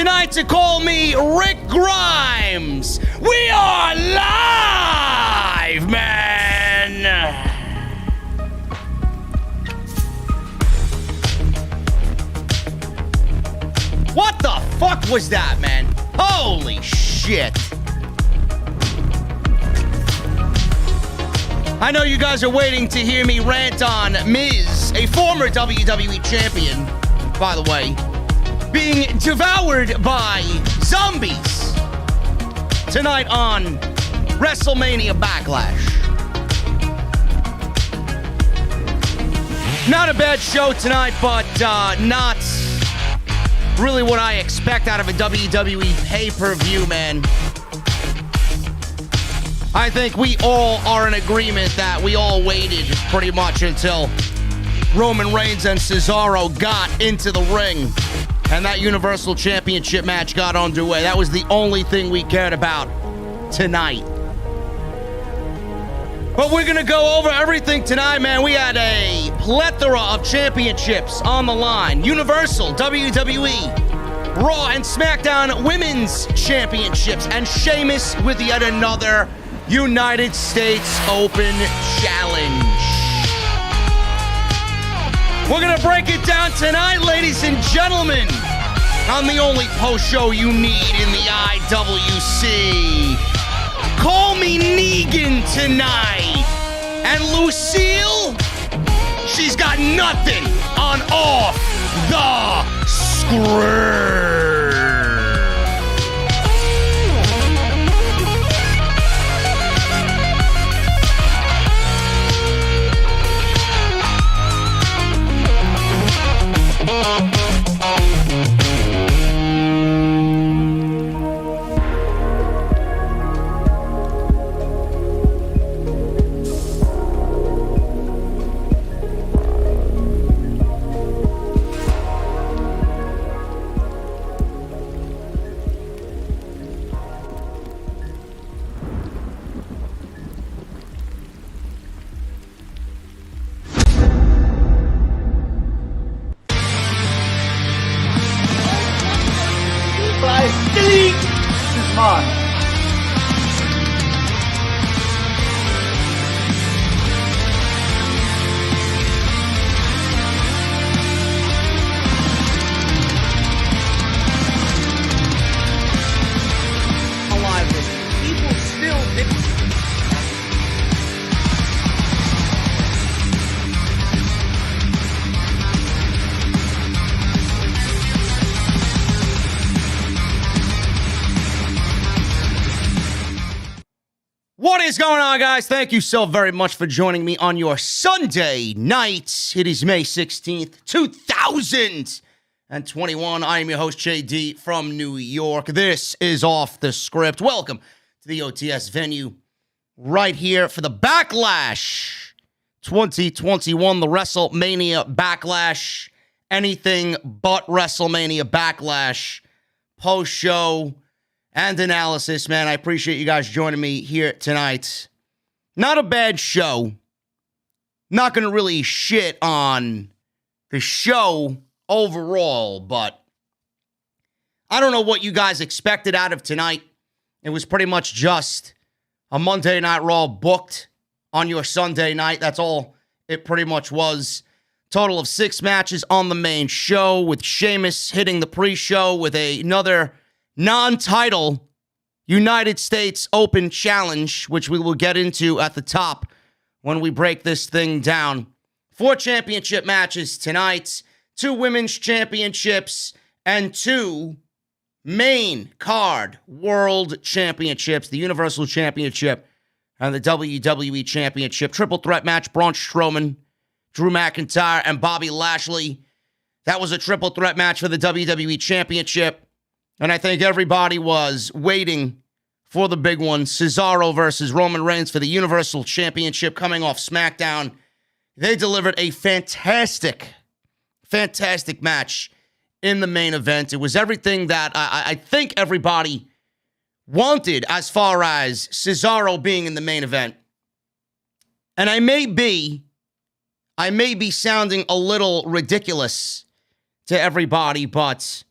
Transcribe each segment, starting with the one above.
tonight to call me Rick Grimes. We are live, man. What the fuck was that, man? Holy shit. I know you guys are waiting to hear me rant on Miz, a former WWE champion, by the way, being devoured by zombies tonight on WrestleMania Backlash. Not a bad show tonight, but not really what I expect out of a WWE pay-per-view, man. I think we all are in agreement that we all waited pretty much until Roman Reigns and Cesaro got into the ring and that Universal Championship match got underway. That was the only thing we cared about tonight. But we're going to go over everything tonight, man. We had a plethora of championships on the line. Universal, WWE, Raw and SmackDown Women's Championships, and Sheamus with yet another United States Open Challenge. We're going to break it down tonight, ladies and gentlemen, on the only post-show you need in the IWC. Call me Negan tonight. And Lucille, she's got nothing on off the script. What is going on, guys? Thank you so very much for joining me on your Sunday night. It is May 16th, 2021. I am your host, JD from New York. This is Off the Script. Welcome to the OTS venue right here for the Backlash 2021, the WrestleMania Backlash. Anything but WrestleMania Backlash post-show and analysis, man. I appreciate you guys joining me here tonight. Not a bad show. Not going to really shit on the show overall, but I don't know what you guys expected out of tonight. It was pretty much just a Monday Night Raw booked on your Sunday night. That's all it pretty much was. Total of 6 matches on the main show, with Sheamus hitting the pre-show with another non-title United States Open Challenge, which we will get into at the top when we break this thing down. 4 championship matches tonight, 2 women's championships, and 2 main card world championships, the Universal Championship and the WWE Championship. Triple threat match, Braun Strowman, Drew McIntyre, and Bobby Lashley. That was a triple threat match for the WWE Championship. And I think everybody was waiting for the big one. Cesaro versus Roman Reigns for the Universal Championship coming off SmackDown. They delivered a fantastic match in the main event. It was everything that I think everybody wanted as far as Cesaro being in the main event. And I may be sounding a little ridiculous to everybody, but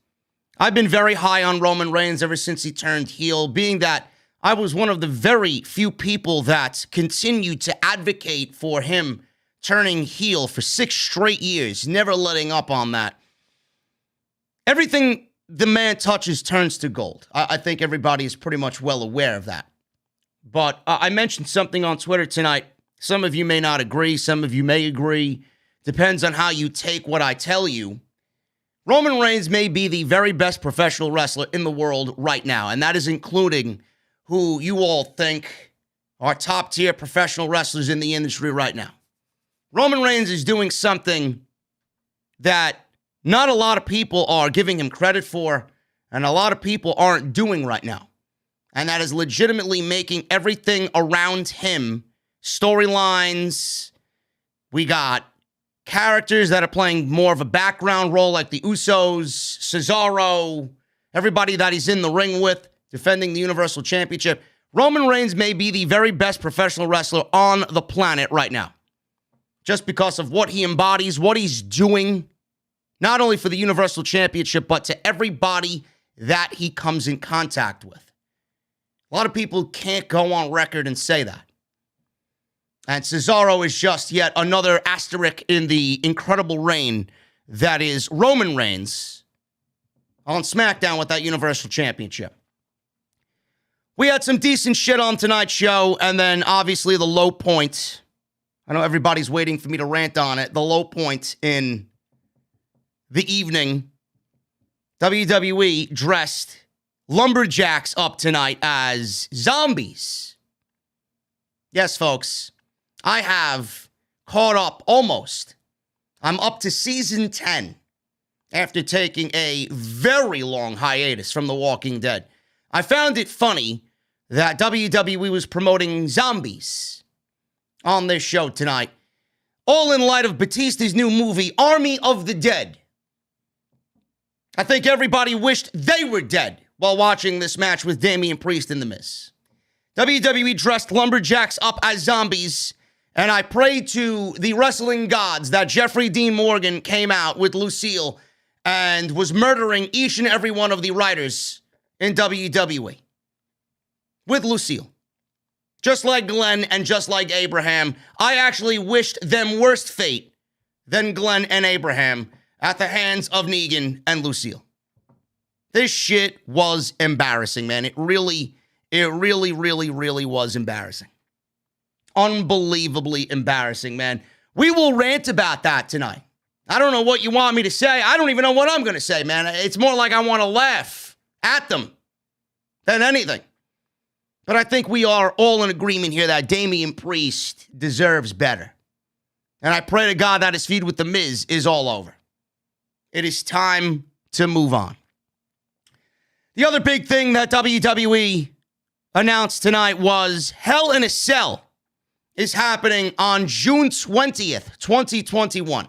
I've been very high on Roman Reigns ever since he turned heel, being that I was one of the very few people that continued to advocate for him turning heel for 6 straight years, never letting up on that. Everything the man touches turns to gold. I think everybody is pretty much well aware of that. But I mentioned something on Twitter tonight. Some of you may not agree. Some of you may agree. Depends on how you take what I tell you. Roman Reigns may be the very best professional wrestler in the world right now, and that is including who you all think are top-tier professional wrestlers in the industry right now. Roman Reigns is doing something that not a lot of people are giving him credit for, and a lot of people aren't doing right now. And that is legitimately making everything around him, storylines. We got characters that are playing more of a background role like the Usos, Cesaro, everybody that he's in the ring with, defending the Universal Championship. Roman Reigns may be the very best professional wrestler on the planet right now. Just because of what he embodies, what he's doing, not only for the Universal Championship, but to everybody that he comes in contact with. A lot of people can't go on record and say that. And Cesaro is just yet another asterisk in the incredible reign that is Roman Reigns on SmackDown with that Universal Championship. We had some decent shit on tonight's show, and then obviously the low point. I know everybody's waiting for me to rant on it. The low point in the evening, WWE dressed lumberjacks up tonight as zombies. Yes, folks, I have caught up almost. I'm up to season 10 after taking a very long hiatus from The Walking Dead. I found it funny that WWE was promoting zombies on this show tonight, all in light of Batista's new movie, Army of the Dead. I think everybody wished they were dead while watching this match with Damian Priest and The Miz. WWE dressed lumberjacks up as zombies, and I prayed to the wrestling gods that Jeffrey Dean Morgan came out with Lucille and was murdering each and every one of the writers in WWE with Lucille. Just like Glenn and just like Abraham, I actually wished them worse fate than Glenn and Abraham at the hands of Negan and Lucille. This shit was embarrassing, man. It really was embarrassing. Unbelievably embarrassing, man. We will rant about that tonight. I don't know what you want me to say. I don't even know what I'm going to say, man. It's more like I want to laugh at them than anything. But I think we are all in agreement here that Damian Priest deserves better. And I pray to God that his feud with The Miz is all over. It is time to move on. The other big thing that WWE announced tonight was Hell in a Cell is happening on June 20th, 2021.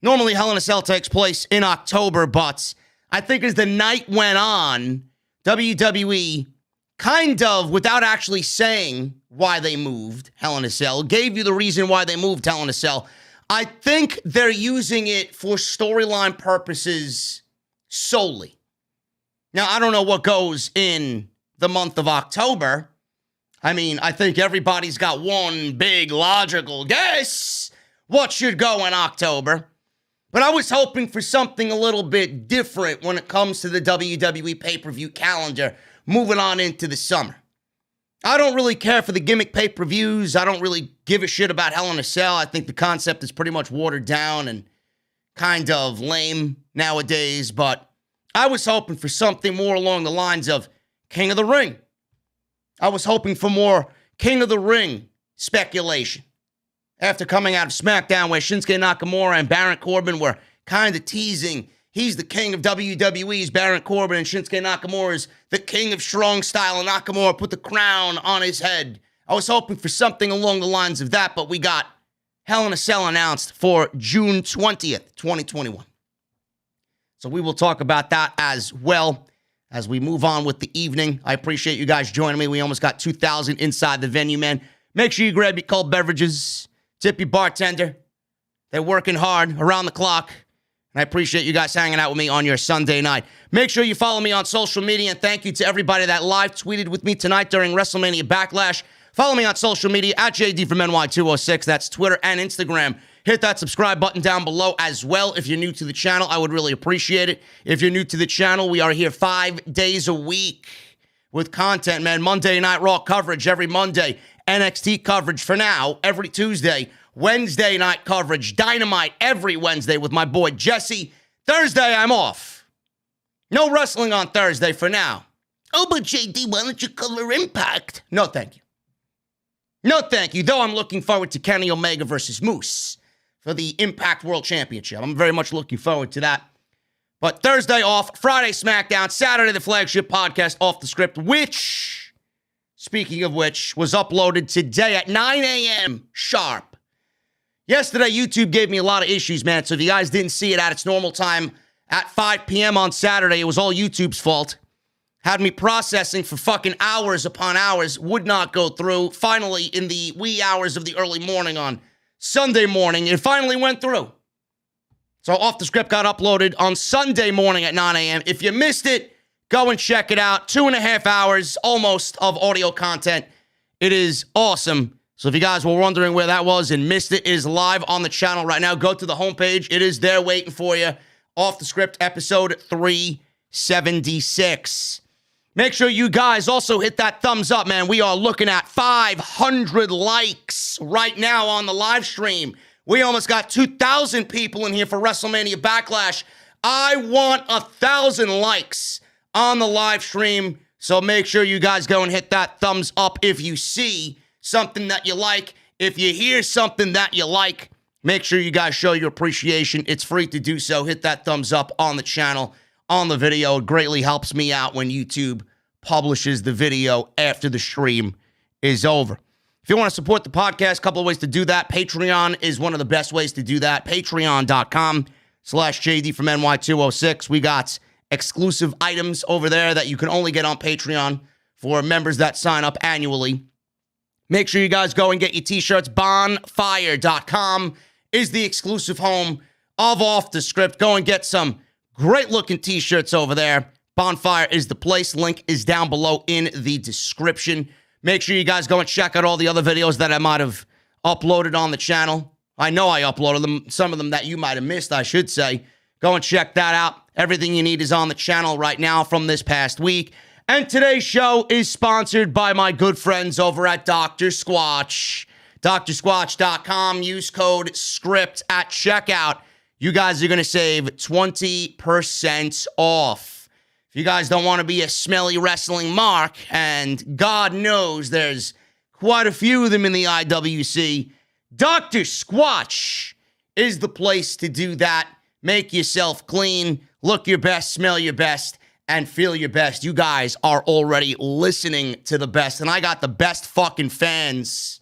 Normally, Hell in a Cell takes place in October, but I think as the night went on, WWE kind of, without actually saying why they moved Hell in a Cell, gave you the reason why they moved Hell in a Cell. I think they're using it for storyline purposes solely. Now, I don't know what goes in the month of October. I mean, I think everybody's got one big logical guess what should go in October. But I was hoping for something a little bit different when it comes to the WWE pay-per-view calendar moving on into the summer. I don't really care for the gimmick pay-per-views. I don't really give a shit about Hell in a Cell. I think the concept is pretty much watered down and kind of lame nowadays. But I was hoping for something more along the lines of King of the Ring. I was hoping for more King of the Ring speculation. After coming out of SmackDown where Shinsuke Nakamura and Baron Corbin were kind of teasing he's the king of WWE's Baron Corbin and Shinsuke Nakamura is the king of strong style and Nakamura put the crown on his head. I was hoping for something along the lines of that, but we got Hell in a Cell announced for June 20th, 2021. So we will talk about that as well as we move on with the evening. I appreciate you guys joining me. We almost got 2,000 inside the venue, man. Make sure you grab your cold beverages, tip your bartender. They're working hard around the clock. And I appreciate you guys hanging out with me on your Sunday night. Make sure you follow me on social media, and thank you to everybody that live tweeted with me tonight during WrestleMania Backlash. Follow me on social media at JDfromNY206. That's Twitter and Instagram. Hit that subscribe button down below as well. If you're new to the channel, I would really appreciate it. If you're new to the channel, we are here 5 days a week with content, man. Monday Night Raw coverage every Monday. NXT coverage for now every Tuesday. Wednesday night coverage, Dynamite every Wednesday with my boy Jesse. Thursday, I'm off. No wrestling on Thursday for now. Oh, but JD, why don't you cover Impact? No, thank you. No, thank you. Though I'm looking forward to Kenny Omega versus Moose for the Impact World Championship. I'm very much looking forward to that. But Thursday off, Friday SmackDown, Saturday the flagship podcast Off the Script, which, speaking of which, was uploaded today at 9 a.m. sharp. Yesterday, YouTube gave me a lot of issues, man, so if you guys didn't see it at its normal time at 5 p.m. on Saturday, it was all YouTube's fault. Had me processing for fucking hours upon hours, would not go through. Finally, in the wee hours of the early morning on Sunday morning, it finally went through. So Off the Script got uploaded on Sunday morning at 9 a.m. If you missed it, go and check it out. 2.5 hours almost of audio content. It is awesome. So if you guys were wondering where that was and missed it, it is live on the channel right now. Go to the homepage. It is there waiting for you. Off the Script, episode 376. Make sure you guys also hit that thumbs up, man. We are looking at 500 likes right now on the live stream. We almost got 2,000 people in here for WrestleMania Backlash. I want 1,000 likes on the live stream. So make sure you guys go and hit that thumbs up if you see something that you like. If you hear something that you like, make sure you guys show your appreciation. It's free to do so. Hit that thumbs up on the channel, on the video. It greatly helps me out when YouTube publishes the video after the stream is over. If you want to support the podcast, a couple of ways to do that. Patreon is one of the best ways to do that. Patreon.com/JDfromNY206. We got exclusive items over there that you can only get on Patreon for members that sign up annually. Make sure you guys go and get your t-shirts. Bonfire.com is the exclusive home of Off the Script. Go and get some great-looking t-shirts over there. Bonfire is the place. Link is down below in the description. Make sure you guys go and check out all the other videos that I might have uploaded on the channel. I know I uploaded them. Some of them that you might have missed, I should say. Go and check that out. Everything you need is on the channel right now from this past week. And today's show is sponsored by my good friends over at Dr. Squatch. DrSquatch.com. Use code SCRIPT at checkout. You guys are going to save 20% off. If you guys don't want to be a smelly wrestling mark, and God knows there's quite a few of them in the IWC, Dr. Squatch is the place to do that. Make yourself clean, look your best, smell your best, and feel your best. You guys are already listening to the best, and I got the best fucking fans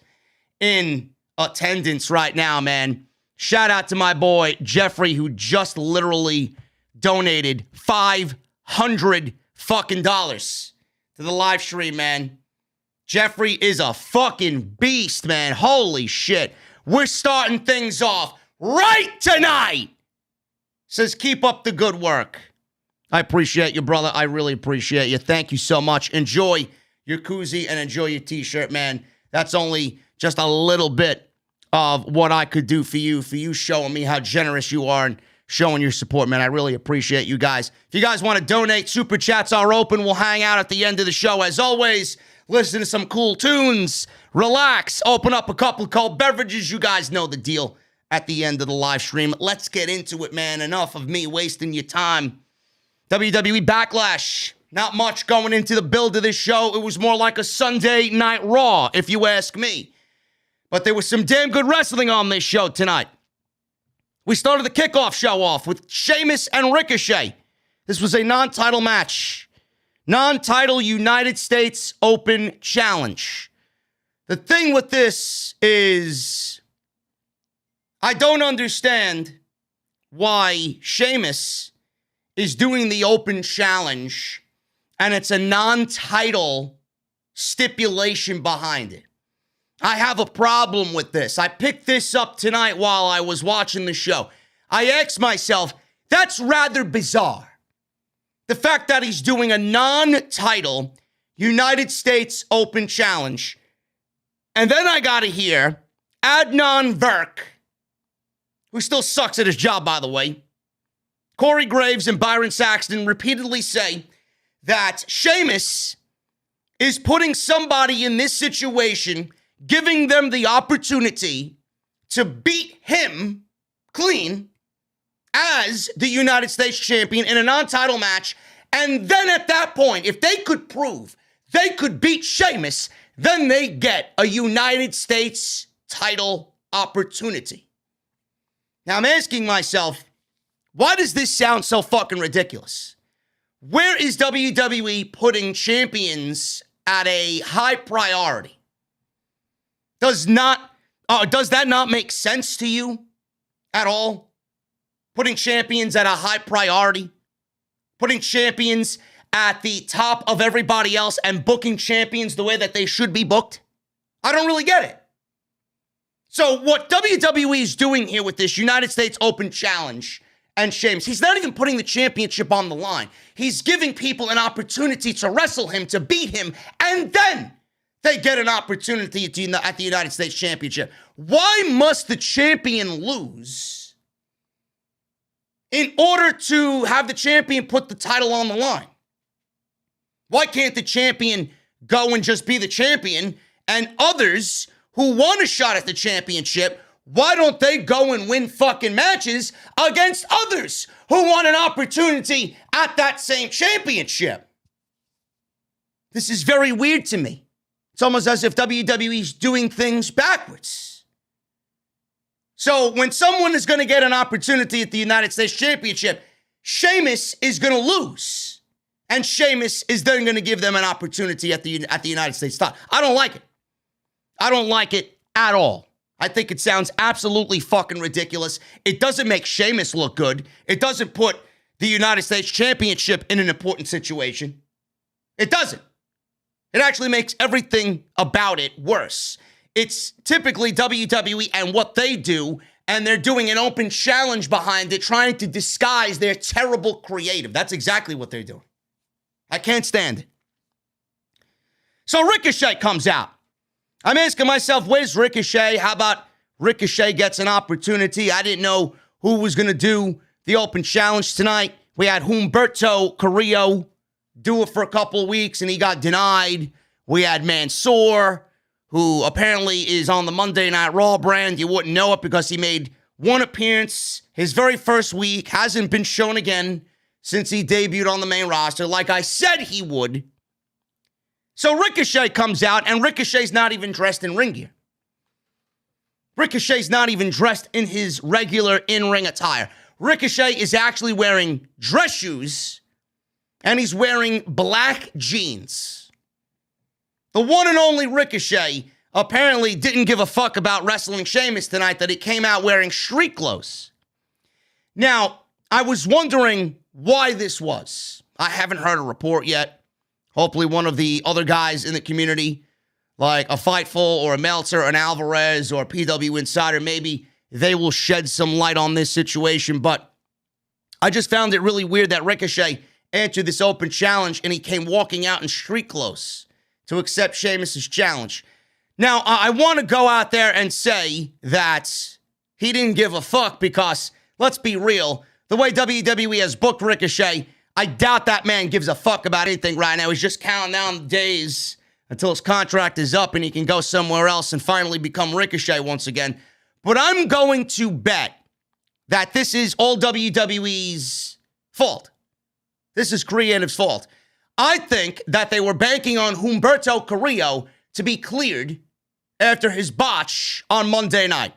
in attendance right now, man. Shout out to my boy Jeffrey, who just literally donated $500 fucking dollars to the live stream, man. Jeffrey is a fucking beast, man. Holy shit. We're starting things off right tonight. Says, keep up the good work. I appreciate you, brother. I really appreciate you. Thank you so much. Enjoy your koozie and enjoy your t-shirt, man. That's only just a little bit of what I could do for you showing me how generous you are and showing your support, man. I really appreciate you guys. If you guys want to donate, super chats are open. We'll hang out at the end of the show. As always, listen to some cool tunes, relax, open up a couple of cold beverages. You guys know the deal at the end of the live stream. Let's get into it, man. Enough of me wasting your time. WWE Backlash. Not much going into the build of this show. It was more like a Sunday Night Raw, if you ask me. But there was some damn good wrestling on this show tonight. We started the kickoff show off with Sheamus and Ricochet. This was a non-title match. Non-title United States Open Challenge. The thing with this is I don't understand why Sheamus is doing the Open Challenge and it's a non-title stipulation behind it. I have a problem with this. I picked this up tonight while I was watching the show. I asked myself, That's rather bizarre. The fact that he's doing a non-title United States Open Challenge. And then I got to hear Adnan Virk, who still sucks at his job, by the way, Corey Graves and Byron Saxton repeatedly say that Sheamus is putting somebody in this situation, giving them the opportunity to beat him clean as the United States champion in a non-title match. And then at that point, if they could prove they could beat Sheamus, then they get a United States title opportunity. Now I'm asking myself, why does this sound so fucking ridiculous? Where is WWE putting champions at a high priority? Does that not make sense to you at all? Putting champions at a high priority, putting champions at the top of everybody else and booking champions the way that they should be booked? I don't really get it. So what WWE is doing here with this United States Open Challenge and Sheamus, he's not even putting the championship on the line. He's giving people an opportunity to wrestle him, to beat him, and then they get an opportunity at the United States Championship. Why must the champion lose in order to have the champion put the title on the line? Why can't the champion go and just be the champion, and others who want a shot at the championship, why don't they go and win fucking matches against others who want an opportunity at that same championship? This is very weird to me. It's almost as if WWE's doing things backwards. So when someone is going to get an opportunity at the United States Championship, Sheamus is going to lose. And Sheamus is then going to give them an opportunity at the United States title. I don't like it. I don't like it at all. I think it sounds absolutely fucking ridiculous. It doesn't make Sheamus look good. It doesn't put the United States Championship in an important situation. It doesn't. It actually makes everything about it worse. It's typically WWE and what they do, and they're doing an open challenge behind it, trying to disguise their terrible creative. That's exactly what they're doing. I can't stand it. So Ricochet comes out. I'm asking myself, where's Ricochet? How about Ricochet gets an opportunity? I didn't know who was going to do the open challenge tonight. We had Humberto Carrillo do it for a couple of weeks, and he got denied. We had Mansoor, who apparently is on the Monday Night Raw brand. You wouldn't know it because he made one appearance his very first week, hasn't been shown again since he debuted on the main roster, like I said he would. So Ricochet comes out, and Ricochet's not even dressed in ring gear. Ricochet's not even dressed in his regular in-ring attire. Ricochet is actually wearing dress shoes, and he's wearing black jeans. The one and only Ricochet apparently didn't give a fuck about wrestling Sheamus tonight, that he came out wearing street clothes. Now, I was wondering why this was. I haven't heard a report yet. Hopefully one of the other guys in the community, like a Fightful or a Meltzer or an Alvarez or a PW Insider, maybe they will shed some light on this situation. But I just found it really weird that Ricochet answered this open challenge and he came walking out in street clothes to accept Sheamus' challenge. Now, I want to go out there and say that he didn't give a fuck because, let's be real, the way WWE has booked Ricochet, I doubt that man gives a fuck about anything right now. He's just counting down the days until his contract is up and he can go somewhere else and finally become Ricochet once again. But I'm going to bet that this is all WWE's fault. This is creative's fault. I think that they were banking on Humberto Carrillo to be cleared after his botch on Monday night.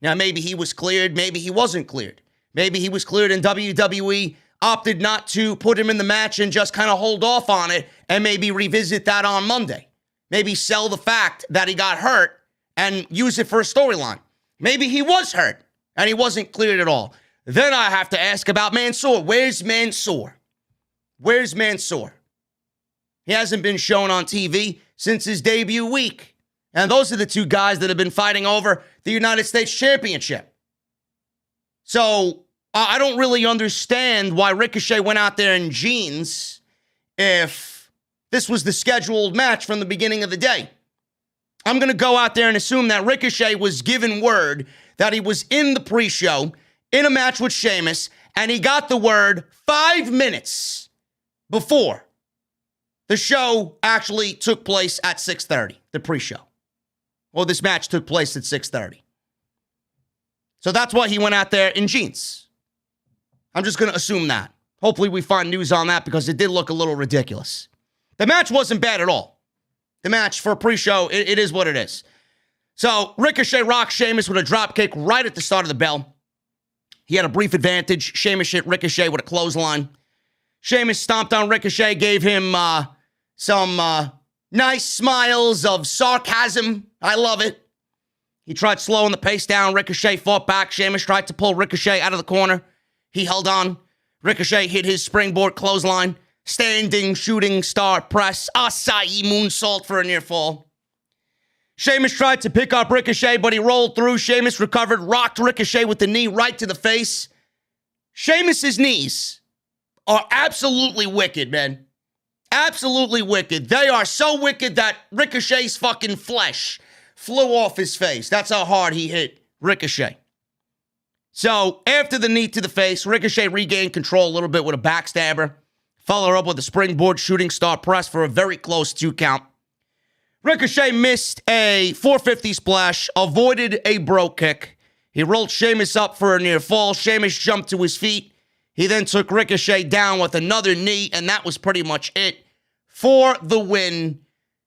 Now, maybe he was cleared, maybe he wasn't cleared. Maybe he was cleared and WWE opted not to put him in the match and just kind of hold off on it and maybe revisit that on Monday. Maybe sell the fact that he got hurt and use it for a storyline. Maybe he was hurt and he wasn't cleared at all. Then I have to ask about Mansoor. Where's Mansoor? Where's Mansoor? He hasn't been shown on TV since his debut week. And those are the two guys that have been fighting over the United States Championship. So I don't really understand why Ricochet went out there in jeans if this was the scheduled match from the beginning of the day. I'm going to go out there and assume that Ricochet was given word that he was in the pre-show in a match with Sheamus, and he got the word 5 minutes before the show actually took place at 6:30, the pre-show. Well, this match took place at 6:30. So that's why he went out there in jeans. I'm just going to assume that. Hopefully we find news on that because it did look a little ridiculous. The match wasn't bad at all. The match for a pre-show, it is what it is. So Ricochet rocked Sheamus with a dropkick right at the start of the bell. He had a brief advantage. Sheamus hit Ricochet with a clothesline. Sheamus stomped on Ricochet, gave him some nice smiles of sarcasm. I love it. He tried slowing the pace down. Ricochet fought back. Sheamus tried to pull Ricochet out of the corner. He held on. Ricochet hit his springboard clothesline. Standing shooting star press. Acai moonsault for a near fall. Sheamus tried to pick up Ricochet, but he rolled through. Sheamus recovered, rocked Ricochet with the knee right to the face. Sheamus's knees are absolutely wicked, man. Absolutely wicked. They are so wicked that Ricochet's fucking flesh flew off his face. That's how hard he hit Ricochet. So, after the knee to the face, Ricochet regained control a little bit with a backstabber. Followed up with a springboard shooting star press for a very close 2 count. Ricochet missed a 450 splash, avoided a brogue kick. He rolled Sheamus up for a near fall. Sheamus jumped to his feet. He then took Ricochet down with another knee, and that was pretty much it for the win.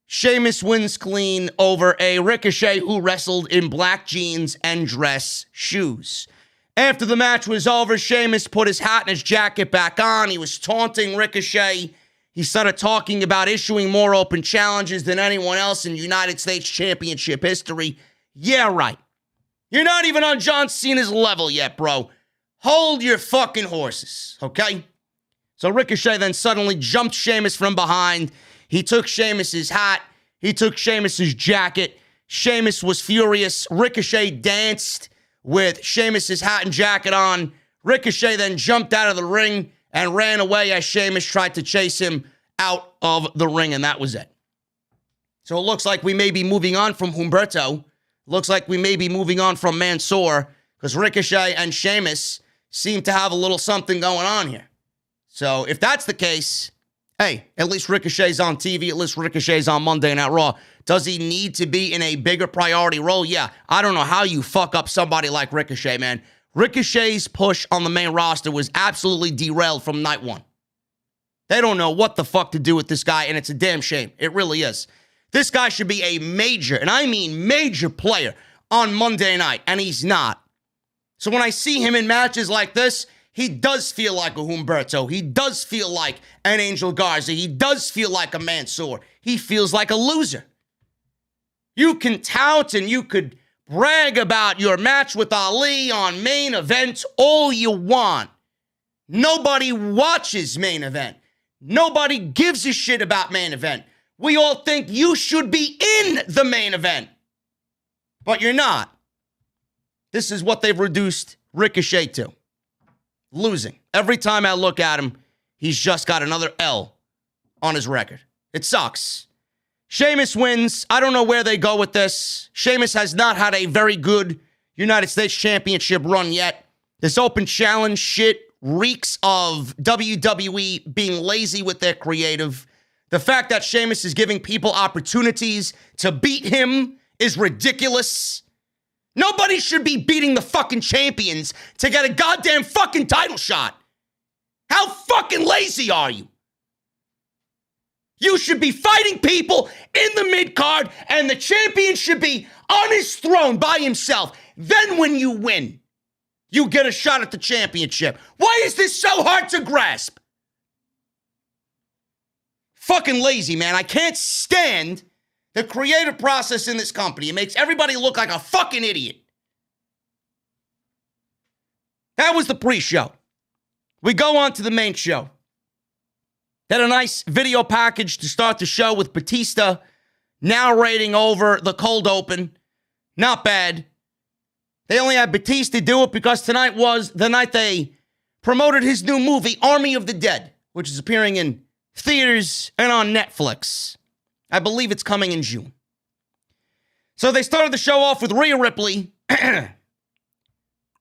Sheamus wins clean over a Ricochet who wrestled in black jeans and dress shoes. After the match was over, Sheamus put his hat and his jacket back on. He was taunting Ricochet. He started talking about issuing more open challenges than anyone else in United States Championship history. Yeah, right. You're not even on John Cena's level yet, bro. Hold your fucking horses, okay? So Ricochet then suddenly jumped Sheamus from behind. He took Sheamus's hat. He took Sheamus's jacket. Sheamus was furious. Ricochet danced with Sheamus's hat and jacket on. Ricochet then jumped out of the ring and ran away as Sheamus tried to chase him out of the ring, and that was it. So it looks like we may be moving on from Humberto. Looks like we may be moving on from Mansoor, because Ricochet and Sheamus seem to have a little something going on here. So if that's the case, hey, at least Ricochet's on TV. At least Ricochet's on Monday Night Raw. Does he need to be in a bigger priority role? Yeah. I don't know how you fuck up somebody like Ricochet, man. Ricochet's push on the main roster was absolutely derailed from night one. They don't know what the fuck to do with this guy, and it's a damn shame. It really is. This guy should be a major, and I mean major player on Monday night, and he's not. So when I see him in matches like this, he does feel like a Humberto. He does feel like an Angel Garza. He does feel like a Mansoor. He feels like a loser. You can tout and you could brag about your match with Ali on Main Event all you want. Nobody watches Main Event. Nobody gives a shit about Main Event. We all think you should be in the Main Event. But you're not. This is what they've reduced Ricochet to. Losing. Every time I look at him, he's just got another L on his record. It sucks. Sheamus wins. I don't know where they go with this. Sheamus has not had a very good United States Championship run yet. This open challenge shit reeks of WWE being lazy with their creative. The fact that Sheamus is giving people opportunities to beat him is ridiculous. Nobody should be beating the fucking champions to get a goddamn fucking title shot. How fucking lazy are you? You should be fighting people in the mid-card, and the champion should be on his throne by himself. Then when you win, you get a shot at the championship. Why is this so hard to grasp? Fucking lazy, man. I can't stand the creative process in this company. It makes everybody look like a fucking idiot. That was the pre-show. We go on to the main show. Had a nice video package to start the show with Batista narrating over the cold open. Not bad. They only had Batista do it because tonight was the night they promoted his new movie, Army of the Dead, which is appearing in theaters and on Netflix. I believe it's coming in June. So they started the show off with Rhea Ripley,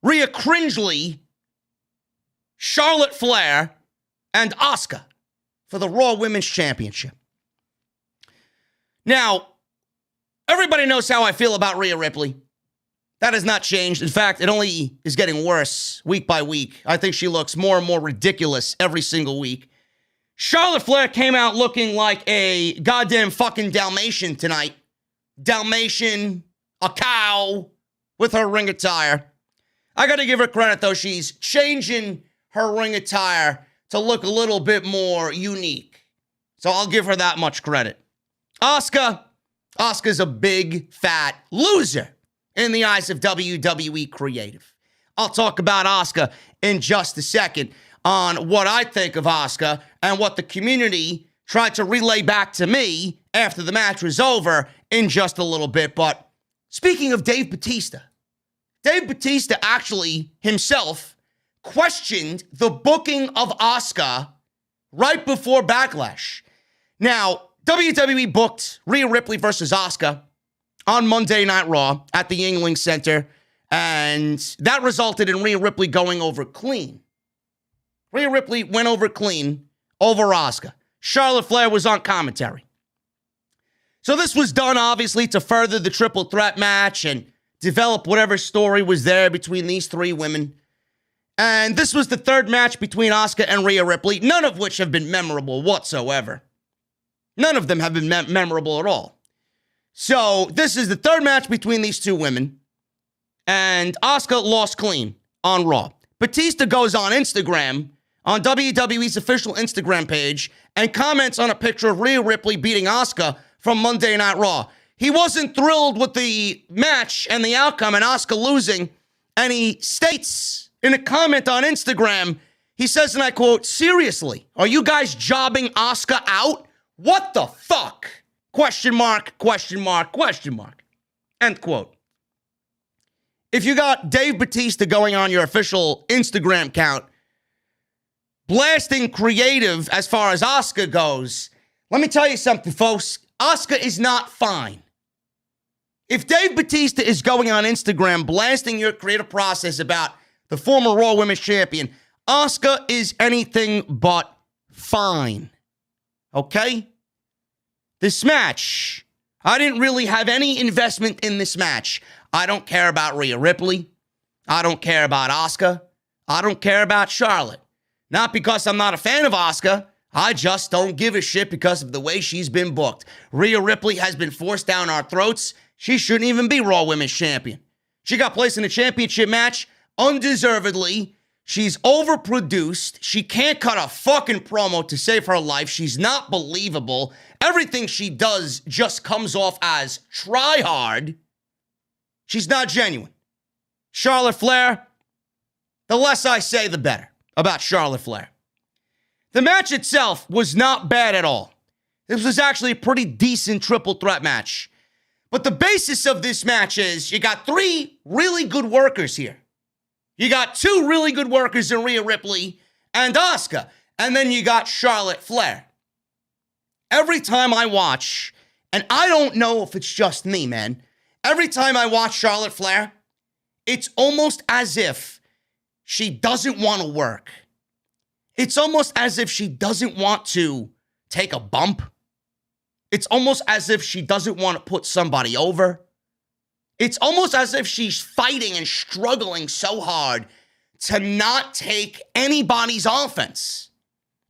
Rhea Cringely, Charlotte Flair, and Asuka for the Raw Women's Championship. Now, everybody knows how I feel about Rhea Ripley. That has not changed. In fact, it only is getting worse week by week. I think she looks more and more ridiculous every single week. Charlotte Flair came out looking like a goddamn fucking Dalmatian tonight. Dalmatian, a cow, with her ring attire. I gotta give her credit, though. She's changing her ring attire to look a little bit more unique. So I'll give her that much credit. Asuka's a big, fat loser in the eyes of WWE Creative. I'll talk about Asuka in just a second on what I think of Asuka and what the community tried to relay back to me after the match was over in just a little bit. But speaking of Dave Batista actually himself questioned the booking of Asuka right before Backlash. Now, WWE booked Rhea Ripley versus Asuka on Monday Night Raw at the Yuengling Center, and that resulted in Rhea Ripley going over clean. Rhea Ripley went over clean over Asuka. Charlotte Flair was on commentary. So this was done, obviously, to further the triple threat match and develop whatever story was there between these three women. And this was the third match between Asuka and Rhea Ripley, none of which have been memorable whatsoever. None of them have been memorable at all. So this is the third match between these two women, and Asuka lost clean on Raw. Batista goes on Instagram, on WWE's official Instagram page, and comments on a picture of Rhea Ripley beating Asuka from Monday Night Raw. He wasn't thrilled with the match and the outcome and Asuka losing, and he states in a comment on Instagram, he says, and I quote, "Seriously, are you guys jobbing Asuka out? What the fuck? Question mark, question mark, question mark." End quote. If you got Dave Batista going on your official Instagram account, blasting creative as far as Asuka goes, let me tell you something, folks. Asuka is not fine. If Dave Batista is going on Instagram blasting your creative process about the former Raw Women's Champion, Asuka is anything but fine. Okay? This match, I didn't really have any investment in this match. I don't care about Rhea Ripley. I don't care about Asuka. I don't care about Charlotte. Not because I'm not a fan of Asuka. I just don't give a shit because of the way she's been booked. Rhea Ripley has been forced down our throats. She shouldn't even be Raw Women's Champion. She got placed in a championship match undeservedly. She's overproduced. She can't cut a fucking promo to save her life. She's not believable. Everything she does just comes off as try hard. She's not genuine. Charlotte Flair, the less I say, the better about Charlotte Flair. The match itself was not bad at all. This was actually a pretty decent triple threat match. But the basis of this match is you got three really good workers here. You got two really good workers in Rhea Ripley and Asuka. And then you got Charlotte Flair. Every time I watch, and I don't know if it's just me, man. Every time I watch Charlotte Flair, it's almost as if she doesn't want to work. It's almost as if she doesn't want to take a bump. It's almost as if she doesn't want to put somebody over. It's almost as if she's fighting and struggling so hard to not take anybody's offense.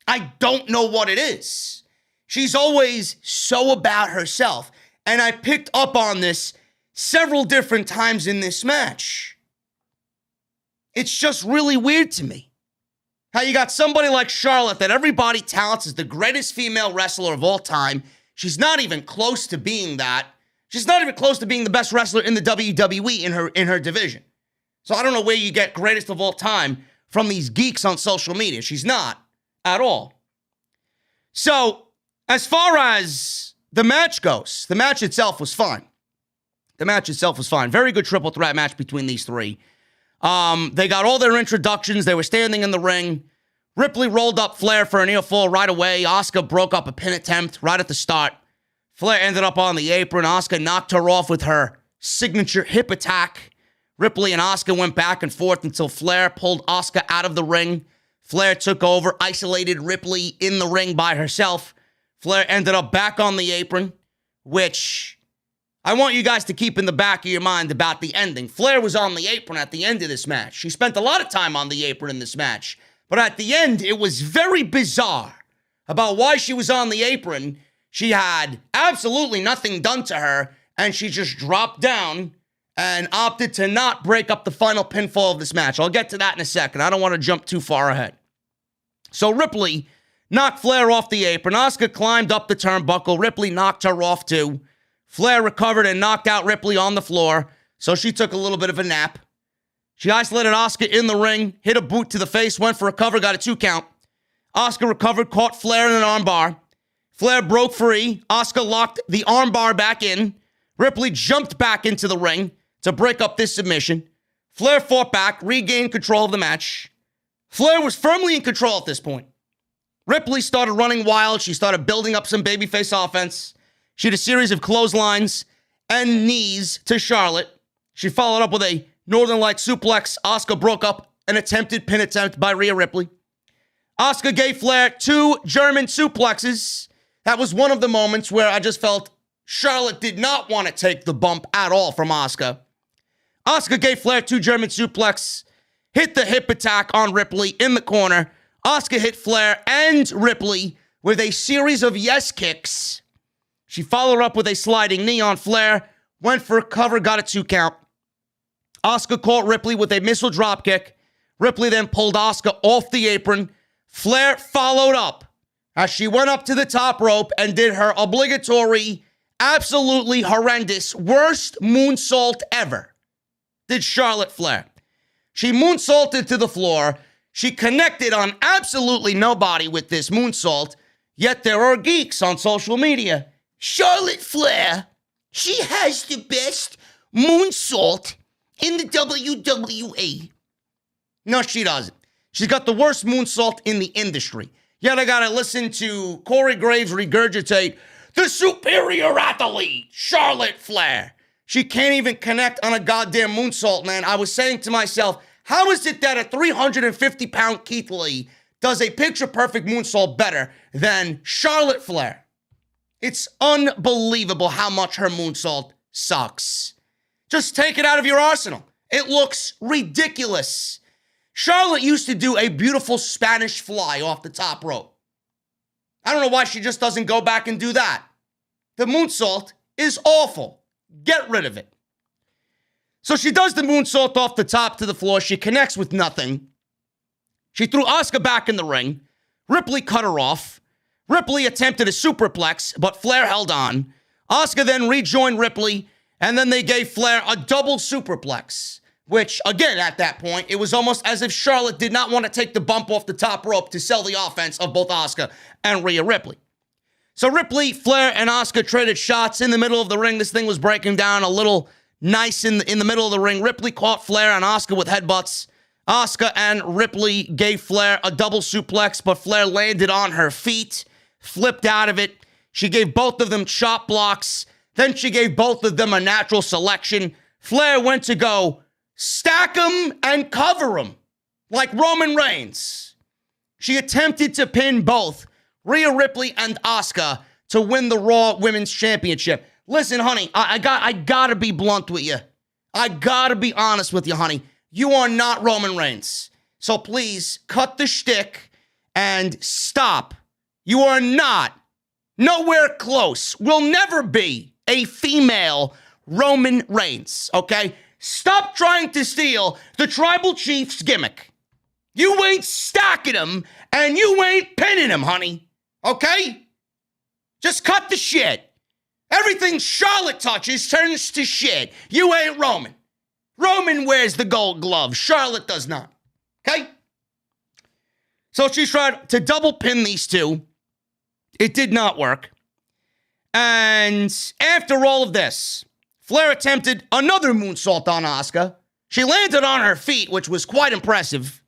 I don't know what it is. She's always so about herself. And I picked up on this several different times in this match. It's just really weird to me. How you got somebody like Charlotte that everybody touts as the greatest female wrestler of all time. She's not even close to being that. She's not even close to being the best wrestler in the WWE in her division. So I don't know where you get greatest of all time from these geeks on social media. She's not at all. So as far as the match goes, the match itself was fine. The match itself was fine. Very good triple threat match between these three. They got all their introductions. They were standing in the ring. Ripley rolled up Flair for a near fall right away. Asuka broke up a pin attempt right at the start. Flair ended up on the apron. Asuka knocked her off with her signature hip attack. Ripley and Asuka went back and forth until Flair pulled Asuka out of the ring. Flair took over, isolated Ripley in the ring by herself. Flair ended up back on the apron, which I want you guys to keep in the back of your mind about the ending. Flair was on the apron at the end of this match. She spent a lot of time on the apron in this match. But at the end, it was very bizarre about why she was on the apron. She had absolutely nothing done to her, and she just dropped down and opted to not break up the final pinfall of this match. I'll get to that in a second. I don't want to jump too far ahead. So Ripley knocked Flair off the apron. Asuka climbed up the turnbuckle. Ripley knocked her off too. Flair recovered and knocked out Ripley on the floor, so she took a little bit of a nap. She isolated Asuka in the ring, hit a boot to the face, went for a cover, got a 2 count. Asuka recovered, caught Flair in an armbar. Flair broke free. Asuka locked the armbar back in. Ripley jumped back into the ring to break up this submission. Flair fought back, regained control of the match. Flair was firmly in control at this point. Ripley started running wild. She started building up some babyface offense. She had a series of clotheslines and knees to Charlotte. She followed up with a Northern Light suplex. Asuka broke up an attempted pin attempt by Rhea Ripley. Asuka gave Flair 2 German suplexes. That was one of the moments where I just felt Charlotte did not want to take the bump at all from Asuka. Asuka gave Flair 2 German suplex, hit the hip attack on Ripley in the corner. Asuka hit Flair and Ripley with a series of yes kicks. She followed up with a sliding knee on Flair, went for a cover, got a 2 count. Asuka caught Ripley with a missile dropkick. Ripley then pulled Asuka off the apron. Flair followed up as she went up to the top rope and did her obligatory, absolutely horrendous, worst moonsault ever. Did Charlotte Flair. She moonsaulted to the floor. She connected on absolutely nobody with this moonsault, yet there are geeks on social media. Charlotte Flair, she has the best moonsault in the WWE. No, she doesn't. She's got the worst moonsault in the industry. Yet I gotta listen to Corey Graves regurgitate the superior athlete, Charlotte Flair. She can't even connect on a goddamn moonsault, man. I was saying to myself, how is it that a 350-pound Keith Lee does a picture-perfect moonsault better than Charlotte Flair? It's unbelievable how much her moonsault sucks. Just take it out of your arsenal. It looks ridiculous. Charlotte used to do a beautiful Spanish fly off the top rope. I don't know why she just doesn't go back and do that. The moonsault is awful. Get rid of it. So she does the moonsault off the top to the floor. She connects with nothing. She threw Asuka back in the ring. Ripley cut her off. Ripley attempted a superplex, but Flair held on. Asuka then rejoined Ripley, and then they gave Flair a double superplex, which, again, at that point, it was almost as if Charlotte did not want to take the bump off the top rope to sell the offense of both Asuka and Rhea Ripley. So Ripley, Flair, and Asuka traded shots in the middle of the ring. This thing was breaking down a little nice in the middle of the ring. Ripley caught Flair and Asuka with headbutts. Asuka and Ripley gave Flair a double suplex, but Flair landed on her feet, flipped out of it. She gave both of them chop blocks. Then she gave both of them a natural selection. Flair went to go stack them and cover them like Roman Reigns. She attempted to pin both Rhea Ripley and Asuka to win the Raw Women's Championship. Listen, honey, I gotta be blunt with you. I gotta be honest with you, honey. You are not Roman Reigns. So please cut the shtick and stop. You are not, nowhere close, will never be a female Roman Reigns, okay? Stop trying to steal the Tribal Chief's gimmick. You ain't stacking him and you ain't pinning him, honey. Okay? Just cut the shit. Everything Charlotte touches turns to shit. You ain't Roman. Roman wears the gold glove. Charlotte does not. Okay? So she tried to double pin these two. It did not work. And after all of this, Flair attempted another moonsault on Asuka. She landed on her feet, which was quite impressive.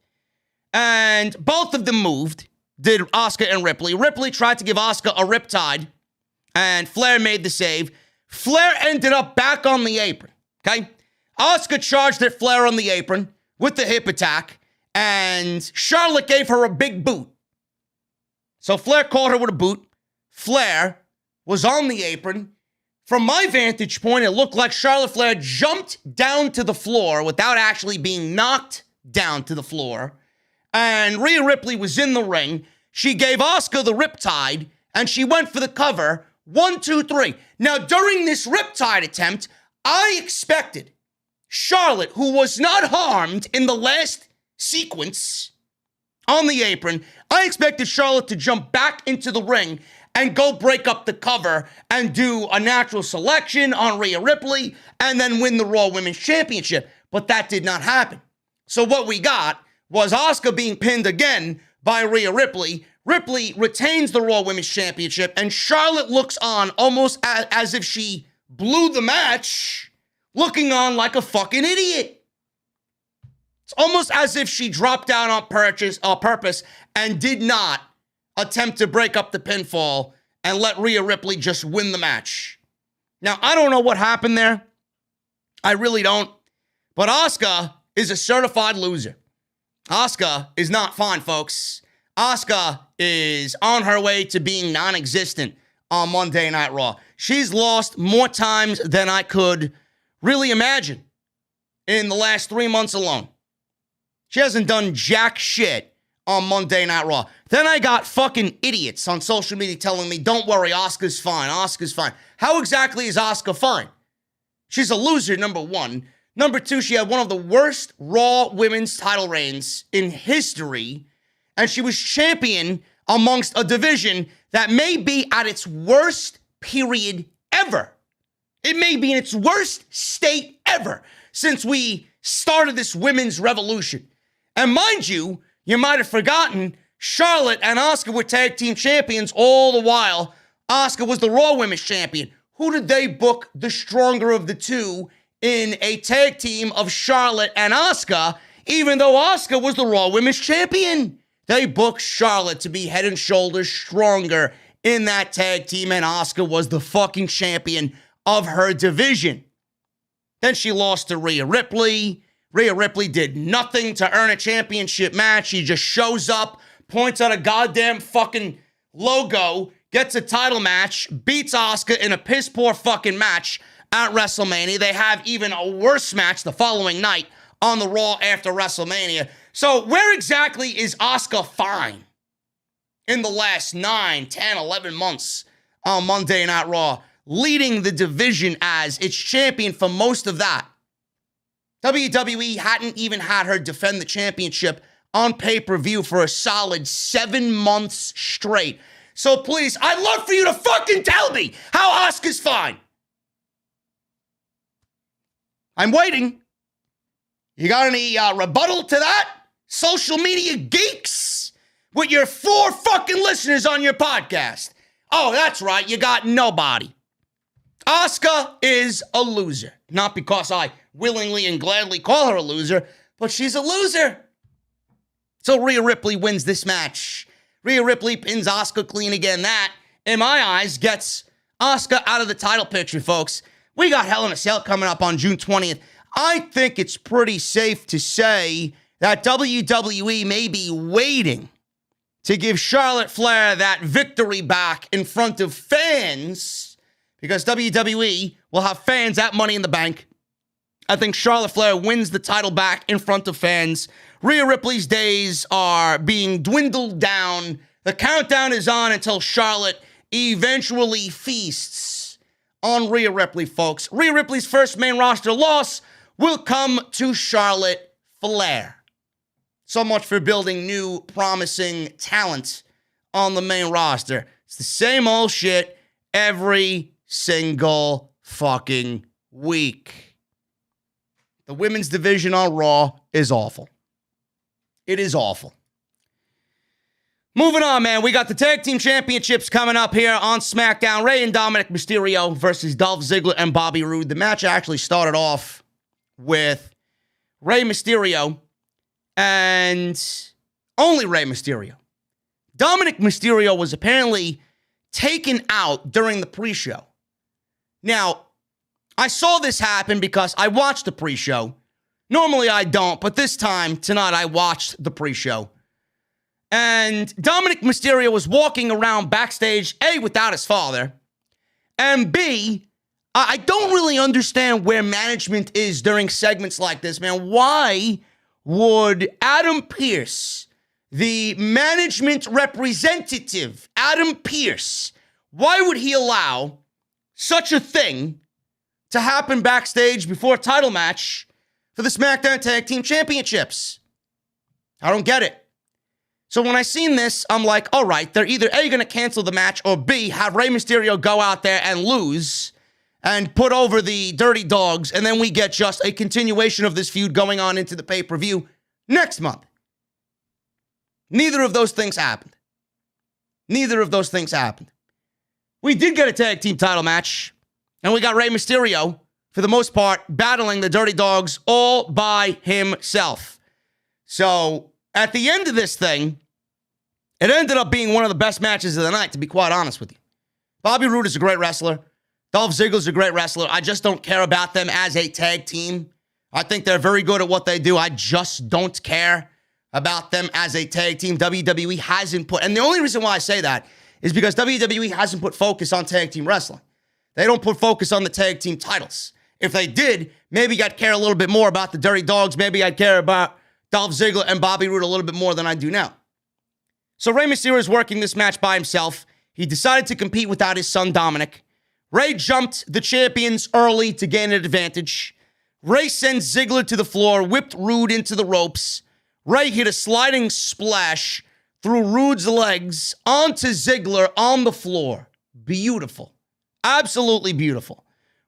And both of them moved, did Asuka and Ripley. Ripley tried to give Asuka a riptide, and Flair made the save. Flair ended up back on the apron, okay? Asuka charged at Flair on the apron with the hip attack, and Charlotte gave her a big boot. So Flair caught her with a boot. Flair was on the apron. From my vantage point, it looked like Charlotte Flair jumped down to the floor without actually being knocked down to the floor. And Rhea Ripley was in the ring. She gave Asuka the riptide, and she went for the cover. 1, 2, 3. Now, during this riptide attempt, I expected Charlotte, who was not harmed in the last sequence on the apron, I expected Charlotte to jump back into the ring and go break up the cover and do a natural selection on Rhea Ripley and then win the Raw Women's Championship. But that did not happen. So what we got was Asuka being pinned again by Rhea Ripley. Ripley retains the Raw Women's Championship, and Charlotte looks on almost as if she blew the match, looking on like a fucking idiot. It's almost as if she dropped down on purpose and did not attempt to break up the pinfall and let Rhea Ripley just win the match. Now, I don't know what happened there. I really don't. But Asuka is a certified loser. Asuka is not fine, folks. Asuka is on her way to being non-existent on Monday Night Raw. She's lost more times than I could really imagine in the last 3 months alone. She hasn't done jack shit on Monday Night Raw. Then I got fucking idiots on social media telling me, don't worry, Asuka's fine, Asuka's fine. How exactly is Asuka fine? She's a loser, number one. Number two, she had one of the worst Raw women's title reigns in history, and she was champion amongst a division that may be at its worst period ever. It may be in its worst state ever since we started this women's revolution. And mind you, you might have forgotten, Charlotte and Asuka were tag team champions all the while. Asuka was the Raw Women's Champion. Who did they book the stronger of the two in a tag team of Charlotte and Asuka, even though Asuka was the Raw Women's Champion? They booked Charlotte to be head and shoulders stronger in that tag team, and Asuka was the fucking champion of her division. Then she lost to Rhea Ripley. Rhea Ripley did nothing to earn a championship match. She just shows up, points at a goddamn fucking logo, gets a title match, beats Asuka in a piss-poor fucking match at WrestleMania. They have even a worse match the following night on the Raw after WrestleMania. So where exactly is Asuka fine in the last 9, 10, 11 months on Monday Night Raw, leading the division as its champion for most of that? WWE hadn't even had her defend the championship on pay-per-view for a solid 7 months straight. So please, I'd love for you to fucking tell me how Asuka's fine. I'm waiting. You got any rebuttal to that? Social media geeks with your 4 fucking listeners on your podcast. Oh, that's right. You got nobody. Asuka is a loser. Not because I willingly and gladly call her a loser, but she's a loser. So Rhea Ripley wins this match. Rhea Ripley pins Asuka clean again. That, in my eyes, gets Asuka out of the title picture, folks. We got Hell in a Cell coming up on June 20th. I think it's pretty safe to say that WWE may be waiting to give Charlotte Flair that victory back in front of fans, because WWE will have fans at Money in the Bank. I think Charlotte Flair wins the title back in front of fans. Rhea Ripley's days are being dwindled down. The countdown is on until Charlotte eventually feasts on Rhea Ripley, folks. Rhea Ripley's first main roster loss will come to Charlotte Flair. So much for building new, promising talent on the main roster. It's the same old shit every single fucking week. The women's division on Raw is awful. It is awful. Moving on, man. We got the tag team championships coming up here on SmackDown. Rey and Dominic Mysterio versus Dolph Ziggler and Bobby Roode. The match actually started off with Rey Mysterio and only Rey Mysterio. Dominic Mysterio was apparently taken out during the pre-show. Now, I saw this happen because I watched the pre-show. Normally I don't, but this time, tonight, I watched the pre-show. And Dominic Mysterio was walking around backstage, A, without his father, and B, I don't really understand where management is during segments like this, man. Why would Adam Pearce, the management representative, Adam Pearce, why would he allow such a thing to happen backstage before a title match for the SmackDown Tag Team Championships? I don't get it. So when I seen this, I'm like, all right, they're either A, going to cancel the match, or B, have Rey Mysterio go out there and lose and put over the Dirty Dogs, and then we get just a continuation of this feud going on into the pay-per-view next month. Neither of those things happened. Neither of those things happened. We did get a tag team title match, and we got Rey Mysterio, for the most part, battling the Dirty Dogs all by himself. So at the end of this thing, it ended up being one of the best matches of the night, to be quite honest with you. Bobby Roode is a great wrestler. Dolph Ziggler's a great wrestler. I just don't care about them as a tag team. I think they're very good at what they do. I just don't care about them as a tag team. WWE hasn't put, and the only reason why I say that is because WWE hasn't put focus on tag team wrestling. They don't put focus on the tag team titles. If they did, maybe I'd care a little bit more about the Dirty Dogs. Maybe I'd care about Dolph Ziggler and Bobby Roode a little bit more than I do now. So Rey Mysterio is working this match by himself. He decided to compete without his son, Dominic. Rey jumped the champions early to gain an advantage. Rey sends Ziggler to the floor, whipped Roode into the ropes. Rey hit a sliding splash through Roode's legs onto Ziggler on the floor. Beautiful. Absolutely beautiful.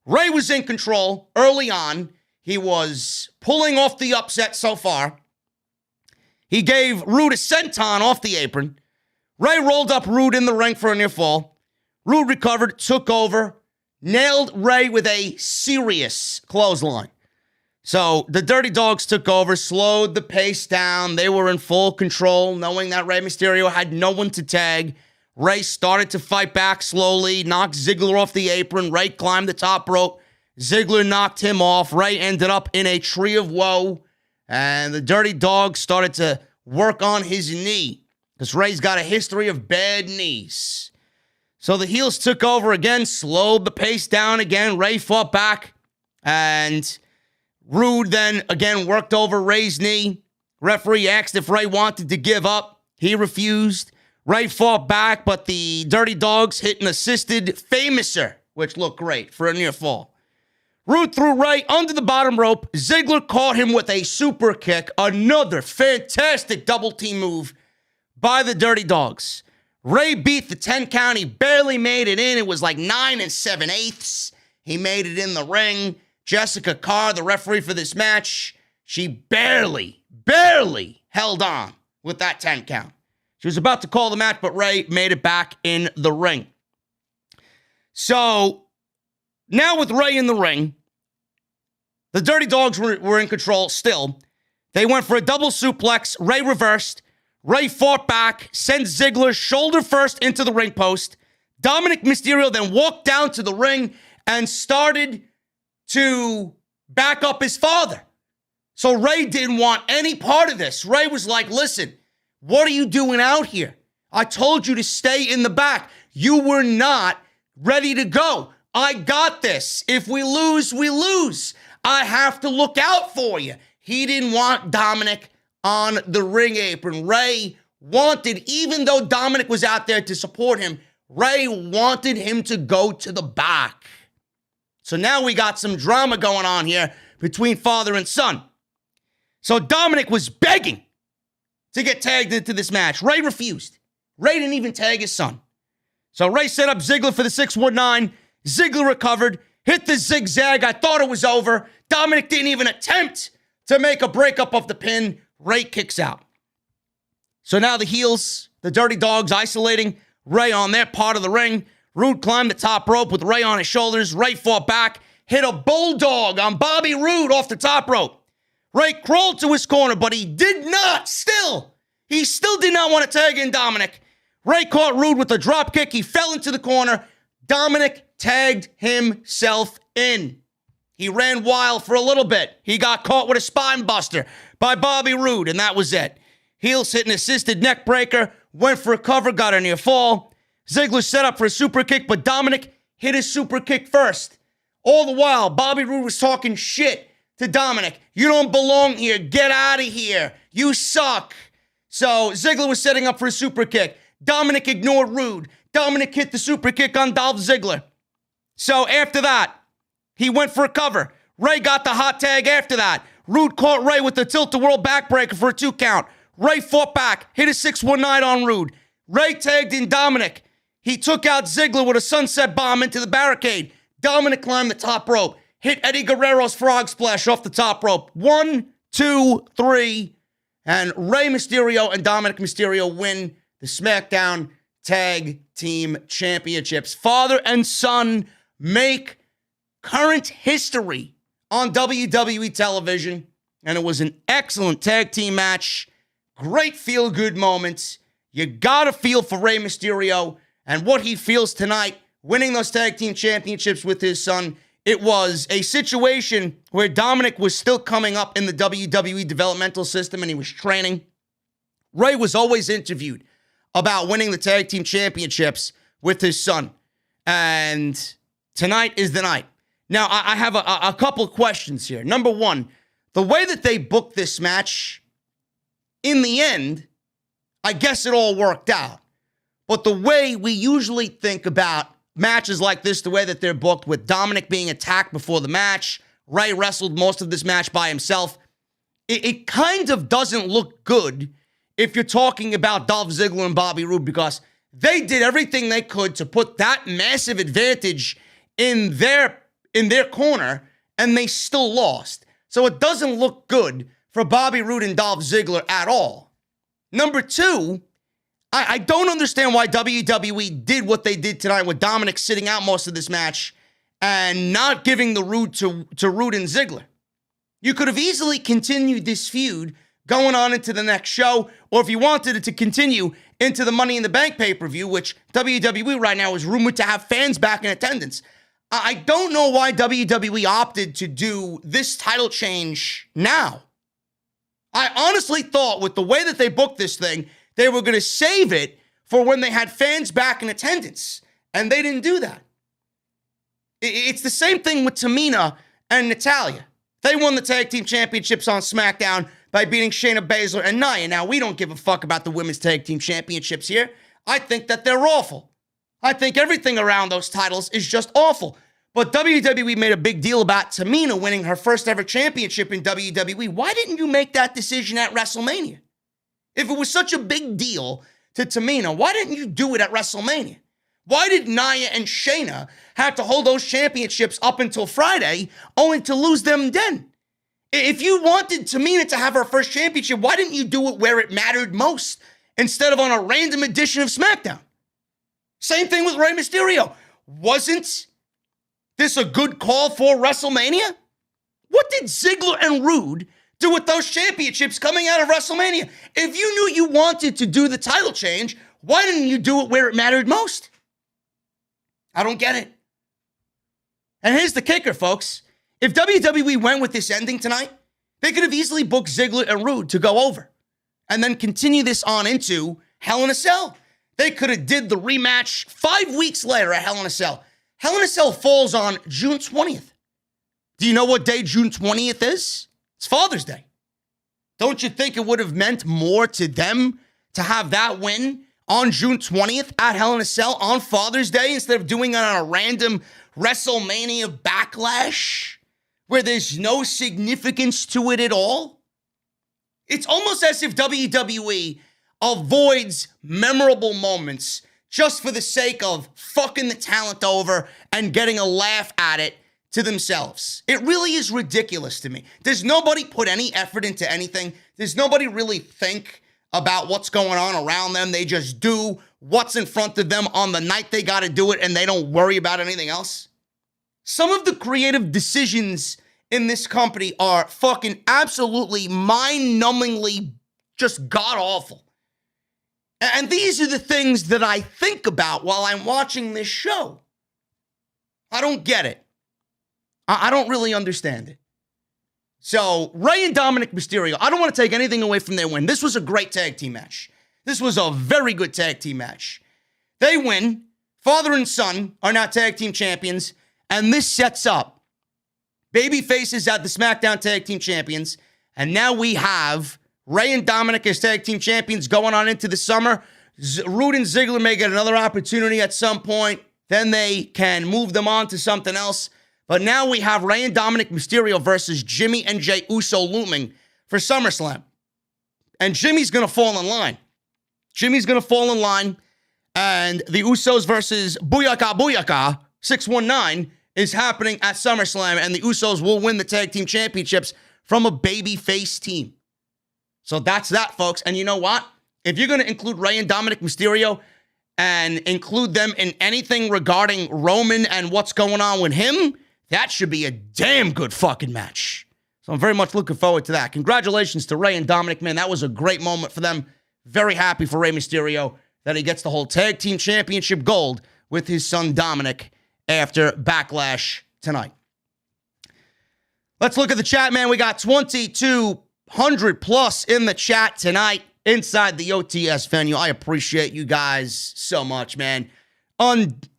Rey was in control early on. He was pulling off the upset so far. He gave Roode a senton off the apron. Rey rolled up Roode in the ring for a near fall. Roode recovered, took over, nailed Rey with a serious clothesline. So the Dirty Dogs took over, slowed the pace down. They were in full control, knowing that Rey Mysterio had no one to tag. Rey started to fight back slowly, knocked Ziggler off the apron. Rey climbed the top rope. Ziggler knocked him off. Rey ended up in a tree of woe. And the Dirty Dogs started to work on his knee, because Rey's got a history of bad knees. So the heels took over again, slowed the pace down again. Rey fought back, and Roode then again worked over Rey's knee. Referee asked if Rey wanted to give up. He refused. Rey fought back, but the Dirty Dogs hit an assisted famouser, which looked great for a near fall. Roode threw Rey under the bottom rope. Ziggler caught him with a super kick. Another fantastic double team move by the Dirty Dogs. Rey beat the 10 count. He barely made it in. It was like 9 7/8. He made it in the ring. Jessica Carr, the referee for this match, she barely held on with that 10 count. She was about to call the match, but Rey made it back in the ring. So now with Rey in the ring, the Dirty Dogs were in control still. They went for a double suplex. Rey reversed. Rey fought back, sent Ziggler shoulder first into the ring post. Dominic Mysterio then walked down to the ring and started to back up his father. So Rey didn't want any part of this. Rey was like, listen, what are you doing out here? I told you to stay in the back. You were not ready to go. I got this. If we lose, we lose. I have to look out for you. He didn't want Dominic on the ring apron. Rey wanted, even though Dominic was out there to support him, Rey wanted him to go to the back. So now we got some drama going on here between father and son. So Dominic was begging to get tagged into this match. Rey refused. Rey didn't even tag his son. So Rey set up Ziggler for the 619. Ziggler recovered, hit the zigzag. I thought it was over. Dominic didn't even attempt to make a breakup of the pin. Rey kicks out. So now the The Dirty Dogs isolating Rey on their part of the ring. Roode climbed the top rope with Rey on his shoulders. Rey fought back, hit a bulldog on Bobby Roode off the top rope. Rey crawled to his corner, but he still did not want to tag in Dominic. Rey caught Roode with a drop kick. He fell into the corner. Dominic tagged himself in. He ran wild for a little bit. He got caught with a spine buster by Bobby Roode, and that was it. Heels hit an assisted neck breaker, went for a cover, got a near fall. Ziggler set up for a super kick, but Dominic hit his super kick first. All the while, Bobby Roode was talking shit to Dominic. You don't belong here. Get out of here. You suck. So Ziggler was setting up for a super kick. Dominic ignored Roode. Dominic hit the super kick on Dolph Ziggler. So after that, he went for a cover. Rey got the hot tag after that. Roode caught Rey with the tilt-a-whirl backbreaker for a 2 count. Rey fought back, hit a 619 on Roode. Rey tagged in Dominic. He took out Ziggler with a sunset bomb into the barricade. Dominic climbed the top rope, hit Eddie Guerrero's frog splash off the top rope. 1, 2, 3, and Rey Mysterio and Dominic Mysterio win the SmackDown Tag Team Championships. Father and son make current history on WWE television, and it was an excellent tag team match. Great feel-good moments. You gotta feel for Rey Mysterio and what he feels tonight, winning those tag team championships with his son. It was a situation where Dominic was still coming up in the WWE developmental system and he was training. Rey was always interviewed about winning the tag team championships with his son. And tonight is the night. Now, I have a couple of questions here. Number one, the way that they booked this match, in the end, I guess it all worked out. But the way we usually think about matches like this, the way that they're booked, with Dominic being attacked before the match, Rey wrestled most of this match by himself, it kind of doesn't look good if you're talking about Dolph Ziggler and Bobby Roode, because they did everything they could to put that massive advantage in their corner, and they still lost. So it doesn't look good for Bobby Roode and Dolph Ziggler at all. Number two, I don't understand why WWE did what they did tonight with Dominic sitting out most of this match and not giving the Roode to Roode and Ziggler. You could have easily continued this feud going on into the next show, or if you wanted it to continue into the Money in the Bank pay-per-view, which WWE right now is rumored to have fans back in attendance. I don't know why WWE opted to do this title change now. I honestly thought with the way that they booked this thing, they were going to save it for when they had fans back in attendance, and they didn't do that. It's the same thing with Tamina and Natalya. They won the tag team championships on SmackDown by beating Shayna Baszler and Nia. Now, we don't give a fuck about the women's tag team championships here. I think that they're awful. I think everything around those titles is just awful. But WWE made a big deal about Tamina winning her first ever championship in WWE. Why didn't you make that decision at WrestleMania? If it was such a big deal to Tamina, why didn't you do it at WrestleMania? Why did Nia and Shayna have to hold those championships up until Friday, only to lose them then? If you wanted Tamina to have her first championship, why didn't you do it where it mattered most instead of on a random edition of SmackDown? Same thing with Rey Mysterio. Wasn't this a good call for WrestleMania? What did Ziggler and Roode do with those championships coming out of WrestleMania? If you knew you wanted to do the title change, why didn't you do it where it mattered most? I don't get it. And here's the kicker, folks. If WWE went with this ending tonight, they could have easily booked Ziggler and Roode to go over and then continue this on into Hell in a Cell. They could have did the rematch 5 weeks later at Hell in a Cell. Hell in a Cell falls on June 20th. Do you know what day June 20th is? It's Father's Day. Don't you think it would have meant more to them to have that win on June 20th at Hell in a Cell on Father's Day instead of doing it on a random WrestleMania Backlash where there's no significance to it at all? It's almost as if WWE avoids memorable moments just for the sake of fucking the talent over and getting a laugh at it to themselves. It really is ridiculous to me. Does nobody put any effort into anything? Does nobody really think about what's going on around them. They just do what's in front of them on the night they got to do it, and they don't worry about anything else. Some of the creative decisions in this company are fucking absolutely mind-numbingly just god-awful. And these are the things that I think about while I'm watching this show. I don't get it. I don't really understand it. So, Rey and Dominic Mysterio, I don't want to take anything away from their win. This was a great tag team match. This was a very good tag team match. They win. Father and son are now tag team champions. And this sets up baby faces at the SmackDown tag team champions. And now we have Rey and Dominic as tag team champions going on into the summer. Roode and Ziggler may get another opportunity at some point. Then they can move them on to something else. But now we have Rey and Dominic Mysterio versus Jimmy and Jey Uso looming for SummerSlam. And Jimmy's going to fall in line. Jimmy's going to fall in line. And the Usos versus Booyaka Booyaka 619 is happening at SummerSlam. And the Usos will win the tag team championships from a babyface team. So that's that, folks. And you know what? If you're going to include Rey and Dominic Mysterio and include them in anything regarding Roman and what's going on with him, that should be a damn good fucking match. So I'm very much looking forward to that. Congratulations to Rey and Dominic, man. That was a great moment for them. Very happy for Rey Mysterio that he gets the whole tag team championship gold with his son Dominic after Backlash tonight. Let's look at the chat, man. We got 2,200 plus in the chat tonight inside the OTS venue. I appreciate you guys so much, man.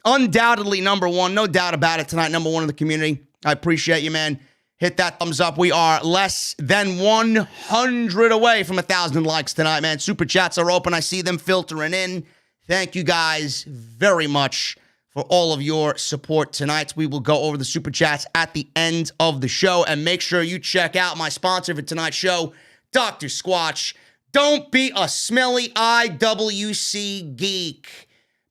Undoubtedly number one, no doubt about it tonight, number one in the community. I appreciate you, man. Hit that thumbs up. We are less than 100 away from 1,000 likes tonight, man. Super chats are open. I see them filtering in. Thank you guys very much for all of your support tonight. We will go over the super chats at the end of the show. And make sure you check out my sponsor for tonight's show, Dr. Squatch. Don't be a smelly IWC geek.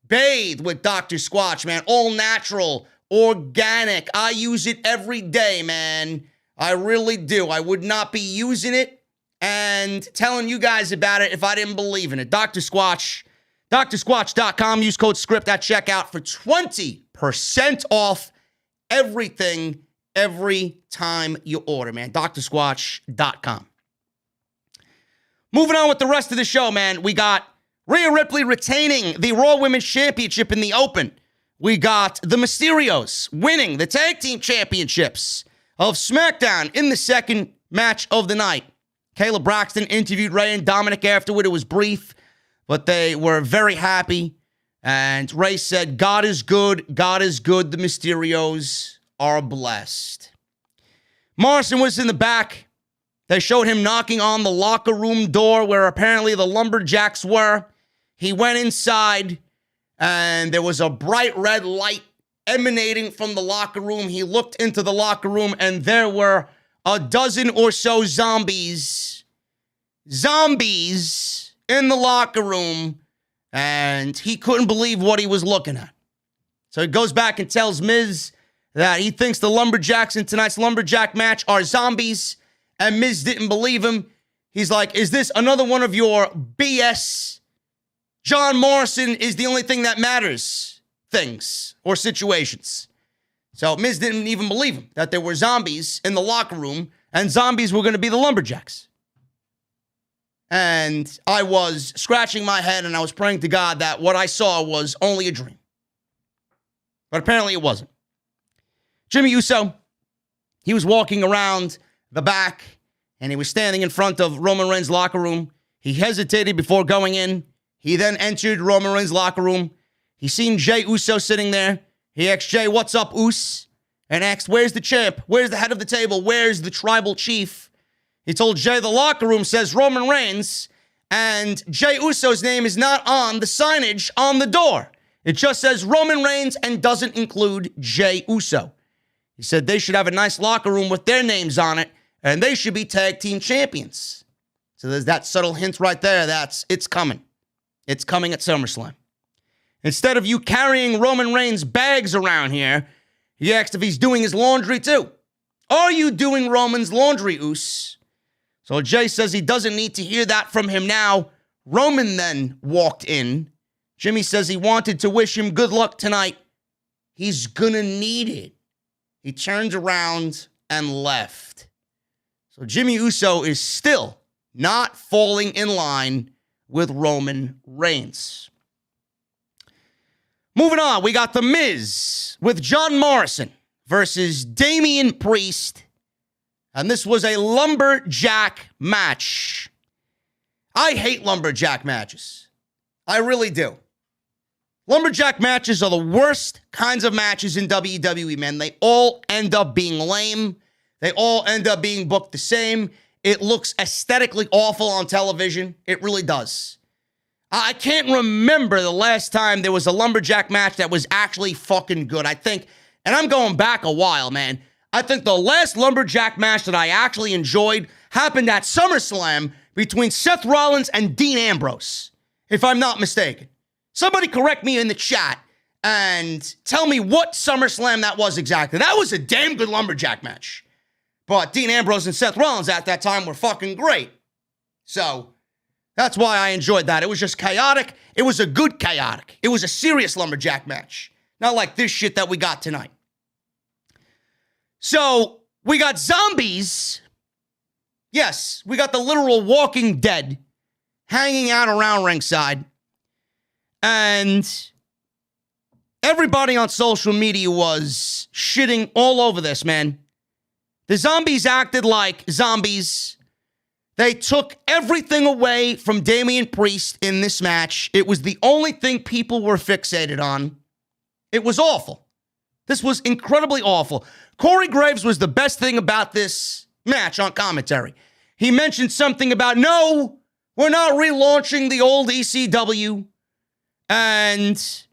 Bathe with Dr. Squatch, man. All natural, organic. I use it every day, man. I really do. I would not be using it and telling you guys about it if I didn't believe in it. Dr. Squatch, drsquatch.com. Use code SCRIPT at checkout for 20% off everything every time you order, man. drsquatch.com. Moving on with the rest of the show, man. We got Rhea Ripley retaining the Raw Women's Championship in the Open. We got the Mysterios winning the Tag Team Championships of SmackDown in the second match of the night. Kayla Braxton interviewed Rey and Dominic afterward. It was brief, but they were very happy. And Rey said, God is good. God is good. The Mysterios are blessed. Morrison was in the back. They showed him knocking on the locker room door where apparently the Lumberjacks were. He went inside, and there was a bright red light emanating from the locker room. He looked into the locker room, and there were a dozen or so zombies in the locker room, and he couldn't believe what he was looking at. So he goes back and tells Miz that he thinks the Lumberjacks in tonight's Lumberjack match are zombies, and Miz didn't believe him. He's like, is this another one of your BS John Morrison is the only thing that matters things or situations? So Miz didn't even believe him that there were zombies in the locker room and zombies were going to be the Lumberjacks. And I was scratching my head and I was praying to God that what I saw was only a dream. But apparently it wasn't. Jimmy Uso, he was walking around the back and he was standing in front of Roman Reigns' locker room. He hesitated before going in. He then entered Roman Reigns' locker room. He seen Jey Uso sitting there. He asked Jey, what's up, Us? And asked, where's the champ? Where's the head of the table? Where's the tribal chief? He told Jey the locker room says Roman Reigns, and Jey Uso's name is not on the signage on the door. It just says Roman Reigns and doesn't include Jey Uso. He said they should have a nice locker room with their names on it, and they should be tag team champions. So there's that subtle hint right there. It's coming. It's coming at SummerSlam. Instead of you carrying Roman Reigns' bags around here, he asked if he's doing his laundry too. Are you doing Roman's laundry, Us? So Jey says he doesn't need to hear that from him now. Roman then walked in. Jimmy says he wanted to wish him good luck tonight. He's gonna need it. He turned around and left. So Jimmy Uso is still not falling in line with Roman Reigns. Moving on, we got The Miz with John Morrison versus Damian Priest. And this was a lumberjack match. I hate lumberjack matches. I really do. Lumberjack matches are the worst kinds of matches in WWE, man. They all end up being lame. They all end up being booked the same. It looks aesthetically awful on television. It really does. I can't remember the last time there was a lumberjack match that was actually fucking good. I think, and I'm going back a while, man. I think the last lumberjack match that I actually enjoyed happened at SummerSlam between Seth Rollins and Dean Ambrose, if I'm not mistaken. Somebody correct me in the chat and tell me what SummerSlam that was exactly. That was a damn good lumberjack match. But Dean Ambrose and Seth Rollins at that time were fucking great. So that's why I enjoyed that. It was just chaotic. It was a good chaotic. It was a serious lumberjack match. Not like this shit that we got tonight. So we got zombies. Yes, we got the literal Walking Dead hanging out around ringside. And everybody on social media was shitting all over this, man. The zombies acted like zombies. They took everything away from Damian Priest in this match. It was the only thing people were fixated on. It was awful. This was incredibly awful. Corey Graves was the best thing about this match on commentary. He mentioned something about, no, we're not relaunching the old ECW. And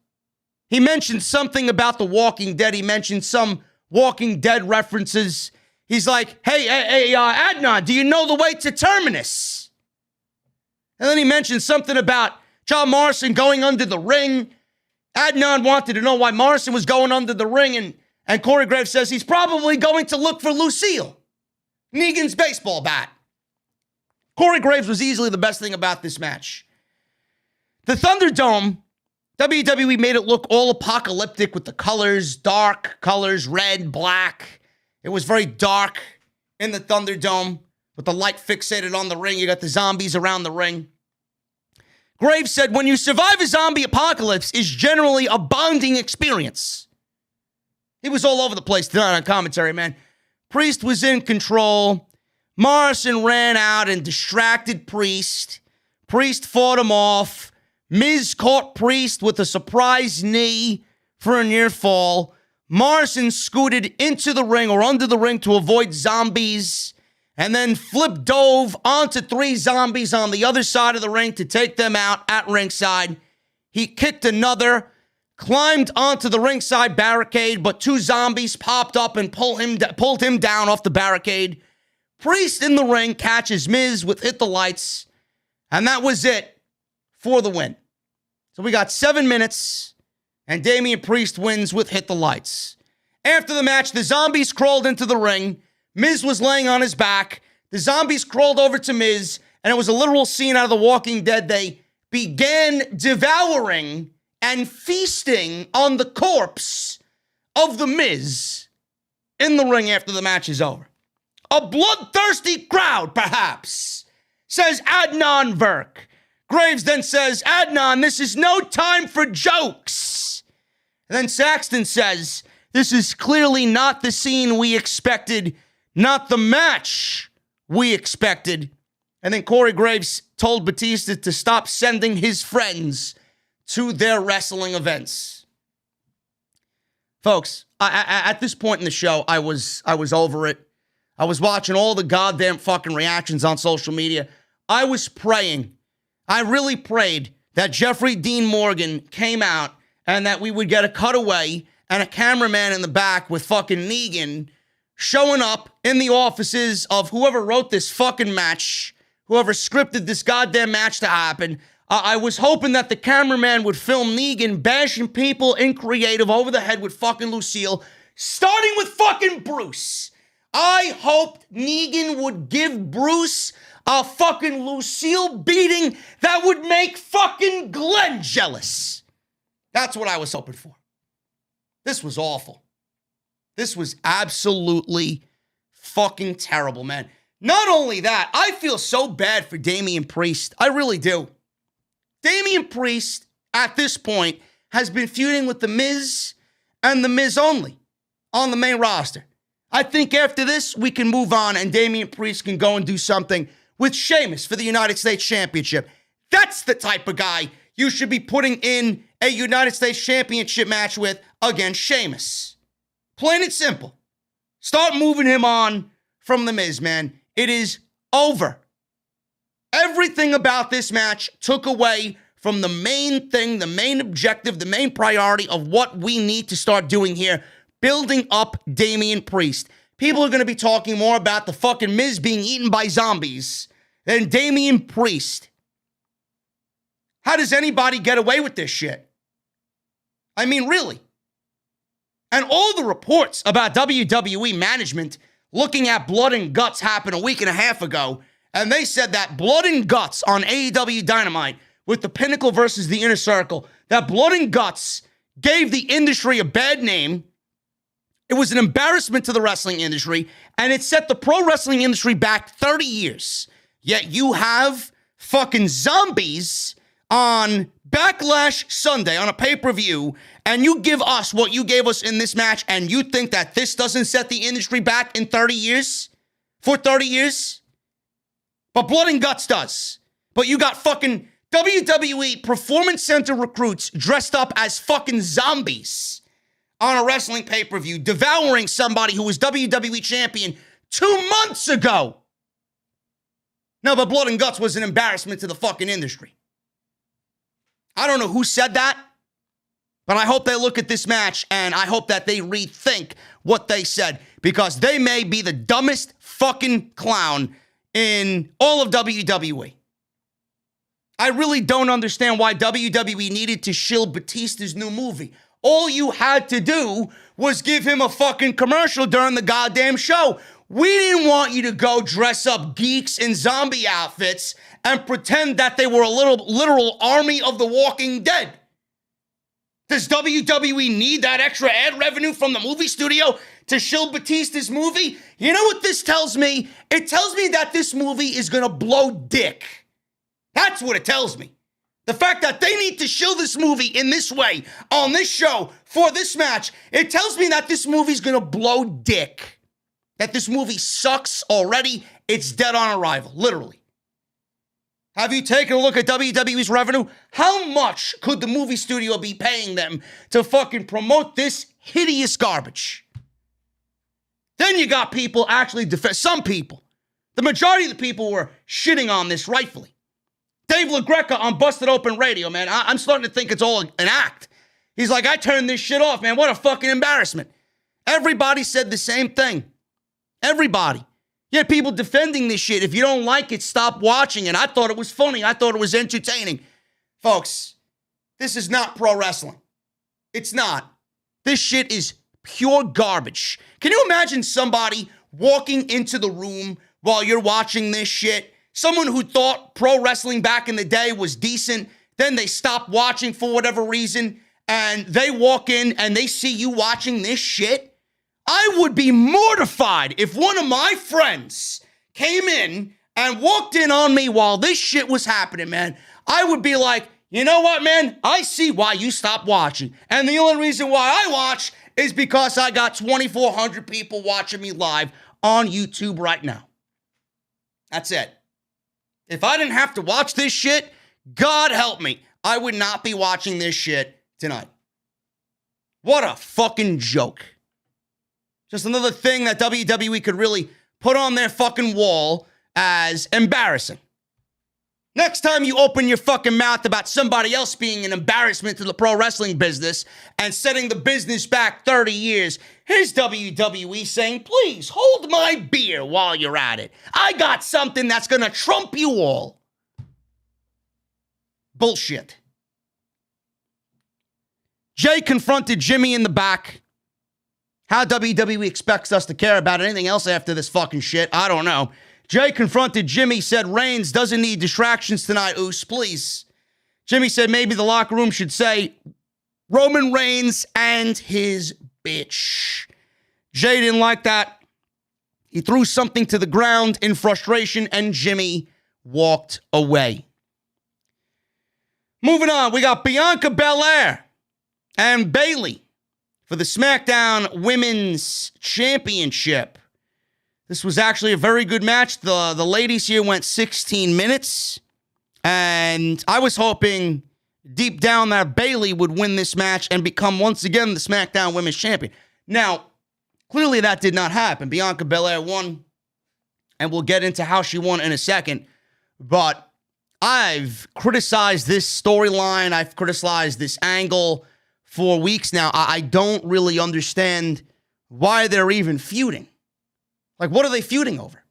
he mentioned something about The Walking Dead. He mentioned some Walking Dead references. He's like, hey, Adnan, do you know the way to Terminus? And then he mentioned something about John Morrison going under the ring. Adnan wanted to know why Morrison was going under the ring, and Corey Graves says he's probably going to look for Lucille, Negan's baseball bat. Corey Graves was easily the best thing about this match. The Thunderdome, WWE made it look all apocalyptic with the colors, dark colors, red, black. It was very dark in the Thunderdome with the light fixated on the ring. You got the zombies around the ring. Graves said, when you survive a zombie apocalypse, it's generally a bonding experience. He was all over the place tonight on commentary, man. Priest was in control. Morrison ran out and distracted Priest. Priest fought him off. Miz caught Priest with a surprise knee for a near fall. Morrison scooted into the ring or under the ring to avoid zombies and then flip dove onto 3 zombies on the other side of the ring to take them out at ringside. He kicked another, climbed onto the ringside barricade, but 2 zombies popped up and pulled him down off the barricade. Priest in the ring catches Miz with Hit the Lights, and that was it for the win. So we got 7 minutes, and Damian Priest wins with Hit the Lights. After the match, the zombies crawled into the ring. Miz was laying on his back. The zombies crawled over to Miz, and it was a literal scene out of The Walking Dead. They began devouring and feasting on the corpse of the Miz in the ring after the match is over. A bloodthirsty crowd, perhaps, says Adnan Virk. Graves then says, Adnan, this is no time for jokes. And then Saxton says, this is clearly not the scene we expected, not the match we expected. And then Corey Graves told Batista to stop sending his friends to their wrestling events. Folks, at this point in the show, I was over it. I was watching all the goddamn fucking reactions on social media. I was praying. I really prayed that Jeffrey Dean Morgan came out and that we would get a cutaway and a cameraman in the back with fucking Negan showing up in the offices of whoever wrote this fucking match, whoever scripted this goddamn match to happen. I was hoping that the cameraman would film Negan bashing people in creative over the head with fucking Lucille, starting with fucking Bruce. I hoped Negan would give Bruce a fucking Lucille beating that would make fucking Glenn jealous. That's what I was hoping for. This was awful. This was absolutely fucking terrible, man. Not only that, I feel so bad for Damian Priest. I really do. Damian Priest, at this point, has been feuding with The Miz and The Miz only on the main roster. I think after this, we can move on and Damian Priest can go and do something with Sheamus for the United States Championship. That's the type of guy you should be putting in a United States Championship match with against Sheamus. Plain and simple. Start moving him on from The Miz, man. It is over. Everything about this match took away from the main thing, the main objective, the main priority of what we need to start doing here, building up Damian Priest. People are going to be talking more about the fucking Miz being eaten by zombies than Damian Priest. How does anybody get away with this shit? I mean, really? And all the reports about WWE management looking at Blood and Guts happened a week and a half ago, and they said that Blood and Guts on AEW Dynamite with the Pinnacle versus the Inner Circle, that Blood and Guts gave the industry a bad name. It was an embarrassment to the wrestling industry, and it set the pro wrestling industry back 30 years. Yet you have fucking zombies on Backlash Sunday on a pay-per-view, and you give us what you gave us in this match, and you think that this doesn't set the industry back in 30 years? For 30 years? But Blood and Guts does. But you got fucking WWE Performance Center recruits dressed up as fucking zombies on a wrestling pay-per-view, devouring somebody who was WWE champion 2 months ago. No, but Blood and Guts was an embarrassment to the fucking industry. I don't know who said that, but I hope they look at this match and I hope that they rethink what they said, because they may be the dumbest fucking clown in all of WWE. I really don't understand why WWE needed to shill Batista's new movie. All you had to do was give him a fucking commercial during the goddamn show. We didn't want you to go dress up geeks in zombie outfits and pretend that they were a literal army of the Walking Dead. Does WWE need that extra ad revenue from the movie studio to shill Batista's movie? You know what this tells me? It tells me that this movie is gonna blow dick. That's what it tells me. The fact that they need to shill this movie in this way, on this show, for this match, it tells me that this movie's gonna blow dick. That this movie sucks already. It's dead on arrival, literally. Have you taken a look at WWE's revenue? How much could the movie studio be paying them to fucking promote this hideous garbage? Then you got people actually some people. The majority of the people were shitting on this rightfully. Dave LaGreca on Busted Open Radio, man. I'm starting to think it's all an act. He's like, I turned this shit off, man. What a fucking embarrassment. Everybody said the same thing. Everybody. Yet people defending this shit. If you don't like it, stop watching it. I thought it was funny. I thought it was entertaining. Folks, this is not pro wrestling. It's not. This shit is pure garbage. Can you imagine somebody walking into the room while you're watching this shit? Someone who thought pro wrestling back in the day was decent, then they stopped watching for whatever reason, and they walk in and they see you watching this shit. I would be mortified if one of my friends came in and walked in on me while this shit was happening, man. I would be like, you know what, man? I see why you stopped watching. And the only reason why I watch is because I got 2,400 people watching me live on YouTube right now. That's it. If I didn't have to watch this shit, God help me, I would not be watching this shit tonight. What a fucking joke. Just another thing that WWE could really put on their fucking wall as embarrassing. Next time you open your fucking mouth about somebody else being an embarrassment to the pro wrestling business and setting the business back 30 years, here's WWE saying, please hold my beer while you're at it. I got something that's gonna trump you all. Bullshit. Jay confronted Jimmy in the back. How WWE expects us to care about anything else after this fucking shit, I don't know. Jay confronted Jimmy, said Reigns doesn't need distractions tonight, Oos, please. Jimmy said maybe the locker room should say Roman Reigns and his bitch. Jay didn't like that. He threw something to the ground in frustration, and Jimmy walked away. Moving on, we got Bianca Belair and Bayley for the SmackDown Women's Championship. This was actually a very good match. The ladies here went 16 minutes, and I was hoping deep down that Bayley would win this match and become once again the SmackDown Women's Champion. Now, clearly that did not happen. Bianca Belair won, and we'll get into how she won in a second, but I've criticized this storyline. I've criticized this angle for weeks now. I don't really understand why they're even feuding. Like, what are they feuding over?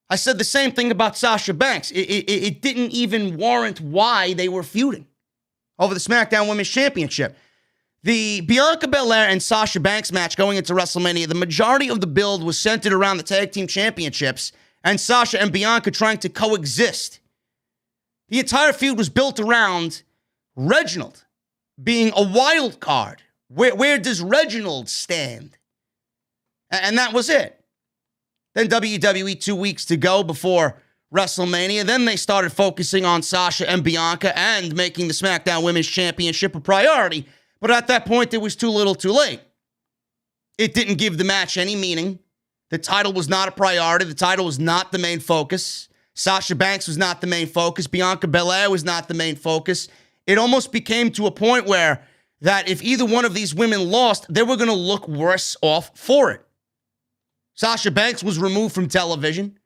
I said the same thing about Sasha Banks. It didn't even warrant why they were feuding over the SmackDown Women's Championship. The Bianca Belair and Sasha Banks match going into WrestleMania, the majority of the build was centered around the tag team championships and Sasha and Bianca trying to coexist. The entire feud was built around Reginald being a wild card. Where does Reginald stand? And that was it. Then WWE 2 weeks to go before WrestleMania. Then they started focusing on Sasha and Bianca and making the SmackDown Women's Championship a priority. But at that point, it was too little too late. It didn't give the match any meaning. The title was not a priority. The title was not the main focus. Sasha Banks was not the main focus. Bianca Belair was not the main focus. It almost became to a point where that if either one of these women lost, they were going to look worse off for it. Sasha Banks was removed from television.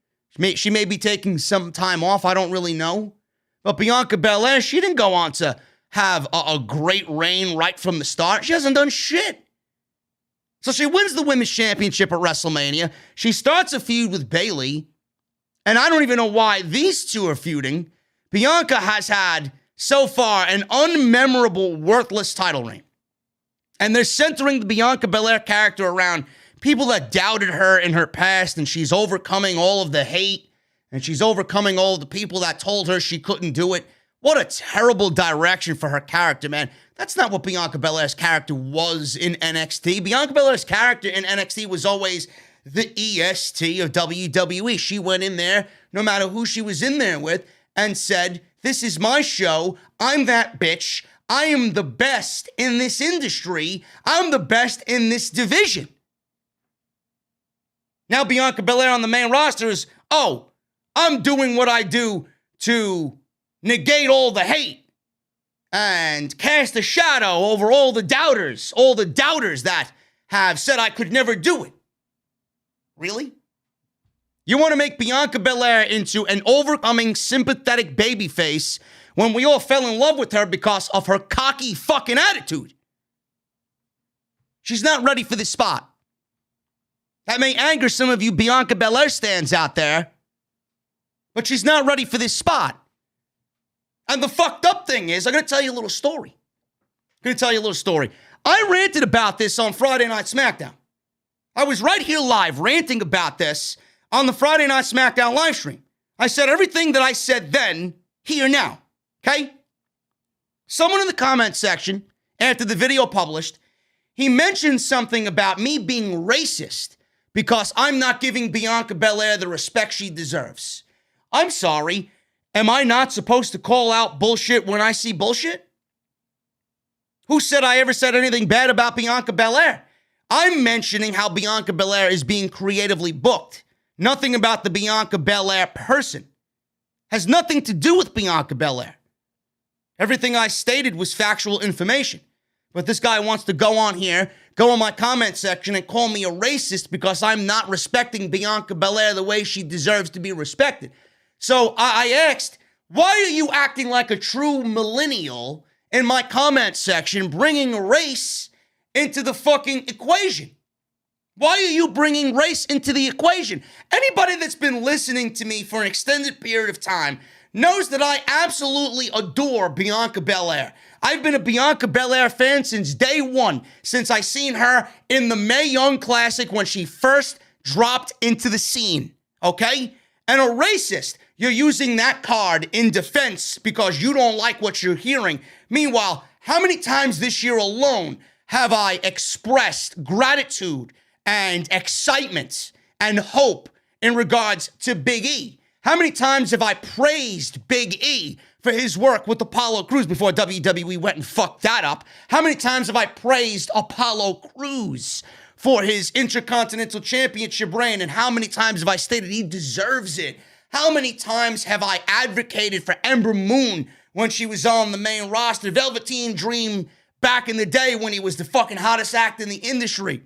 She may be taking some time off. I don't really know. But Bianca Belair, she didn't go on to have a great reign right from the start. She hasn't done shit. So she wins the Women's Championship at WrestleMania. She starts a feud with Bayley. And I don't even know why these two are feuding. Bianca has had, so far, an unmemorable, worthless title reign. And they're centering the Bianca Belair character around people that doubted her in her past, and she's overcoming all of the hate, and she's overcoming all of the people that told her she couldn't do it. What a terrible direction for her character, man. That's not what Bianca Belair's character was in NXT. Bianca Belair's character in NXT was always the EST of WWE. She went in there, no matter who she was in there with, and said, this is my show. I'm that bitch. I am the best in this industry. I'm the best in this division. Now Bianca Belair on the main roster is, oh, I'm doing what I do to negate all the hate and cast a shadow over all the doubters that have said I could never do it. Really? You want to make Bianca Belair into an overcoming, sympathetic babyface when we all fell in love with her because of her cocky fucking attitude. She's not ready for this spot. That may anger some of you Bianca Belair stans out there, but she's not ready for this spot. And the fucked up thing is, I'm going to tell you a little story. I ranted about this on Friday Night SmackDown. I was right here live ranting about this on the Friday Night SmackDown live stream. I said everything that I said then, here now, okay? Someone in the comment section, after the video published, he mentioned something about me being racist because I'm not giving Bianca Belair the respect she deserves. I'm sorry. Am I not supposed to call out bullshit when I see bullshit? Who said I ever said anything bad about Bianca Belair? I'm mentioning how Bianca Belair is being creatively booked. Nothing about the Bianca Belair person. Has nothing to do with Bianca Belair. Everything I stated was factual information. But this guy wants to go on here, go in my comment section and call me a racist because I'm not respecting Bianca Belair the way she deserves to be respected. So I asked, why are you acting like a true millennial in my comment section, bringing race into the fucking equation? Why are you bringing race into the equation? Anybody that's been listening to me for an extended period of time knows that I absolutely adore Bianca Belair. I've been a Bianca Belair fan since day one, since I seen her in the Mae Young Classic when she first dropped into the scene, okay? And a racist, you're using that card in defense because you don't like what you're hearing. Meanwhile, how many times this year alone have I expressed gratitude and excitement and hope in regards to Big E? How many times have I praised Big E for his work with Apollo Crews before WWE went and fucked that up? How many times have I praised Apollo Crews for his Intercontinental Championship reign? And how many times have I stated he deserves it? How many times have I advocated for Ember Moon when she was on the main roster? Velveteen Dream back in the day when he was the fucking hottest act in the industry.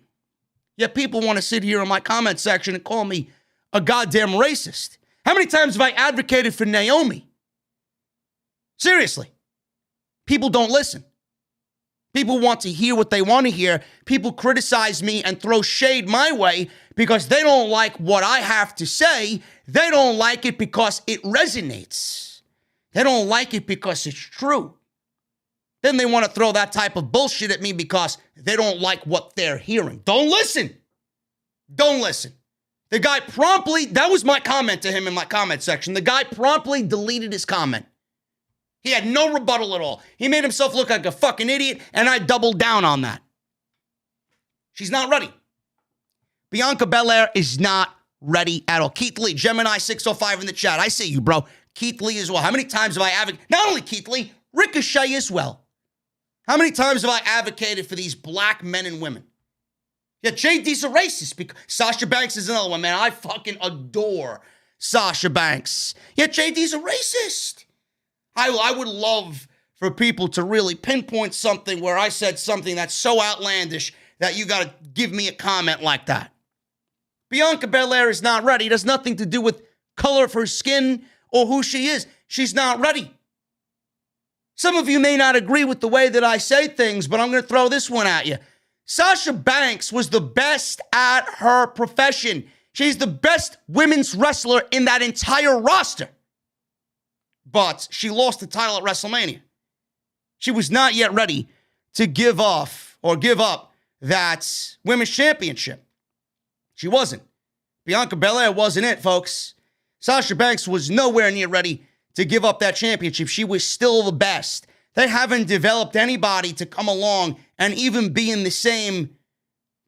Yet people want to sit here in my comment section and call me a goddamn racist. How many times have I advocated for Naomi? Seriously. People don't listen. People want to hear what they want to hear. People criticize me and throw shade my way because they don't like what I have to say. They don't like it because it resonates. They don't like it because it's true. Then they want to throw that type of bullshit at me because they don't like what they're hearing. Don't listen. Don't listen. The guy promptly, that was my comment to him in my comment section. The guy promptly deleted his comment. He had no rebuttal at all. He made himself look like a fucking idiot, and I doubled down on that. She's not ready. Bianca Belair is not ready at all. Keith Lee, Gemini 605 in the chat. I see you, bro. Keith Lee as well. How many times have I advocated? Not only Keith Lee, Ricochet as well. How many times have I advocated for these black men and women? Yeah, JD's a racist. Because Sasha Banks is another one, man. I fucking adore Sasha Banks. Yeah, JD's a racist. I would love for people to really pinpoint something where I said something that's so outlandish that you got to give me a comment like that. Bianca Belair is not ready. It has nothing to do with color of her skin or who she is. She's not ready. Some of you may not agree with the way that I say things, but I'm going to throw this one at you. Sasha Banks was the best at her profession. She's the best women's wrestler in that entire roster. But she lost the title at WrestleMania. She was not yet ready to give up that women's championship. She wasn't. Bianca Belair wasn't it, folks. Sasha Banks was nowhere near ready to give up that championship. She was still the best. They haven't developed anybody to come along and even be in the same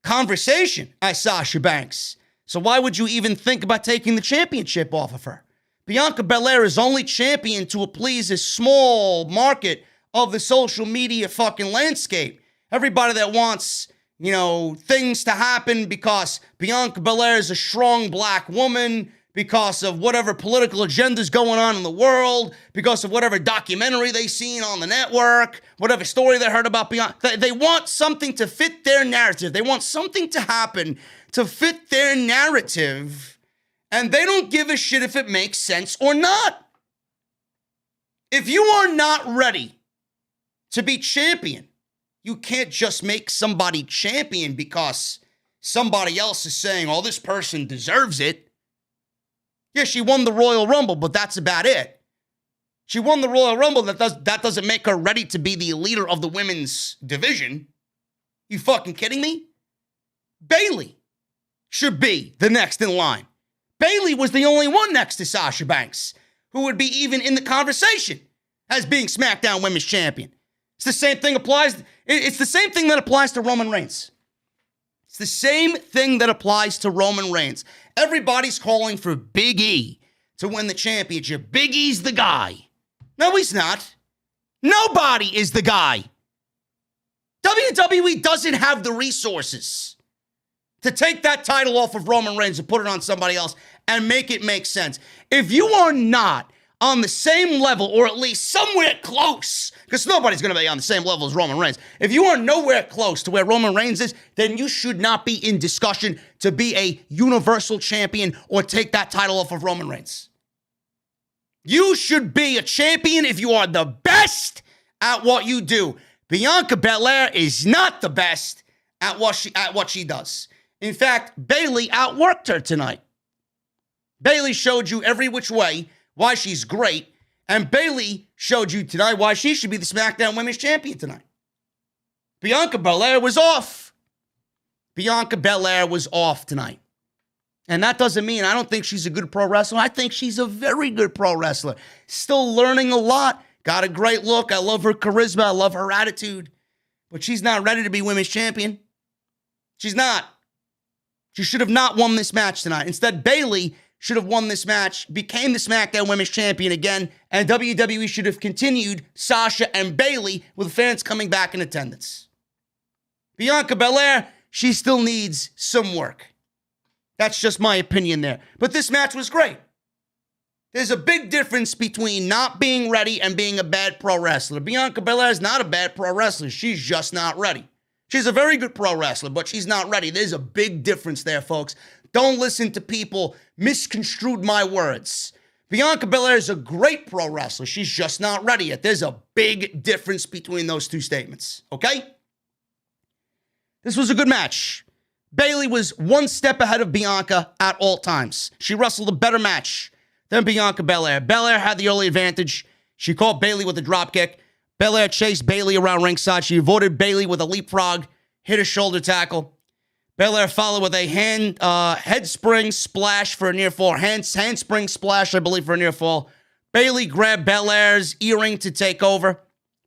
conversation as Sasha Banks. So why would you even think about taking the championship off of her? Bianca Belair is only champion to please a small market of the social media fucking landscape. Everybody that wants, things to happen because Bianca Belair is a strong black woman, because of whatever political agenda's going on in the world, because of whatever documentary they seen on the network, whatever story they heard about Bianca. They want something to fit their narrative. They want something to happen to fit their narrative, and they don't give a shit if it makes sense or not. If you are not ready to be champion, you can't just make somebody champion because somebody else is saying, oh, this person deserves it. Yeah, she won the Royal Rumble, but that's about it. She won the Royal Rumble. That doesn't make her ready to be the leader of the women's division. You fucking kidding me? Bayley should be the next in line. Bayley was the only one next to Sasha Banks who would be even in the conversation as being SmackDown Women's Champion. It's the same thing It's the same thing that applies to Roman Reigns. It's the same thing that applies to Roman Reigns. Everybody's calling for Big E to win the championship. Big E's the guy. No, he's not. Nobody is the guy. WWE doesn't have the resources to take that title off of Roman Reigns and put it on somebody else and make it make sense. If you are not on the same level, or at least somewhere close, because nobody's going to be on the same level as Roman Reigns. If you are nowhere close to where Roman Reigns is, then you should not be in discussion to be a Universal Champion or take that title off of Roman Reigns. You should be a champion if you are the best at what you do. Bianca Belair is not the best at what she does. In fact, Bayley outworked her tonight. Bayley showed you every which way why she's great, And Bayley showed you tonight why she should be the SmackDown Women's Champion tonight. Bianca Belair was off. Bianca Belair was off tonight. And that doesn't mean I don't think she's a good pro wrestler. I think she's a very good pro wrestler. Still learning a lot. Got a great look. I love her charisma. I love her attitude. But she's not ready to be women's champion. She's not. She should have not won this match tonight. Instead, Bayley should have won this match, became the SmackDown Women's Champion again, and WWE should have continued Sasha and Bayley with fans coming back in attendance. Bianca Belair, she still needs some work. That's just my opinion there. But this match was great. There's a big difference between not being ready and being a bad pro wrestler. Bianca Belair is not a bad pro wrestler. She's just not ready. She's a very good pro wrestler, but she's not ready. There's a big difference there, folks. Don't listen to people misconstrued my words. Bianca Belair is a great pro wrestler. She's just not ready yet. There's a big difference between those two statements, okay? This was a good match. Bayley was one step ahead of Bianca at all times. She wrestled a better match than Bianca Belair. Belair had the early advantage. She caught Bayley with a dropkick. Belair chased Bayley around ringside. She avoided Bayley with a leapfrog, hit a shoulder tackle. Belair followed with a headspring splash for a near fall. Handspring splash, I believe, for a near fall. Bayley grabbed Belair's earring to take over.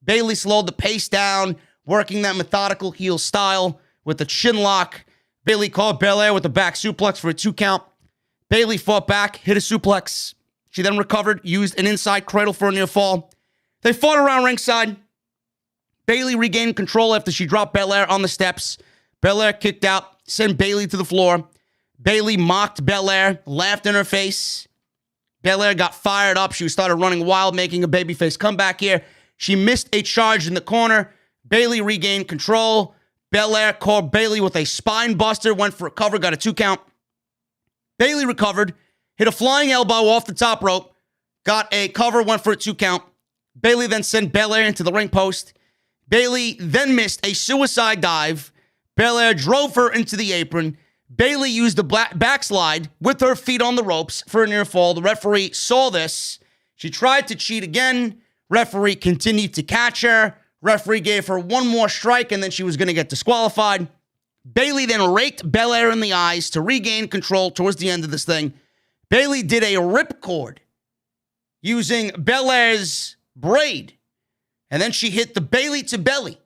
Bayley slowed the pace down, working that methodical heel style with a chin lock. Bayley caught Belair with a back suplex for a 2 count. Bayley fought back, hit a suplex. She then recovered, used an inside cradle for a near fall. They fought around ringside. Bayley regained control after she dropped Belair on the steps. Belair kicked out, sent Bayley to the floor. Bayley mocked Belair, laughed in her face. Belair got fired up. She started running wild, making a babyface comeback here. She missed a charge in the corner. Bayley regained control. Belair caught Bayley with a spine buster, went for a cover, got a 2 count. Bayley recovered, hit a flying elbow off the top rope, got a cover, went for a 2 count. Bayley then sent Belair into the ring post. Bayley then missed a suicide dive. Belair drove her into the apron. Bayley used the backslide with her feet on the ropes for a near fall. The referee saw this. She tried to cheat again. Referee continued to catch her. Referee gave her one more strike, and then she was going to get disqualified. Bayley then raked Belair in the eyes to regain control towards the end of this thing. Bayley did a ripcord using Belair's braid, and then she hit the Bayley to belly.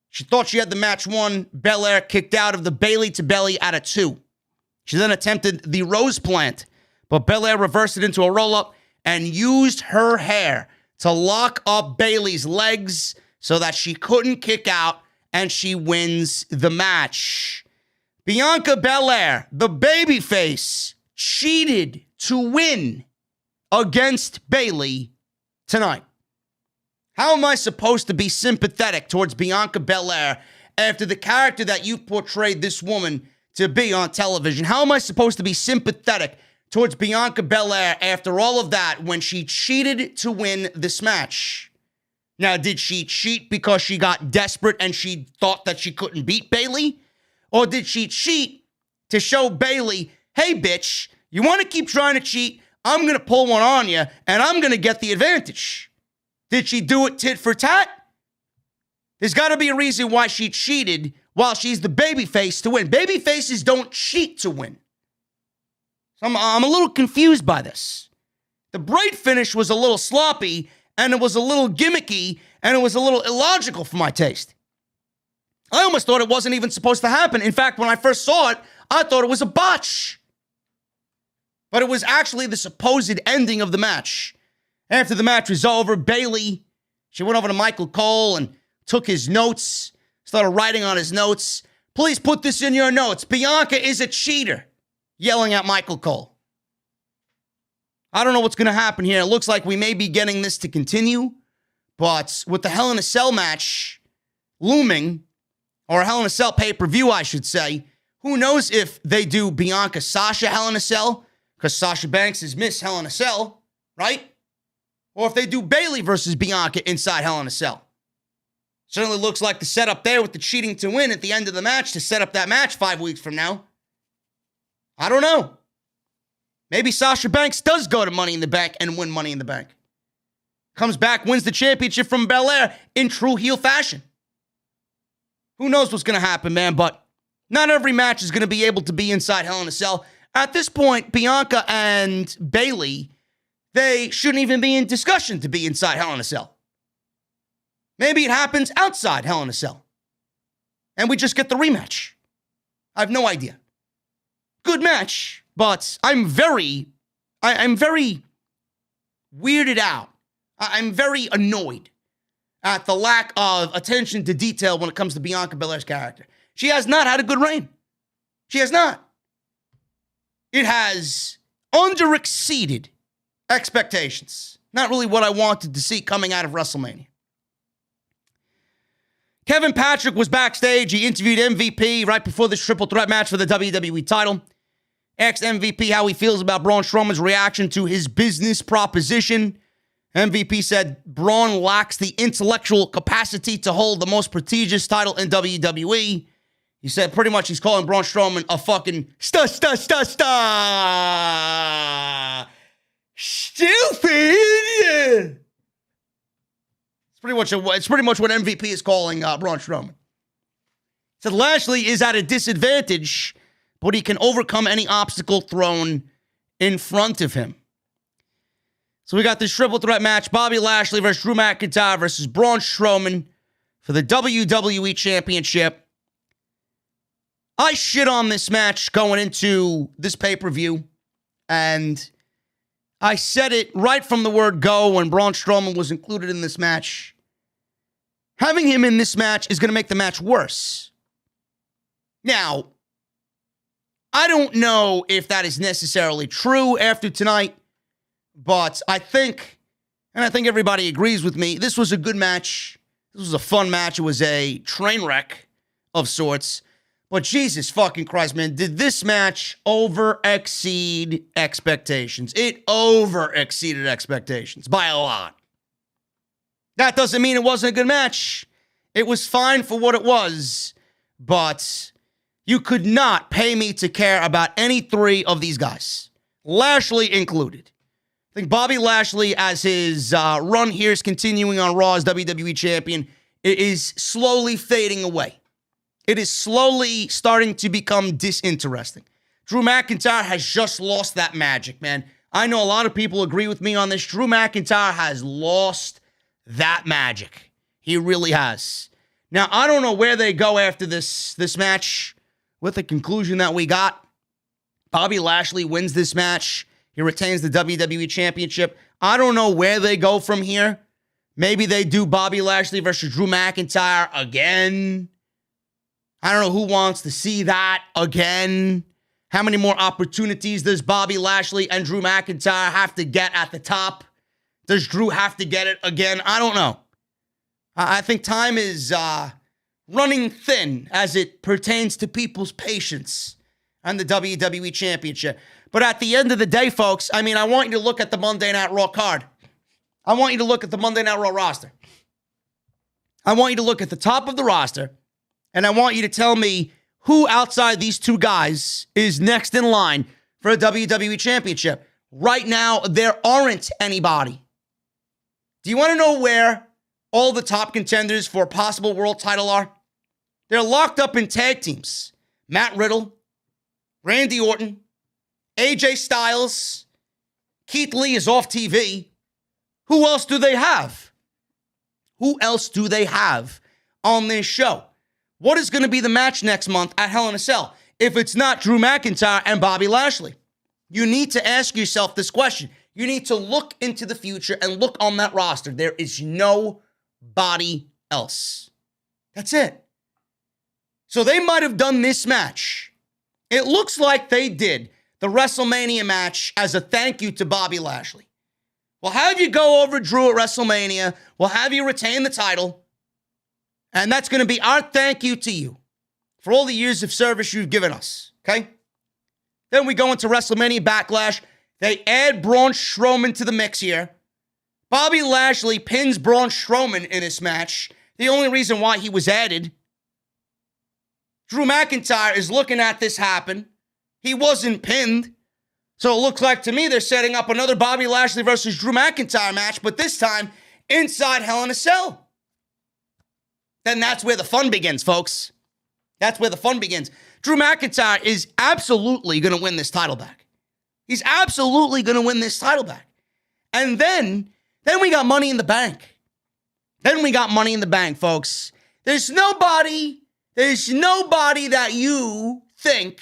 She thought she had the match won. Belair kicked out of the Bayley to belly at a 2. She then attempted the rose plant, but Belair reversed it into a roll-up and used her hair to lock up Bayley's legs so that she couldn't kick out, and she wins the match. Bianca Belair, the babyface, cheated to win against Bayley tonight. How am I supposed to be sympathetic towards Bianca Belair after the character that you portrayed this woman to be on television? How am I supposed to be sympathetic towards Bianca Belair after all of that when she cheated to win this match? Now, did she cheat because she got desperate and she thought that she couldn't beat Bayley? Or did she cheat to show Bayley, hey, bitch, you want to keep trying to cheat? I'm going to pull one on you and I'm going to get the advantage. Did she do it tit for tat? There's got to be a reason why she cheated while she's the babyface to win. Babyfaces don't cheat to win. So I'm a little confused by this. The braid finish was a little sloppy, and it was a little gimmicky, and it was a little illogical for my taste. I almost thought it wasn't even supposed to happen. In fact, when I first saw it, I thought it was a botch. But it was actually the supposed ending of the match. After the match was over, Bayley, she went over to Michael Cole and took his notes, started writing on his notes. Please put this in your notes. Bianca is a cheater, yelling at Michael Cole. I don't know what's going to happen here. It looks like we may be getting this to continue, but with the Hell in a Cell match looming, or Hell in a Cell pay-per-view, I should say, who knows if they do Bianca-Sasha Hell in a Cell, because Sasha Banks is Miss Hell in a Cell, right? Or if they do Bayley versus Bianca inside Hell in a Cell. Certainly looks like the setup there with the cheating to win at the end of the match to set up that match 5 weeks from now. I don't know. Maybe Sasha Banks does go to Money in the Bank and win Money in the Bank. Comes back, wins the championship from Belair in true heel fashion. Who knows what's going to happen, man, but not every match is going to be able to be inside Hell in a Cell. At this point, Bianca and Bayley, they shouldn't even be in discussion to be inside Hell in a Cell. Maybe it happens outside Hell in a Cell. And we just get the rematch. I have no idea. Good match, but I'm very weirded out. I'm very annoyed at the lack of attention to detail when it comes to Bianca Belair's character. She has not had a good reign. She has not. It has under-exceeded expectations. Not really what I wanted to see coming out of WrestleMania. Kevin Patrick was backstage. He interviewed MVP right before this triple threat match for the WWE title. Asked MVP how he feels about Braun Strowman's reaction to his business proposition. MVP said Braun lacks the intellectual capacity to hold the most prestigious title in WWE. He said pretty much he's calling Braun Strowman a fucking stupid. It's pretty much what MVP is calling Braun Strowman. He said Lashley is at a disadvantage, but he can overcome any obstacle thrown in front of him. So we got this triple threat match, Bobby Lashley versus Drew McIntyre versus Braun Strowman for the WWE Championship. I shit on this match going into this pay-per-view, and I said it right from the word go when Braun Strowman was included in this match. Having him in this match is going to make the match worse. Now, I don't know if that is necessarily true after tonight, but I think everybody agrees with me, this was a good match. This was a fun match. It was a train wreck of sorts. But Jesus fucking Christ, man, did this match over-exceed expectations? It over-exceeded expectations by a lot. That doesn't mean it wasn't a good match. It was fine for what it was, but you could not pay me to care about any three of these guys, Lashley included. I think Bobby Lashley, as his run here is continuing on Raw as WWE Champion, it is slowly fading away. It is slowly starting to become disinteresting. Drew McIntyre has just lost that magic, man. I know a lot of people agree with me on this. Drew McIntyre has lost that magic. He really has. Now, I don't know where they go after this match with the conclusion that we got. Bobby Lashley wins this match. He retains the WWE Championship. I don't know where they go from here. Maybe they do Bobby Lashley versus Drew McIntyre again. I don't know who wants to see that again. How many more opportunities does Bobby Lashley and Drew McIntyre have to get at the top? Does Drew have to get it again? I don't know. I think time is running thin as it pertains to people's patience and the WWE Championship. But at the end of the day, folks, I mean, I want you to look at the Monday Night Raw card. I want you to look at the Monday Night Raw roster. I want you to look at the top of the roster, and I want you to tell me who outside these two guys is next in line for a WWE Championship. Right now, there aren't anybody. Do you want to know where all the top contenders for a possible world title are? They're locked up in tag teams. Matt Riddle, Randy Orton, AJ Styles, Keith Lee is off TV. Who else do they have? Who else do they have on this show? What is going to be the match next month at Hell in a Cell if it's not Drew McIntyre and Bobby Lashley? You need to ask yourself this question. You need to look into the future and look on that roster. There is nobody else. That's it. So they might have done this match. It looks like they did the WrestleMania match as a thank you to Bobby Lashley. We'll have you go over Drew at WrestleMania. We'll have you retain the title. And that's going to be our thank you to you for all the years of service you've given us, okay? Then we go into WrestleMania Backlash. They add Braun Strowman to the mix here. Bobby Lashley pins Braun Strowman in this match. The only reason why he was added. Drew McIntyre is looking at this happen. He wasn't pinned. So it looks like to me they're setting up another Bobby Lashley versus Drew McIntyre match, but this time inside Hell in a Cell. Then that's where the fun begins, folks. That's where the fun begins. Drew McIntyre is absolutely going to win this title back. He's absolutely going to win this title back. And then we got Money in the Bank. Then we got Money in the Bank, folks. There's nobody that you think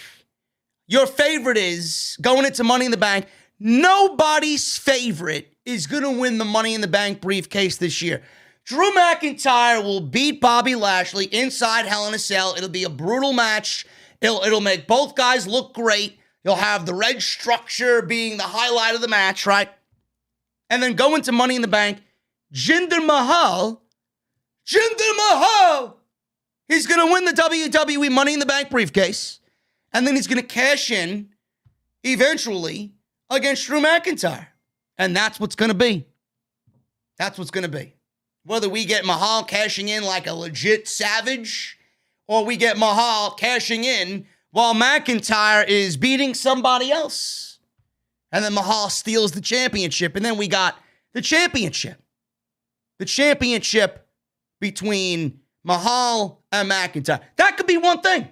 your favorite is going into Money in the Bank. Nobody's favorite is going to win the Money in the Bank briefcase this year. Drew McIntyre will beat Bobby Lashley inside Hell in a Cell. It'll be a brutal match. It'll make both guys look great. You'll have the red structure being the highlight of the match, right? And then go into Money in the Bank. Jinder Mahal, he's going to win the WWE Money in the Bank briefcase. And then he's going to cash in eventually against Drew McIntyre. And that's what's going to be. That's what's going to be. Whether we get Mahal cashing in like a legit savage, or we get Mahal cashing in while McIntyre is beating somebody else. And then Mahal steals the championship. And then we got the championship. The championship between Mahal and McIntyre. That could be one thing.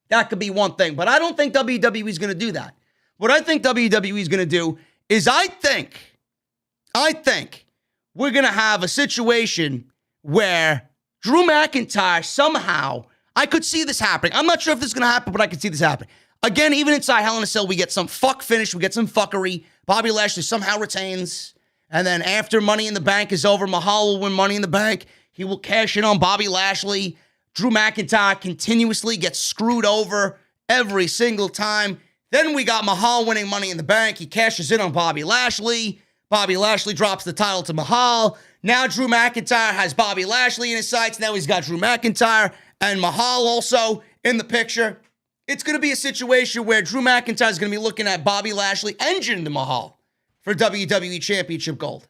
That could be one thing. But I don't think WWE is going to do that. What I think WWE is going to do is I think we're going to have a situation where Drew McIntyre somehow, I could see this happening. I'm not sure if this is going to happen, but I could see this happening. Again, even inside Hell in a Cell, we get some fuck finish. We get some fuckery. Bobby Lashley somehow retains. And then after Money in the Bank is over, Mahal will win Money in the Bank. He will cash in on Bobby Lashley. Drew McIntyre continuously gets screwed over every single time. Then we got Mahal winning Money in the Bank. He cashes in on Bobby Lashley. Bobby Lashley drops the title to Mahal. Now Drew McIntyre has Bobby Lashley in his sights. Now he's got Drew McIntyre and Mahal also in the picture. It's going to be a situation where Drew McIntyre is going to be looking at Bobby Lashley and Jinder Mahal for WWE Championship Gold.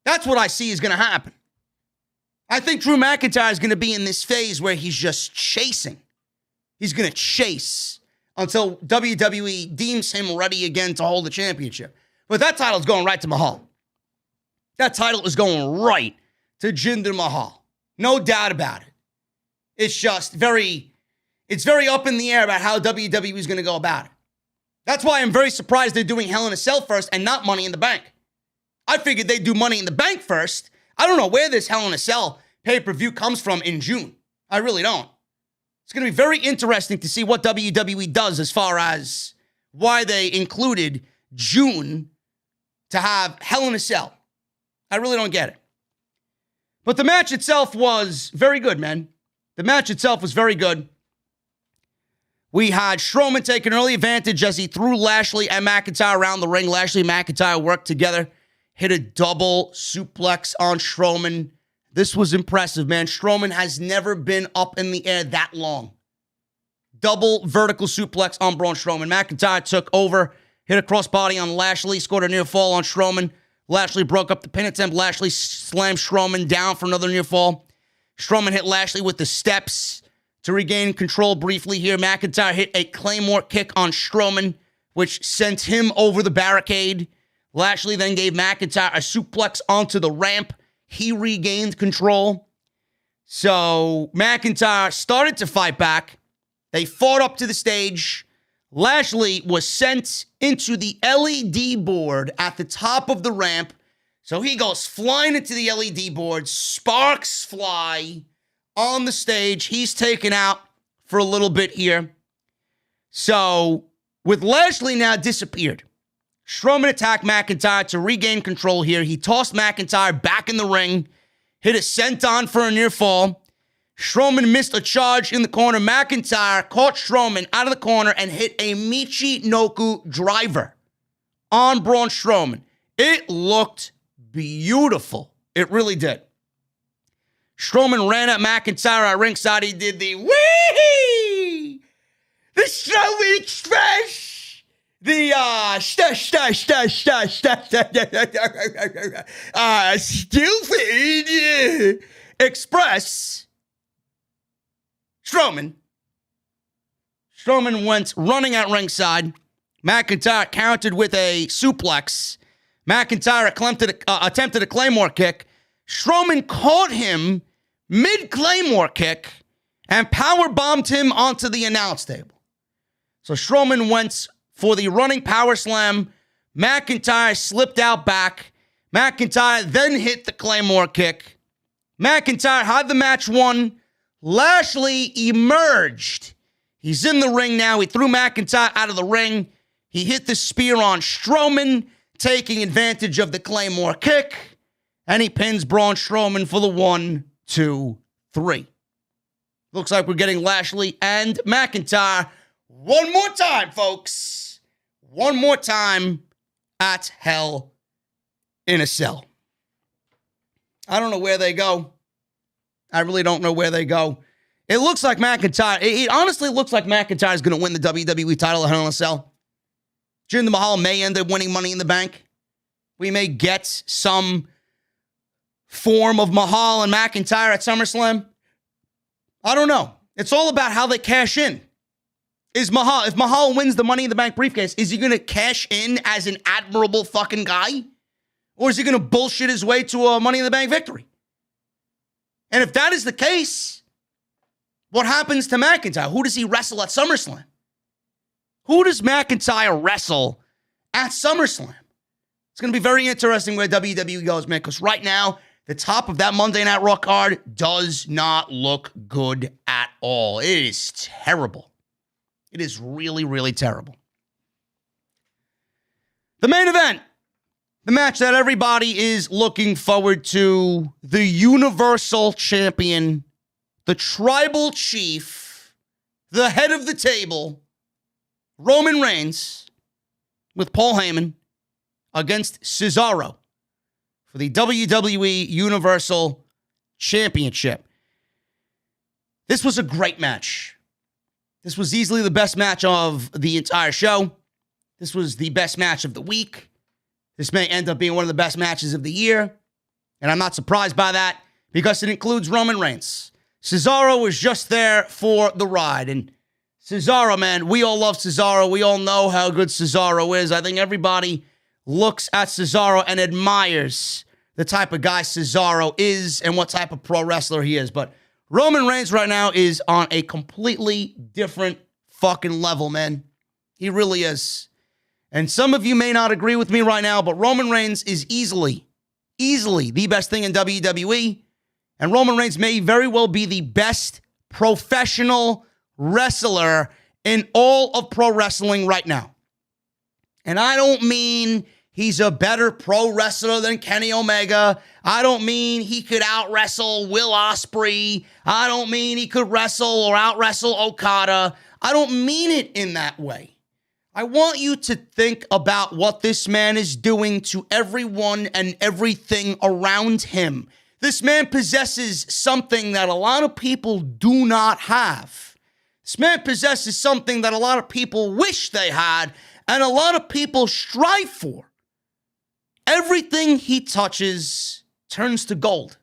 That's what I see is going to happen. I think Drew McIntyre is going to be in this phase where he's just chasing. He's going to chase until WWE deems him ready again to hold the championship. But that title is going right to Mahal. That title is going right to Jinder Mahal. No doubt about it. It's just very up in the air about how WWE is going to go about it. That's why I'm very surprised they're doing Hell in a Cell first and not Money in the Bank. I figured they'd do Money in the Bank first. I don't know where this Hell in a Cell pay-per-view comes from in June. I really don't. It's going to be very interesting to see what WWE does as far as why they included June to have Hell in a Cell. I really don't get it. But the match itself was very good, man. The match itself was very good. We had Strowman take an early advantage as he threw Lashley and McIntyre around the ring. Lashley and McIntyre worked together, hit a double suplex on Strowman. This was impressive, man. Strowman has never been up in the air that long. Double vertical suplex on Braun Strowman. McIntyre took over, hit a crossbody on Lashley, scored a near fall on Strowman. Lashley broke up the pin attempt. Lashley slammed Strowman down for another near fall. Strowman hit Lashley with the steps to regain control briefly here. McIntyre hit a Claymore kick on Strowman, which sent him over the barricade. Lashley then gave McIntyre a suplex onto the ramp. He regained control. So McIntyre started to fight back. They fought up to the stage. Lashley was sent into the LED board at the top of the ramp. So he goes flying into the LED board. Sparks fly on the stage. He's taken out for a little bit here. So with Lashley now disappeared, Strowman attacked McIntyre to regain control here. He tossed McIntyre back in the ring, hit a senton for a near fall. Strowman missed a charge in the corner. McIntyre caught Strowman out of the corner and hit a Michinoku driver on Braun Strowman. It looked beautiful. It really did. Strowman ran at McIntyre at ringside. He did the wee! The Strowman Express! The stupid Express. Strowman went running at ringside. McIntyre countered with a suplex. McIntyre attempted a Claymore kick. Strowman caught him mid-Claymore kick and powerbombed him onto the announce table. So Strowman went for the running power slam. McIntyre slipped out back. McIntyre then hit the Claymore kick. McIntyre had the match won. Lashley emerged. He's in the ring now. He threw McIntyre out of the ring. He hit the spear on Strowman, taking advantage of the Claymore kick. And he pins Braun Strowman for the 1, 2, 3. Looks like we're getting Lashley and McIntyre one more time, folks. One more time at Hell in a Cell. I don't know where they go. I really don't know where they go. It looks like McIntyre, it honestly looks like McIntyre is going to win the WWE title at Hell in a Cell. Jinder Mahal may end up winning Money in the Bank. We may get some form of Mahal and McIntyre at SummerSlam. I don't know. It's all about how they cash in. If Mahal wins the Money in the Bank briefcase, is he going to cash in as an admirable fucking guy? Or is he going to bullshit his way to a Money in the Bank victory? And if that is the case, what happens to McIntyre? Who does he wrestle at SummerSlam? Who does McIntyre wrestle at SummerSlam? It's going to be very interesting where WWE goes, man, because right now, the top of that Monday Night Raw card does not look good at all. It is terrible. It is really, really terrible. The main event, the match that everybody is looking forward to, the Universal Champion, the Tribal Chief, the head of the table, Roman Reigns, with Paul Heyman, against Cesaro for the WWE Universal Championship. This was a great match. This was easily the best match of the entire show. This was the best match of the week. This may end up being one of the best matches of the year. And I'm not surprised by that because it includes Roman Reigns. Cesaro was just there for the ride. And Cesaro, man, we all love Cesaro. We all know how good Cesaro is. I think everybody looks at Cesaro and admires the type of guy Cesaro is and what type of pro wrestler he is. But Roman Reigns right now is on a completely different fucking level, man. He really is. And some of you may not agree with me right now, but Roman Reigns is easily the best thing in WWE. And Roman Reigns may very well be the best professional wrestler in all of pro wrestling right now. And I don't mean he's a better pro wrestler than Kenny Omega. I don't mean he could out-wrestle Will Ospreay. I don't mean he could wrestle or out-wrestle Okada. I don't mean it in that way. I want you to think about what this man is doing to everyone and everything around him. This man possesses something that a lot of people do not have. This man possesses something that a lot of people wish they had and a lot of people strive for. Everything he touches turns to gold.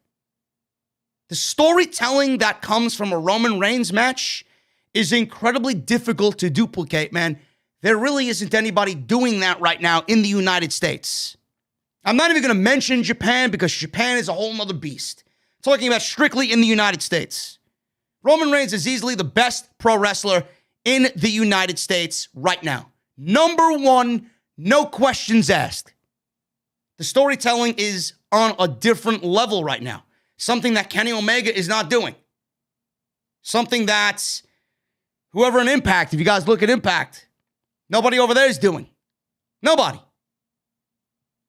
The storytelling that comes from a Roman Reigns match is incredibly difficult to duplicate, man. There really isn't anybody doing that right now in the United States. I'm not even going to mention Japan because Japan is a whole nother beast. I'm talking about strictly in the United States. Roman Reigns is easily the best pro wrestler in the United States right now. Number one, no questions asked. The storytelling is on a different level right now. Something that Kenny Omega is not doing. Something that whoever in Impact, if you guys look at Impact, nobody over there is doing. Nobody.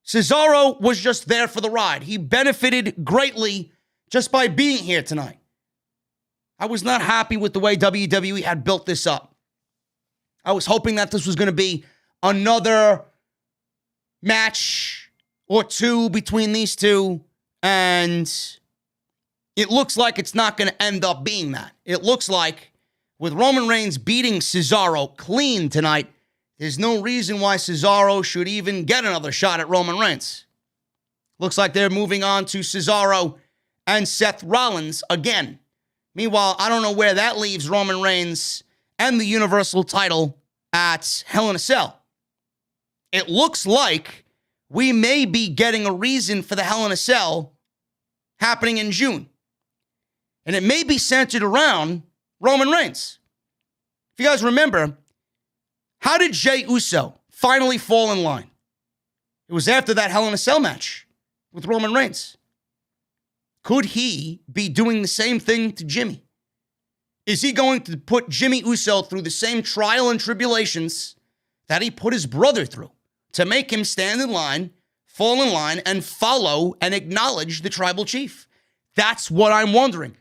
Cesaro was just there for the ride. He benefited greatly just by being here tonight. I was not happy with the way WWE had built this up. I was hoping that this was going to be another match or two between these two, and it looks like it's not going to end up being that. It looks like with Roman Reigns beating Cesaro clean tonight, there's no reason why Cesaro should even get another shot at Roman Reigns. Looks like they're moving on to Cesaro and Seth Rollins again. Meanwhile, I don't know where that leaves Roman Reigns and the Universal title at Hell in a Cell. It looks like we may be getting a reason for the Hell in a Cell happening in June. And it may be centered around Roman Reigns. If you guys remember, how did Jey Uso finally fall in line? It was after that Hell in a Cell match with Roman Reigns. Could he be doing the same thing to Jimmy? Is he going to put Jimmy Uso through the same trial and tribulations that he put his brother through to make him stand in line, fall in line, and follow and acknowledge the tribal chief? That's what I'm wondering.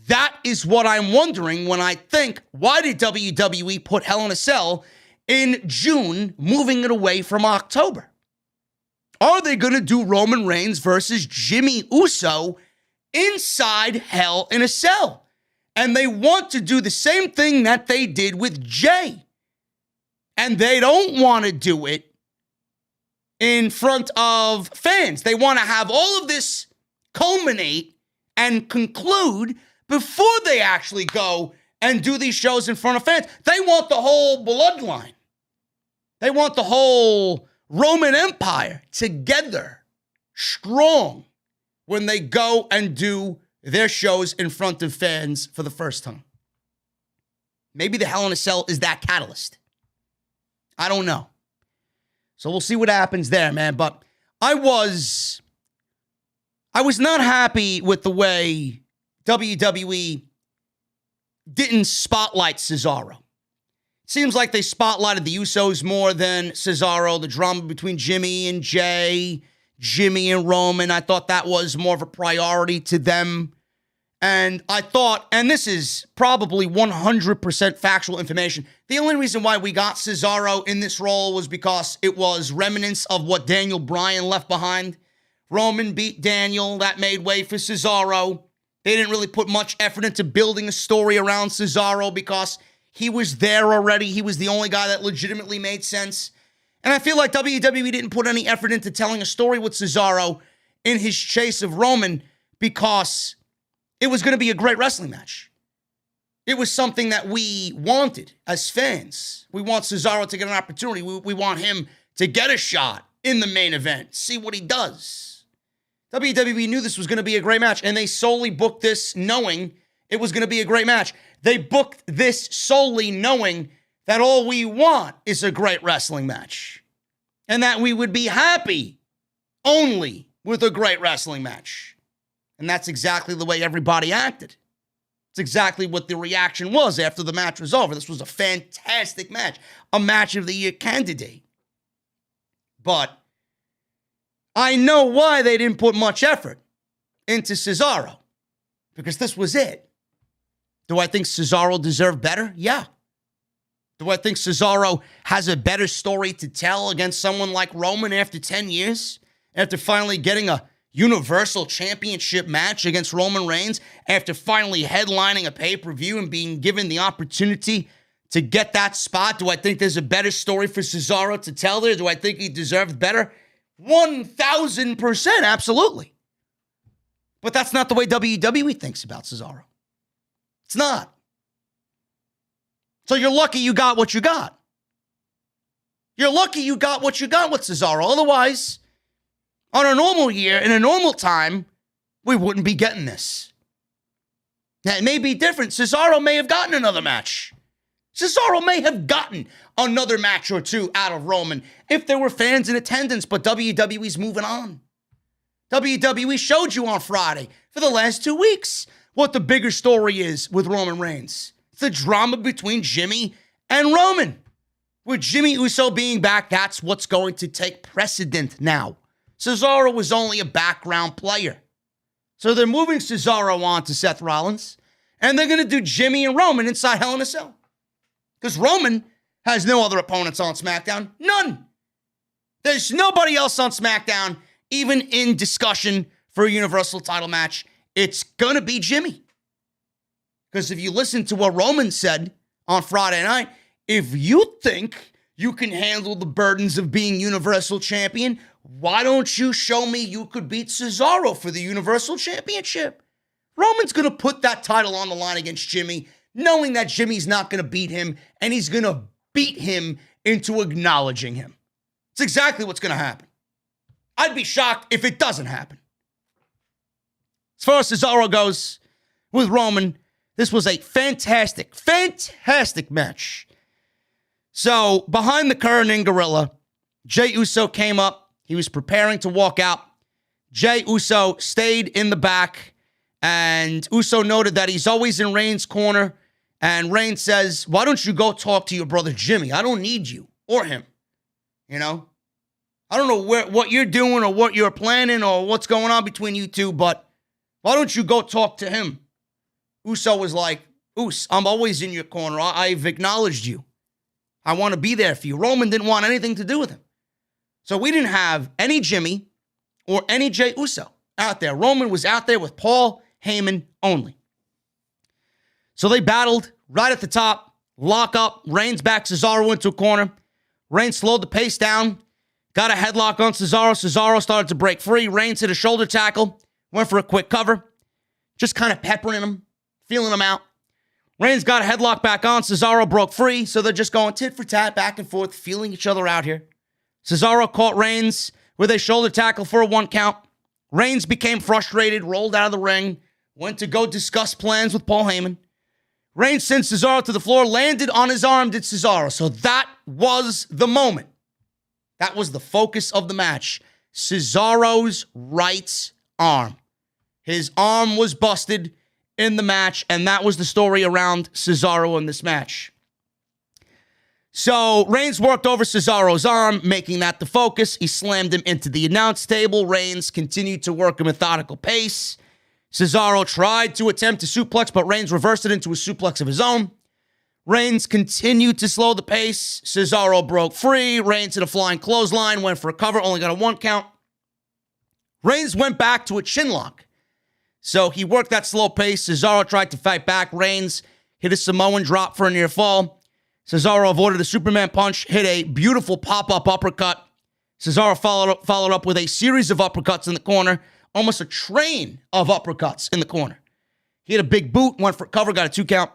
That is what I'm wondering when I think, why did WWE put Hell in a Cell in June, moving it away from October? Are they going to do Roman Reigns versus Jimmy Uso inside Hell in a Cell? And they want to do the same thing that they did with Jey. And they don't want to do it in front of fans. They want to have all of this culminate and conclude before they actually go and do these shows in front of fans. They want the whole bloodline. They want the whole Roman Empire together, strong, when they go and do their shows in front of fans for the first time. Maybe the Hell in a Cell is that catalyst. I don't know. So we'll see what happens there, man. But I was not happy with the way WWE didn't spotlight Cesaro. It seems like they spotlighted the Usos more than Cesaro, the drama between Jimmy and Jey, Jimmy and Roman. I thought that was more of a priority to them. And I thought, and this is probably 100% factual information, the only reason why we got Cesaro in this role was because it was remnants of what Daniel Bryan left behind. Roman beat Daniel. That made way for Cesaro. They didn't really put much effort into building a story around Cesaro because he was there already. He was the only guy that legitimately made sense. And I feel like WWE didn't put any effort into telling a story with Cesaro in his chase of Roman because it was going to be a great wrestling match. It was something that we wanted as fans. We want Cesaro to get an opportunity. We want him to get a shot in the main event, see what he does. WWE knew this was going to be a great match, and they solely booked this knowing it was going to be a great match. They booked this solely knowing that all we want is a great wrestling match, and that we would be happy only with a great wrestling match. And that's exactly the way everybody acted. It's exactly what the reaction was after the match was over. This was a fantastic match, a match of the year candidate. But I know why they didn't put much effort into Cesaro, because this was it. Do I think Cesaro deserved better? Yeah. Do I think Cesaro has a better story to tell against someone like Roman after 10 years? After finally getting a Universal Championship match against Roman Reigns, after finally headlining a pay-per-view and being given the opportunity to get that spot? Do I think there's a better story for Cesaro to tell there? Do I think he deserved better? 1,000%, absolutely. But that's not the way WWE thinks about Cesaro. It's not. So you're lucky you got what you got. You're lucky you got what you got with Cesaro. Otherwise, on a normal year, in a normal time, we wouldn't be getting this. Now, it may be different. Cesaro may have gotten another match. Cesaro may have gotten another match or two out of Roman if there were fans in attendance, but WWE's moving on. WWE showed you on Friday for the last 2 weeks what the bigger story is with Roman Reigns. It's the drama between Jimmy and Roman. With Jimmy Uso being back, that's what's going to take precedent now. Cesaro was only a background player. So they're moving Cesaro on to Seth Rollins, and they're going to do Jimmy and Roman inside Hell in a Cell. Because Roman has no other opponents on SmackDown. None. There's nobody else on SmackDown, even in discussion for a Universal title match. It's going to be Jimmy. Because if you listen to what Roman said on Friday night, if you think you can handle the burdens of being Universal Champion, why don't you show me you could beat Cesaro for the Universal Championship? Roman's going to put that title on the line against Jimmy, knowing that Jimmy's not going to beat him, and he's going to beat him into acknowledging him. It's exactly what's going to happen. I'd be shocked if it doesn't happen. As far as Cesaro goes with Roman, this was a fantastic, fantastic match. So, behind the curtain in Gorilla, Jey Uso came up. He was preparing to walk out. Jey Uso stayed in the back, and Uso noted that he's always in Reigns' corner, and Reigns says, why don't you go talk to your brother Jimmy? I don't need you or him, you know? I don't know what you're doing or what you're planning or what's going on between you two, but why don't you go talk to him? Uso was like, Us, I'm always in your corner. I've acknowledged you. I want to be there for you. Roman didn't want anything to do with him. So we didn't have any Jimmy or any Jey Uso out there. Roman was out there with Paul Heyman only. So they battled right at the top. Lock up. Reigns backed Cesaro into a corner. Reigns slowed the pace down. Got a headlock on Cesaro. Cesaro started to break free. Reigns hit a shoulder tackle. Went for a quick cover. Just kind of peppering him. Feeling him out. Reigns got a headlock back on. Cesaro broke free. So they're just going tit for tat, back and forth, feeling each other out here. Cesaro caught Reigns with a shoulder tackle for a 1 count. Reigns became frustrated, rolled out of the ring, went to go discuss plans with Paul Heyman. Reigns sent Cesaro to the floor, landed on his arm, did Cesaro. So that was the moment. That was the focus of the match. Cesaro's right arm. His arm was busted in the match, and that was the story around Cesaro in this match. So Reigns worked over Cesaro's arm, making that the focus. He slammed him into the announce table. Reigns continued to work a methodical pace. Cesaro tried to attempt a suplex, but Reigns reversed it into a suplex of his own. Reigns continued to slow the pace. Cesaro broke free. Reigns hit a flying clothesline, went for a cover, only got a 1 count. Reigns went back to a chinlock. So he worked that slow pace. Cesaro tried to fight back. Reigns hit a Samoan drop for a near fall. Cesaro avoided a Superman punch, hit a beautiful pop-up uppercut. Cesaro followed up with a series of uppercuts in the corner, almost a train of uppercuts in the corner. He hit a big boot, went for cover, got a 2 count.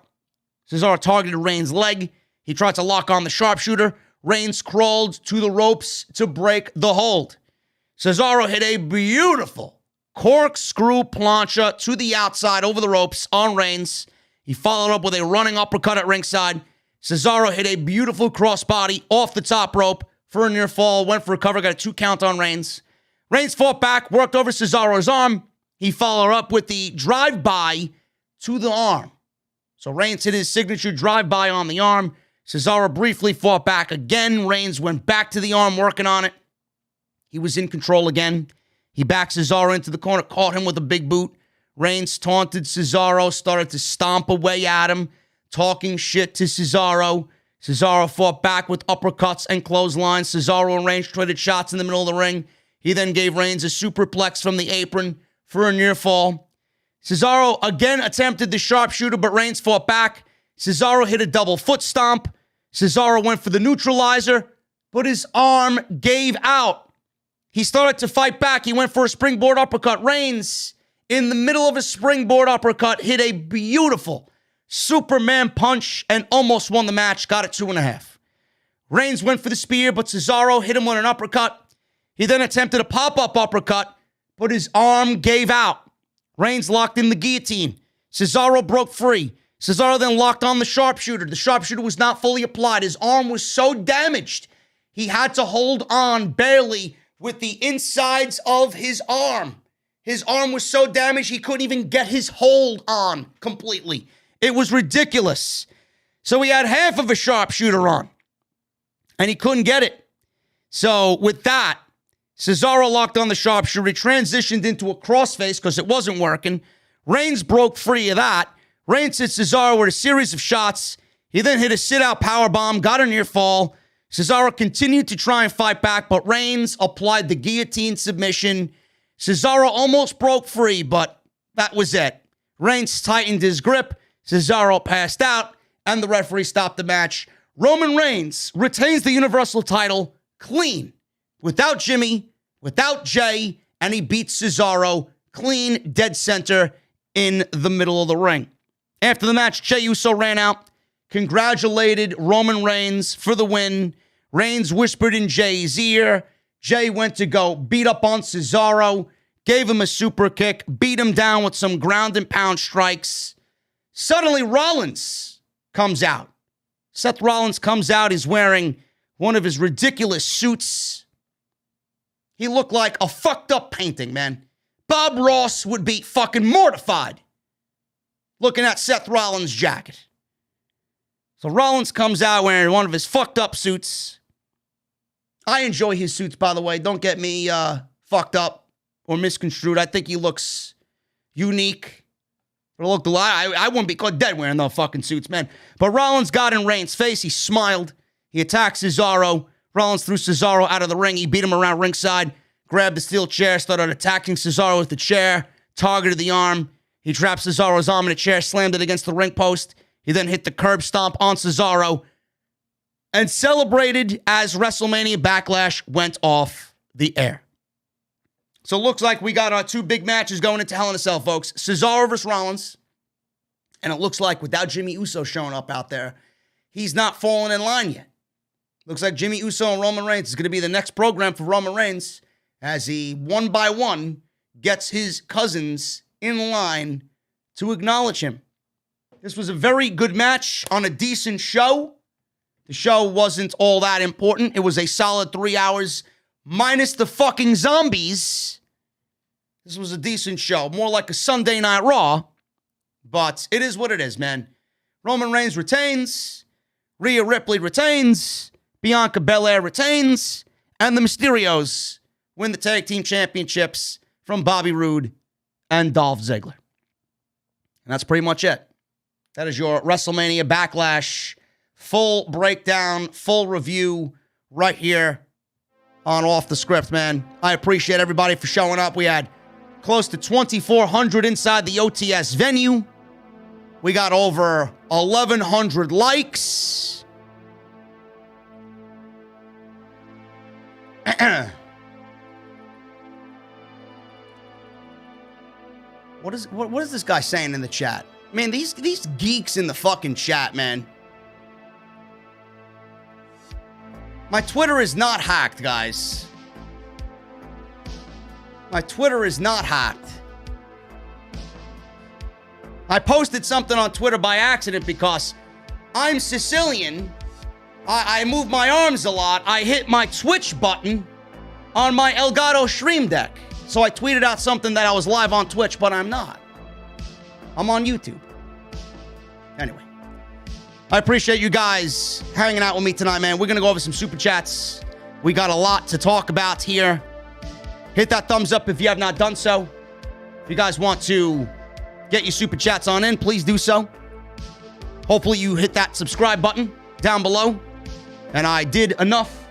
Cesaro targeted Reigns' leg. He tried to lock on the sharpshooter. Reigns crawled to the ropes to break the hold. Cesaro hit a beautiful corkscrew plancha to the outside over the ropes on Reigns. He followed up with a running uppercut at ringside. Cesaro hit a beautiful crossbody off the top rope for a near fall. Went for a cover, got a 2 count on Reigns. Reigns fought back, worked over Cesaro's arm. He followed up with the drive-by to the arm. So Reigns hit his signature drive-by on the arm. Cesaro briefly fought back again. Reigns went back to the arm, working on it. He was in control again. He backed Cesaro into the corner, caught him with a big boot. Reigns taunted Cesaro, started to stomp away at him, talking shit to Cesaro. Cesaro fought back with uppercuts and clotheslines. Cesaro and Reigns traded shots in the middle of the ring. He then gave Reigns a superplex from the apron for a near fall. Cesaro again attempted the sharpshooter, but Reigns fought back. Cesaro hit a double foot stomp. Cesaro went for the neutralizer, but his arm gave out. He started to fight back. He went for a springboard uppercut. Reigns, in the middle of a springboard uppercut, hit a beautiful Superman punch and almost won the match. Got it 2.5. Reigns went for the spear, but Cesaro hit him with an uppercut. He then attempted a pop-up uppercut, but his arm gave out. Reigns locked in the guillotine. Cesaro broke free. Cesaro then locked on the sharpshooter. The sharpshooter was not fully applied. His arm was so damaged, he had to hold on barely with the insides of his arm. His arm was so damaged, he couldn't even get his hold on completely. It was ridiculous. So he had half of a sharpshooter on, and he couldn't get it. So with that, Cesaro locked on the sharpshooter. He transitioned into a crossface because it wasn't working. Reigns broke free of that. Reigns hit Cesaro with a series of shots. He then hit a sit-out powerbomb, got a near fall. Cesaro continued to try and fight back, but Reigns applied the guillotine submission. Cesaro almost broke free, but that was it. Reigns tightened his grip. Cesaro passed out, and the referee stopped the match. Roman Reigns retains the Universal title clean, without Jimmy, without Jey, and he beats Cesaro clean, dead center in the middle of the ring. After the match, Jey Uso ran out, congratulated Roman Reigns for the win. Reigns whispered in Jey's ear, Jay went to go beat up on Cesaro, gave him a super kick, beat him down with some ground and pound strikes. Suddenly, Rollins comes out. Seth Rollins comes out. He's wearing one of his ridiculous suits. He looked like a fucked up painting, man. Bob Ross would be fucking mortified looking at Seth Rollins' jacket. So Rollins comes out wearing one of his fucked up suits. I enjoy his suits, by the way. Don't get me fucked up or misconstrued. I think he looks unique. Look, I wouldn't be caught dead wearing those fucking suits, man. But Rollins got in Reigns' face. He smiled. He attacked Cesaro. Rollins threw Cesaro out of the ring. He beat him around ringside, grabbed the steel chair, started attacking Cesaro with the chair, targeted the arm. He trapped Cesaro's arm in a chair, slammed it against the ring post. He then hit the curb stomp on Cesaro and celebrated as WrestleMania Backlash went off the air. So it looks like we got our two big matches going into Hell in a Cell, folks. Cesaro versus Rollins. And it looks like without Jimmy Uso showing up out there, he's not falling in line yet. Looks like Jimmy Uso and Roman Reigns is going to be the next program for Roman Reigns as he, one by one, gets his cousins in line to acknowledge him. This was a very good match on a decent show. The show wasn't all that important. It was a solid 3 hours minus the fucking zombies. This was a decent show. More like a Sunday Night Raw. But it is what it is, man. Roman Reigns retains. Rhea Ripley retains. Bianca Belair retains. And the Mysterios win the tag team championships from Bobby Roode and Dolph Ziggler. And that's pretty much it. That is your WrestleMania Backlash full breakdown, full review right here on Off the Script, man. I appreciate everybody for showing up. We had close to 2,400 inside the OTS venue. We got over 1,100 likes. What is this guy saying in the chat? Man, these geeks in the fucking chat, man. My Twitter is not hacked, guys. My Twitter is not hacked. I posted something on Twitter by accident because I'm Sicilian. I move my arms a lot. I hit my Twitch button on my Elgato Stream Deck. So I tweeted out something that I was live on Twitch, but I'm not. I'm on YouTube. Anyway. I appreciate you guys hanging out with me tonight, man. We're going to go over some super chats. We got a lot to talk about here. Hit that thumbs up if you have not done so. If you guys want to get your super chats on in, please do so. Hopefully you hit that subscribe button down below. And I did enough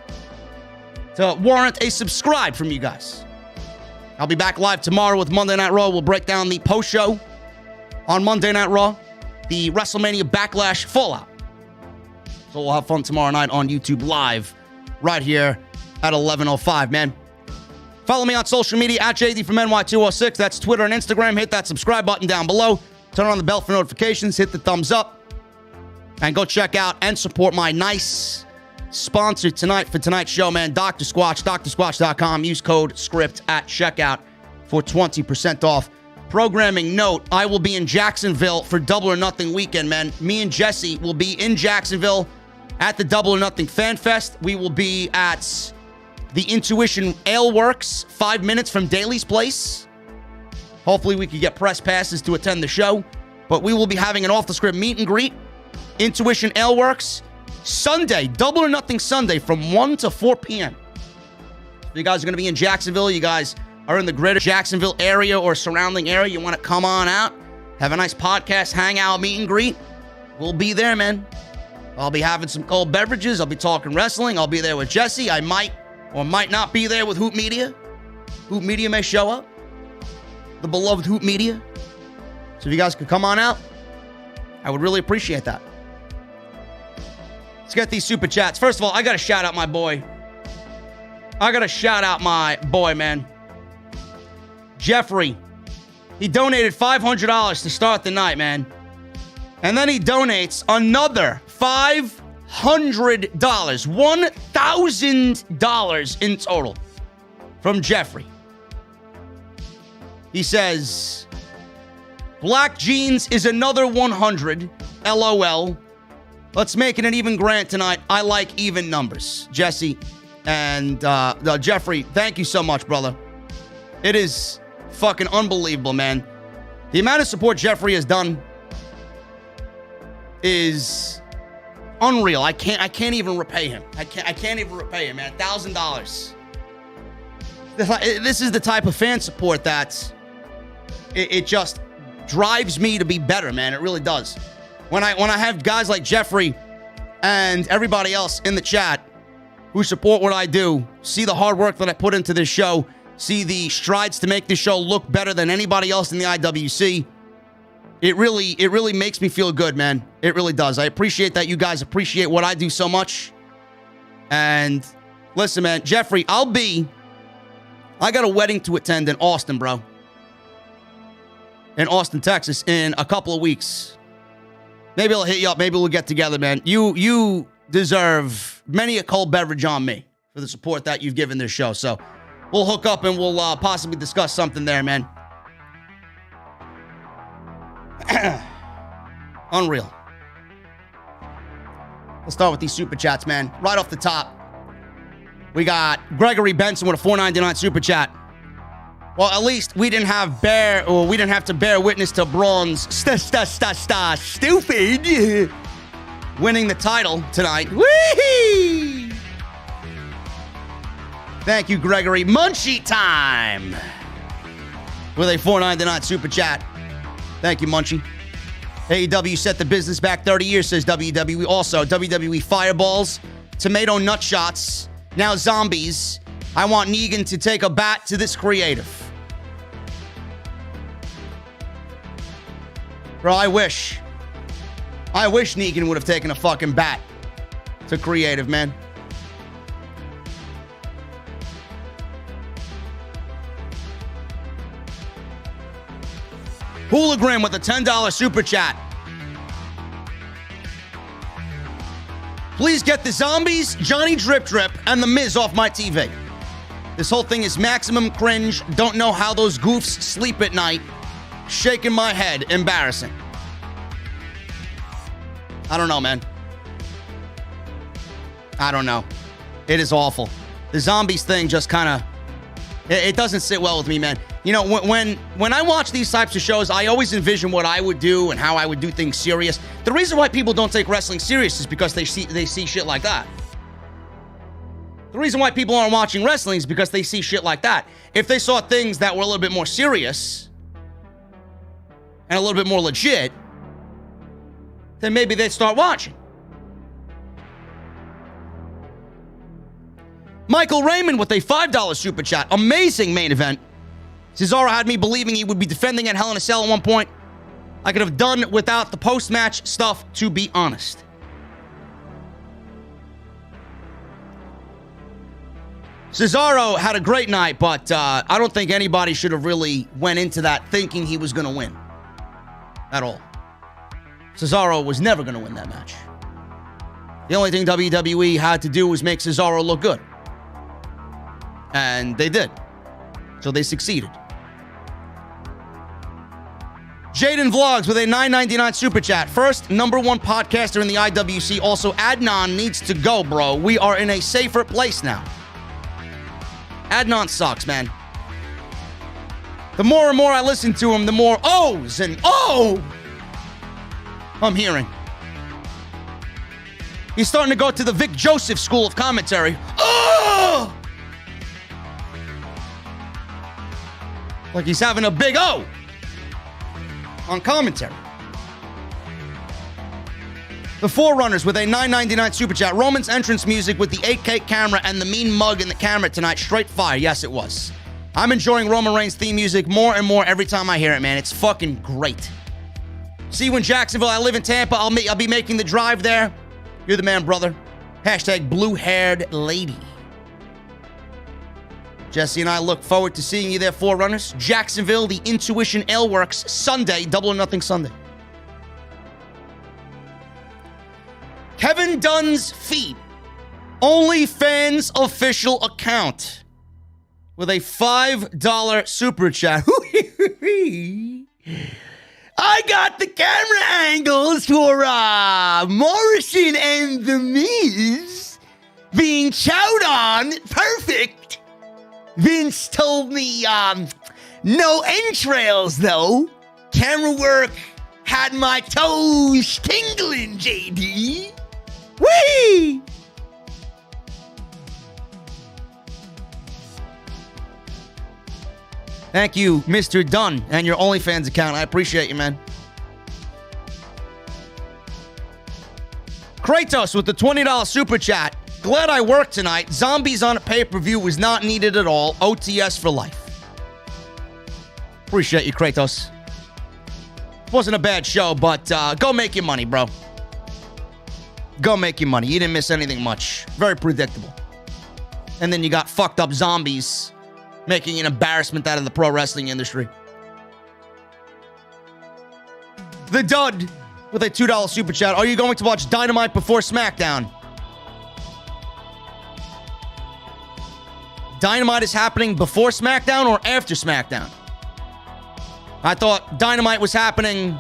to warrant a subscribe from you guys. I'll be back live tomorrow with Monday Night Raw. We'll break down the post show on Monday Night Raw. The WrestleMania Backlash Fallout. So we'll have fun tomorrow night on YouTube Live right here at 11:05, man. Follow me on social media at JDfromNY206. That's Twitter and Instagram. Hit that subscribe button down below. Turn on the bell for notifications. Hit the thumbs up. And go check out and support my nice sponsor tonight for tonight's show, man. Dr. Squatch, drsquatch.com. Use code SCRIPT at checkout for 20% off. Programming note, I will be in Jacksonville for Double or Nothing weekend, man. Me and Jesse will be in Jacksonville at the Double or Nothing Fan Fest. We will be at the Intuition Ale Works, 5 minutes from Daly's place. Hopefully we can get press passes to attend the show. But we will be having an off-the-script meet and greet. Intuition Ale Works, Sunday, Double or Nothing Sunday from 1 to 4 p.m. If you guys are going to be in Jacksonville, you guys are in the greater Jacksonville area or surrounding area, you want to come on out, have a nice podcast, hangout, meet and greet, we'll be there, man. I'll be having some cold beverages. I'll be talking wrestling. I'll be there with Jesse. I might or might not be there with Hoop Media. Hoop Media may show up. The beloved Hoop Media. So if you guys could come on out, I would really appreciate that. Let's get these super chats. First of all, I got to shout out my boy. Man. Jeffrey, he donated $500 to start the night, man. And then he donates another $500, $1,000 in total. from Jeffrey. He says, Black Jeans is another 100. LOL. Let's make it an even grant tonight. I like even numbers. Jesse and Jeffrey, thank you so much, brother. It is fucking unbelievable, man. The amount of support Jeffrey has done is unreal. I can't even repay him. I can't even repay him, man. $1,000. This is the type of fan support that it just drives me to be better, man. It really does. When I have guys like Jeffrey and everybody else in the chat who support what I do, see the hard work that I put into this show, see the strides to make this show look better than anybody else in the IWC, it really makes me feel good, man. It really does. I appreciate that you guys appreciate what I do so much. And listen, man, Jeffrey, I got a wedding to attend in Austin, bro. In Austin, Texas, in a couple of weeks. Maybe I'll hit you up. Maybe we'll get together, man. You deserve many a cold beverage on me for the support that you've given this show. So we'll hook up and we'll possibly discuss something there, man. Unreal. Let's start with these super chats, man. Right off the top, we got Gregory Benson with a $4.99 super chat. Well, at least we didn't have to bear witness to Braun's stupid winning the title tonight. Whee! Thank you, Gregory. Munchie time with a $4.99 super chat. Thank you, Munchie. AEW set the business back 30 years, says WWE. Also, WWE Fireballs, Tomato Nut Shots, now Zombies. I want Negan to take a bat to this creative. Bro, I wish Negan would have taken a fucking bat to creative, man. Hooligan with a $10 super chat. Please get the Zombies, Johnny Drip Drip, and the Miz off my TV. This whole thing is maximum cringe. Don't know how those goofs sleep at night. Shaking my head. Embarrassing. I don't know, man. I don't know. It is awful. The Zombies thing just kind of... It doesn't sit well with me, man. You know, when I watch these types of shows, I always envision what I would do and how I would do things serious. The reason why people don't take wrestling serious is because they see shit like that. The reason why people aren't watching wrestling is because they see shit like that. If they saw things that were a little bit more serious and a little bit more legit, then maybe they'd start watching. Michael Raymond with a $5 super chat. Amazing main event. Cesaro had me believing he would be defending at Hell in a Cell at one point. I could have done without the post-match stuff, to be honest. Cesaro had a great night, but I don't think anybody should have really went into that thinking he was going to win. At all. Cesaro was never going to win that match. The only thing WWE had to do was make Cesaro look good. And they did. So they succeeded. Jaden Vlogs with a $9.99 super chat. First, #1 podcaster in the IWC. Also, Adnan needs to go, bro. We are in a safer place now. Adnan sucks, man. The more and more I listen to him, the more O's and oh I'm hearing. He's starting to go to the Vic Joseph school of commentary. Oh! Like he's having a big O on commentary. The Forerunners with a $9.99 super chat. Roman's entrance music with the 8K camera and the mean mug in the camera tonight. Straight fire. Yes, it was. I'm enjoying Roman Reigns' theme music more and more every time I hear it, man. It's fucking great. See you in Jacksonville. I live in Tampa. I'll be making the drive there. You're the man, brother. Hashtag blue-haired lady. Jesse and I look forward to seeing you there, Forerunners. Jacksonville, the Intuition Ale Works, Sunday, Double or Nothing Sunday. Kevin Dunn's feed. OnlyFans official account. with a $5 super chat. I got the camera angles for Morrison and The Miz being chowed on. Perfect. Vince told me no entrails, though. Camera work had my toes tingling, JD. Whee! Thank you, Mr. Dunn, and your OnlyFans account. I appreciate you, man. Kratos with the $20 super chat. Glad I worked tonight. Zombies on a pay-per-view was not needed at all. OTS for life. Appreciate you, Kratos. Wasn't a bad show, but go make your money, bro. Go make your money. You didn't miss anything much. Very predictable. And then you got fucked up zombies making an embarrassment out of the pro wrestling industry. The Dud with a $2 super chat. Are you going to watch Dynamite before SmackDown? Dynamite is happening before SmackDown or after SmackDown? I thought Dynamite was happening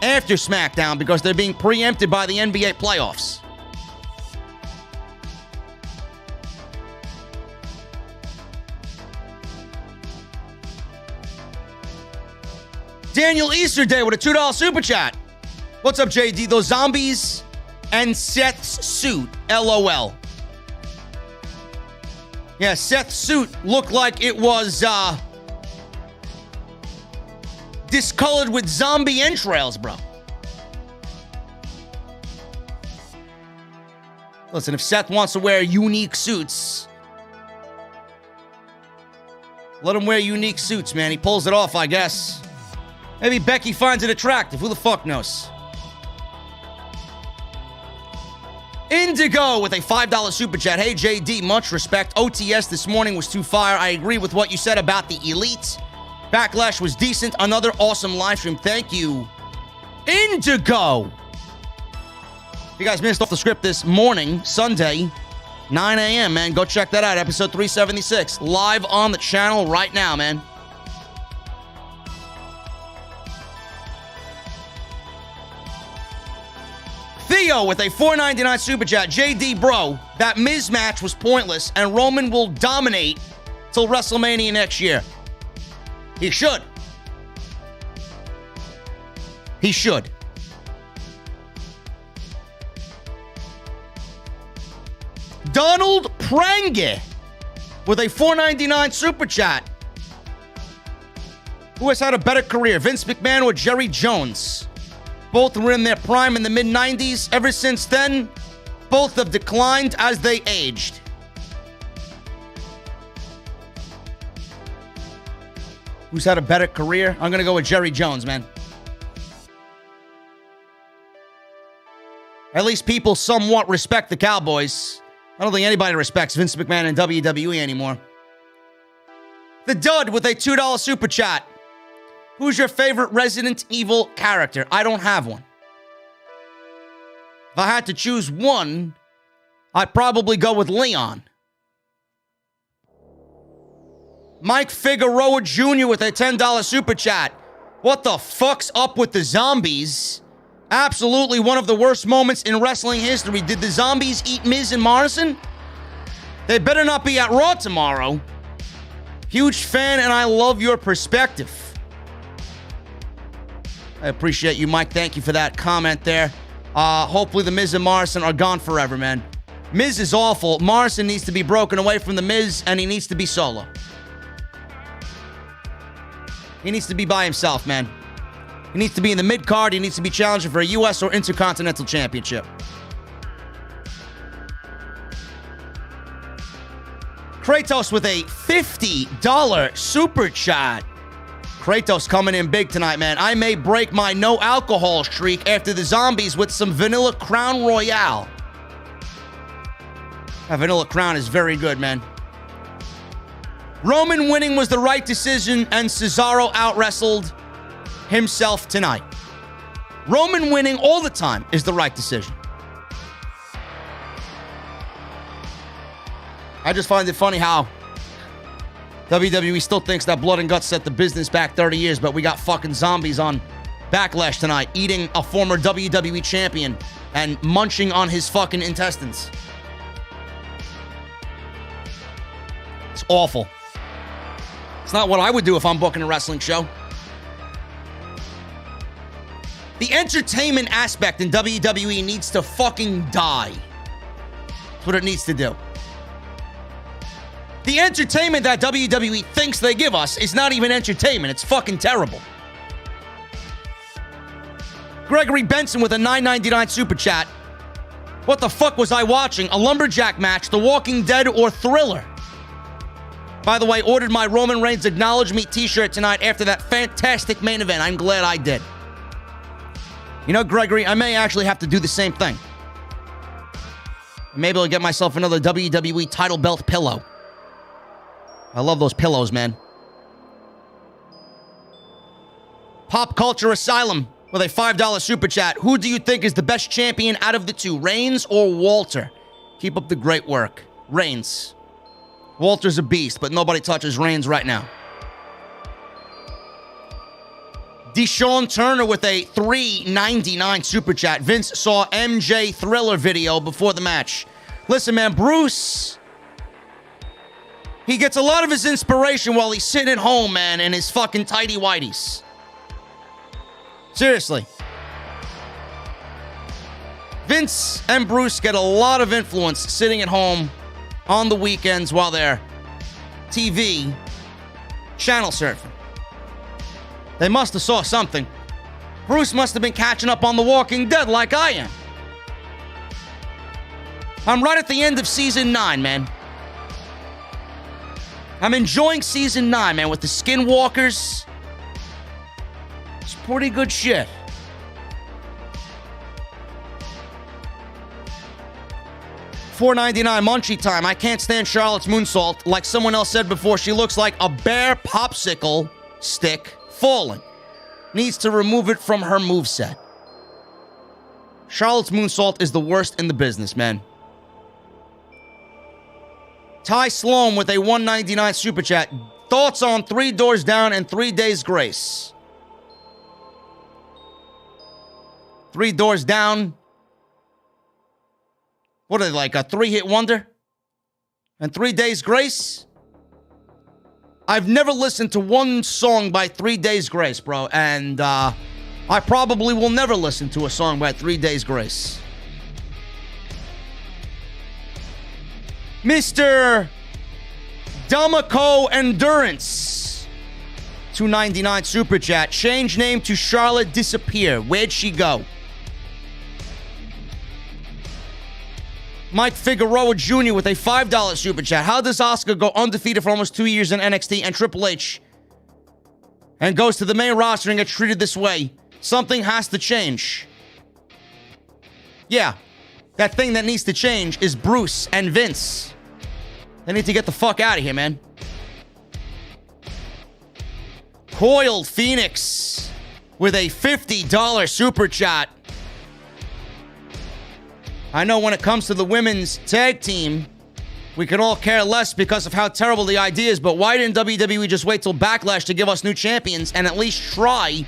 after SmackDown because they're being preempted by the NBA playoffs. Daniel Easterday with a $2 super chat. What's up, JD? Those zombies and Seth's suit. LOL. Yeah, Seth's suit looked like it was discolored with zombie entrails, bro. Listen, if Seth wants to wear unique suits, let him wear unique suits, man. He pulls it off, I guess. Maybe Becky finds it attractive. Who the fuck knows? Indigo with a $5 super chat. Hey, JD, much respect. OTS this morning was too fire. I agree with what you said about the Elite. Backlash was decent. Another awesome live stream. Thank you, Indigo. If you guys missed off the script this morning, Sunday, 9 a.m., man, go check that out. Episode 376. Live on the channel right now, man. Theo with a $4.99 super chat. JD, bro, that Miz match was pointless, and Roman will dominate till WrestleMania next year. He should. He should. Donald Prange with a $4.99 super chat. Who has had a better career, Vince McMahon or Jerry Jones? Both were in their prime in the mid-90s. Ever since then, both have declined as they aged. Who's had a better career? I'm going to go with Jerry Jones, man. At least people somewhat respect the Cowboys. I don't think anybody respects Vince McMahon in WWE anymore. The Dud with a $2 super chat. Who's your favorite Resident Evil character? I don't have one. If I had to choose one, I'd probably go with Leon. Mike Figueroa Jr. with a $10 super chat. What the fuck's up with the zombies? Absolutely one of the worst moments in wrestling history. Did the zombies eat Miz and Morrison? They better not be at Raw tomorrow. Huge fan, and I love your perspective. I appreciate you, Mike. Thank you for that comment there. Hopefully the Miz and Morrison are gone forever, man. Miz is awful. Morrison needs to be broken away from the Miz, and he needs to be solo. He needs to be by himself, man. He needs to be in the mid-card. He needs to be challenging for a U.S. or Intercontinental Championship. Kratos with a $50 super chat. Kratos coming in big tonight, man. I may break my no alcohol streak after the zombies with some vanilla Crown Royale. That vanilla Crown is very good, man. Roman winning was the right decision, and Cesaro out-wrestled himself tonight. Roman winning all the time is the right decision. I just find it funny how WWE still thinks that blood and guts set the business back 30 years, but we got fucking zombies on Backlash tonight eating a former WWE champion and munching on his fucking intestines. It's awful. It's not what I would do if I'm booking a wrestling show. The entertainment aspect in WWE needs to fucking die. That's what it needs to do. The entertainment that WWE thinks they give us is not even entertainment. It's fucking terrible. Gregory Benson with a $9.99 super chat. What the fuck was I watching? A lumberjack match, The Walking Dead, or Thriller? By the way, ordered my Roman Reigns Acknowledge Me t-shirt tonight after that fantastic main event. I'm glad I did. You know, Gregory, I may actually have to do the same thing. Maybe I'll get myself another WWE title belt pillow. I love those pillows, man. Pop Culture Asylum with a $5 super chat. Who do you think is the best champion out of the two, Reigns or Walter? Keep up the great work. Reigns. Walter's a beast, but nobody touches Reigns right now. Deshaun Turner with a $3.99 super chat. Vince saw MJ Thriller video before the match. Listen, man, Bruce, he gets a lot of his inspiration while he's sitting at home, man, in his fucking tighty-whities. Seriously. Vince and Bruce get a lot of influence sitting at home on the weekends while they're TV channel surfing. They must have saw something. Bruce must have been catching up on The Walking Dead like I am. I'm right at the end of season 9, man. I'm enjoying season 9, man, with the skinwalkers. It's pretty good shit. $4.99 munchie time. I can't stand Charlotte's moonsault. Like someone else said before, she looks like a bare popsicle stick falling. Needs to remove it from her moveset. Charlotte's moonsault is the worst in the business, man. Ty Sloan with a $1.99 super chat. Thoughts on 3 Doors Down and 3 Days Grace? 3 Doors Down. What are they, like a 3-hit wonder? And 3 Days Grace? I've never listened to one song by 3 Days Grace, bro. And I probably will never listen to a song by 3 Days Grace. Mr. Damaco Endurance. $2.99 super chat. Change name to Charlotte Disappear. Where'd she go? Mike Figueroa Jr. with a $5 super chat. How does Asuka go undefeated for almost 2 years in NXT and Triple H and goes to the main roster and gets treated this way? Something has to change. Yeah, that thing that needs to change is Bruce and Vince. They need to get the fuck out of here, man. Coiled Phoenix with a $50 super chat. I know when it comes to the women's tag team, we can all care less because of how terrible the idea is, but why didn't WWE just wait till Backlash to give us new champions and at least try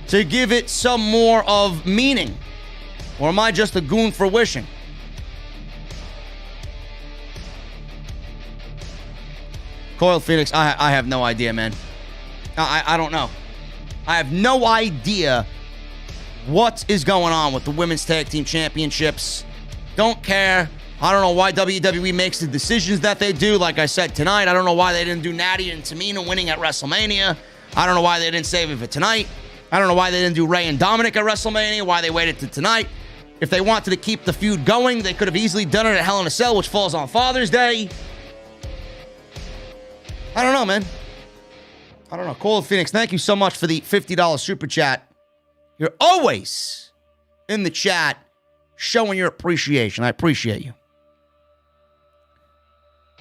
to give it some more of meaning? Or am I just a goon for wishing? Coiled Phoenix, I have no idea, man. I don't know. I have no idea what is going on with the Women's Tag Team Championships. Don't care. I don't know why WWE makes the decisions that they do. Like I said tonight, I don't know why they didn't do Natty and Tamina winning at WrestleMania. I don't know why they didn't save it for tonight. I don't know why they didn't do Rey and Dominic at WrestleMania, why they waited to tonight. If they wanted to keep the feud going, they could have easily done it at Hell in a Cell, which falls on Father's Day. I don't know, man. I don't know. Coiled Phoenix, thank you so much for the $50 super chat. You're always in the chat showing your appreciation. I appreciate you.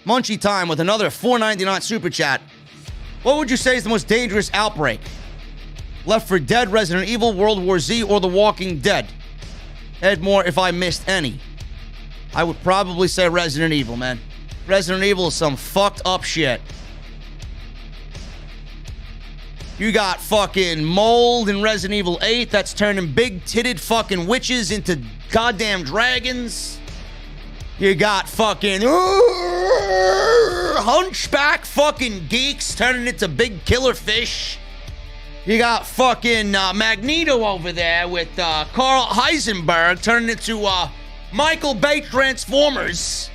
Munchie Time with another $4.99 super chat. What would you say is the most dangerous outbreak? Left 4 Dead, Resident Evil, World War Z, or The Walking Dead? Ed Moore, if I missed any. I would probably say Resident Evil, man. Resident Evil is some fucked up shit. You got fucking mold in Resident Evil 8 that's turning big-titted fucking witches into goddamn dragons. You got fucking hunchback fucking geeks turning into big killer fish. You got fucking Magneto over there with Carl Heisenberg turning into Michael Bay Transformers.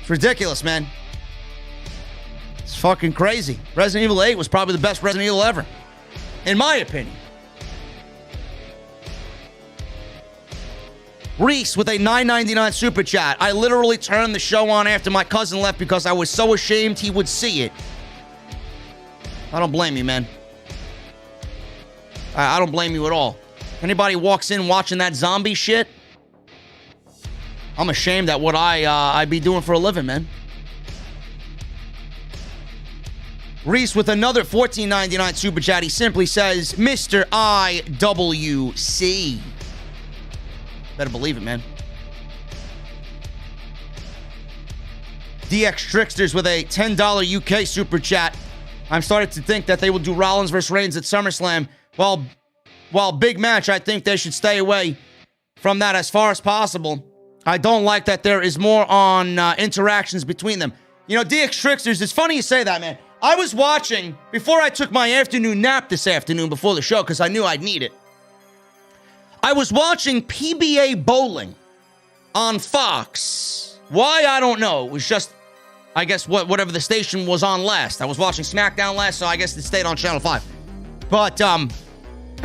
It's ridiculous, man. It's fucking crazy. Resident Evil 8 was probably the best Resident Evil ever, in my opinion. Reese with a $9.99 super chat. I literally turned the show on after my cousin left because I was so ashamed he would see it. I don't blame you, man. I don't blame you at all. Anybody walks in watching that zombie shit, I'm ashamed at what I be doing for a living, man. Reese with another $14.99 super chat. He simply says, Mr. IWC. Better believe it, man. DX Tricksters with a $10 UK super chat. I'm starting to think that they will do Rollins versus Reigns at SummerSlam. While big match, I think they should stay away from that as far as possible. I don't like that there is more on interactions between them. You know, DX Tricksters, it's funny you say that, man. I was watching, before I took my afternoon nap this afternoon before the show, because I knew I'd need it. I was watching PBA Bowling on Fox. Why? I don't know. It was just, I guess, whatever the station was on last. I was watching SmackDown last, so I guess it stayed on Channel 5. But I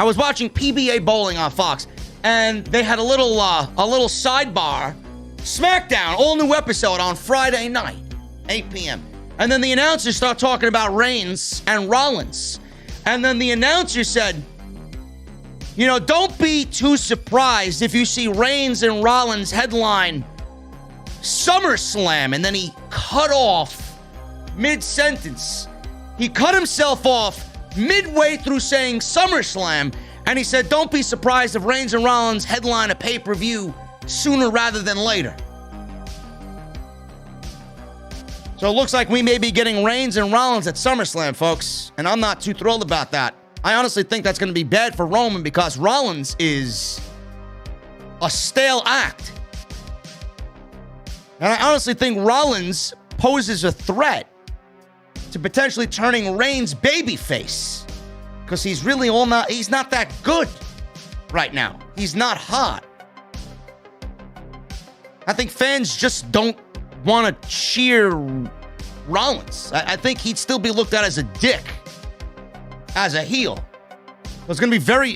was watching PBA Bowling on Fox, and they had a little sidebar. SmackDown, all new episode on Friday night, 8 p.m. And then the announcers start talking about Reigns and Rollins. And then the announcer said, you know, don't be too surprised if you see Reigns and Rollins headline SummerSlam. And then he cut off mid-sentence. He cut himself off midway through saying SummerSlam. And he said, don't be surprised if Reigns and Rollins headline a pay-per-view sooner rather than later. So it looks like we may be getting Reigns and Rollins at SummerSlam, folks. And I'm not too thrilled about that. I honestly think that's going to be bad for Roman because Rollins is a stale act. And I honestly think Rollins poses a threat to potentially turning Reigns babyface. Because he's really he's not that good right now. He's not hot. I think fans just don't want to cheer Rollins. I think he'd still be looked at as a dick, as a heel. It's gonna be very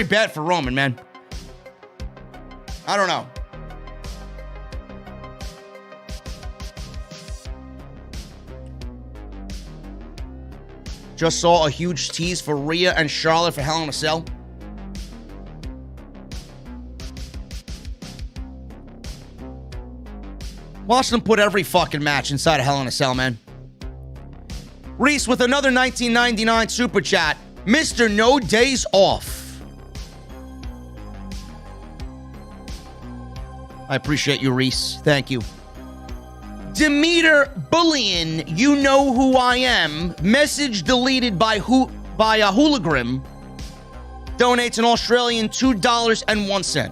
bad for Roman, man. I don't know. Just saw a huge tease for Rhea and Charlotte for Hell in a Cell. Watch them put every fucking match inside of Hell in a Cell, man. Reese with another $19.99 super chat. Mr. No Days Off. I appreciate you, Reese. Thank you. Demeter Bullion, you know who I am. Message deleted by a hooligan. Donates an Australian $2.01.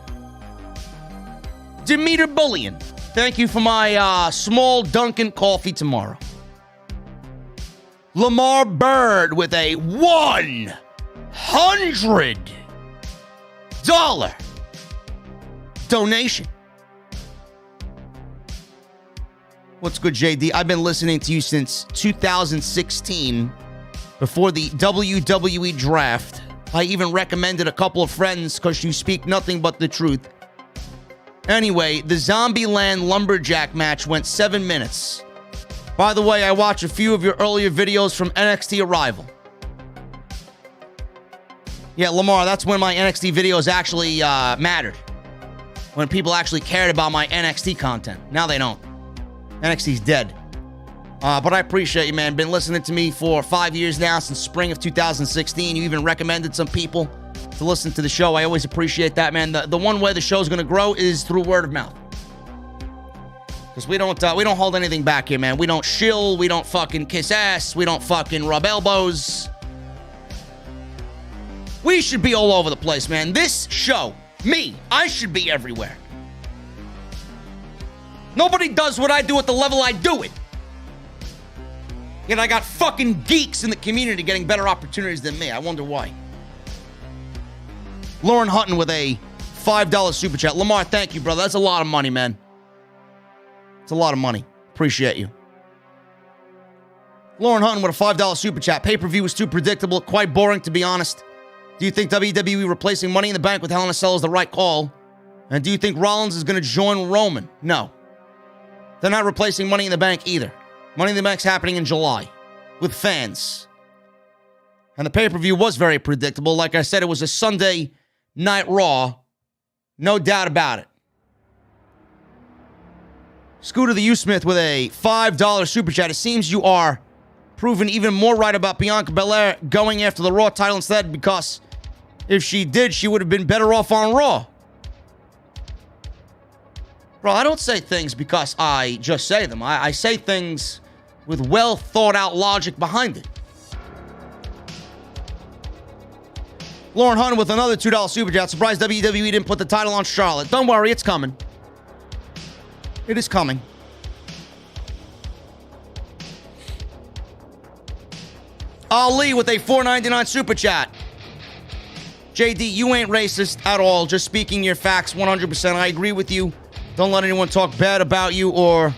Demeter Bullion. Thank you for my small Dunkin' coffee tomorrow. Lamar Bird with a $100 donation. What's good, JD? I've been listening to you since 2016, before the WWE draft. I even recommended a couple of friends because you speak nothing but the truth. Anyway, the Zombieland Lumberjack match went 7 minutes. By the way, I watched a few of your earlier videos from NXT Arrival. Yeah, Lamar, that's when my NXT videos actually mattered. When people actually cared about my NXT content. Now they don't. NXT's dead. But I appreciate you, man. Been listening to me for 5 years now, since spring of 2016. You even recommended some people to listen to the show. I always appreciate that, man. The one way the show's going to grow is through word of mouth. Because we don't hold anything back here, man. We don't shill. We don't fucking kiss ass. We don't fucking rub elbows. We should be all over the place, man. This show, I should be everywhere. Nobody does what I do at the level I do it. Yet I got fucking geeks in the community getting better opportunities than me. I wonder why. Lauren Hutton with a $5 super chat. Lamar, thank you, brother. That's a lot of money, man. It's a lot of money. Appreciate you. Lauren Hutton with a $5 super chat. Pay-per-view was too predictable. Quite boring, to be honest. Do you think WWE replacing Money in the Bank with Hell in a Cell is the right call? And do you think Rollins is going to join Roman? No. They're not replacing Money in the Bank either. Money in the Bank's happening in July with fans. And the pay-per-view was very predictable. Like I said, it was a Sunday Night Raw. No doubt about it. Scooter the U-Smith with a $5 super chat. It seems you are proven even more right about Bianca Belair going after the Raw title instead, because if she did, she would have been better off on Raw. Bro, I don't say things because I just say them. I say things with well thought out logic behind it. Lauren Hunt with another $2 super chat. Surprised WWE didn't put the title on Charlotte. Don't worry, it's coming. It is coming. Ali with a $4.99 super chat. JD, you ain't racist at all. Just speaking your facts 100%. I agree with you. Don't let anyone talk bad about you or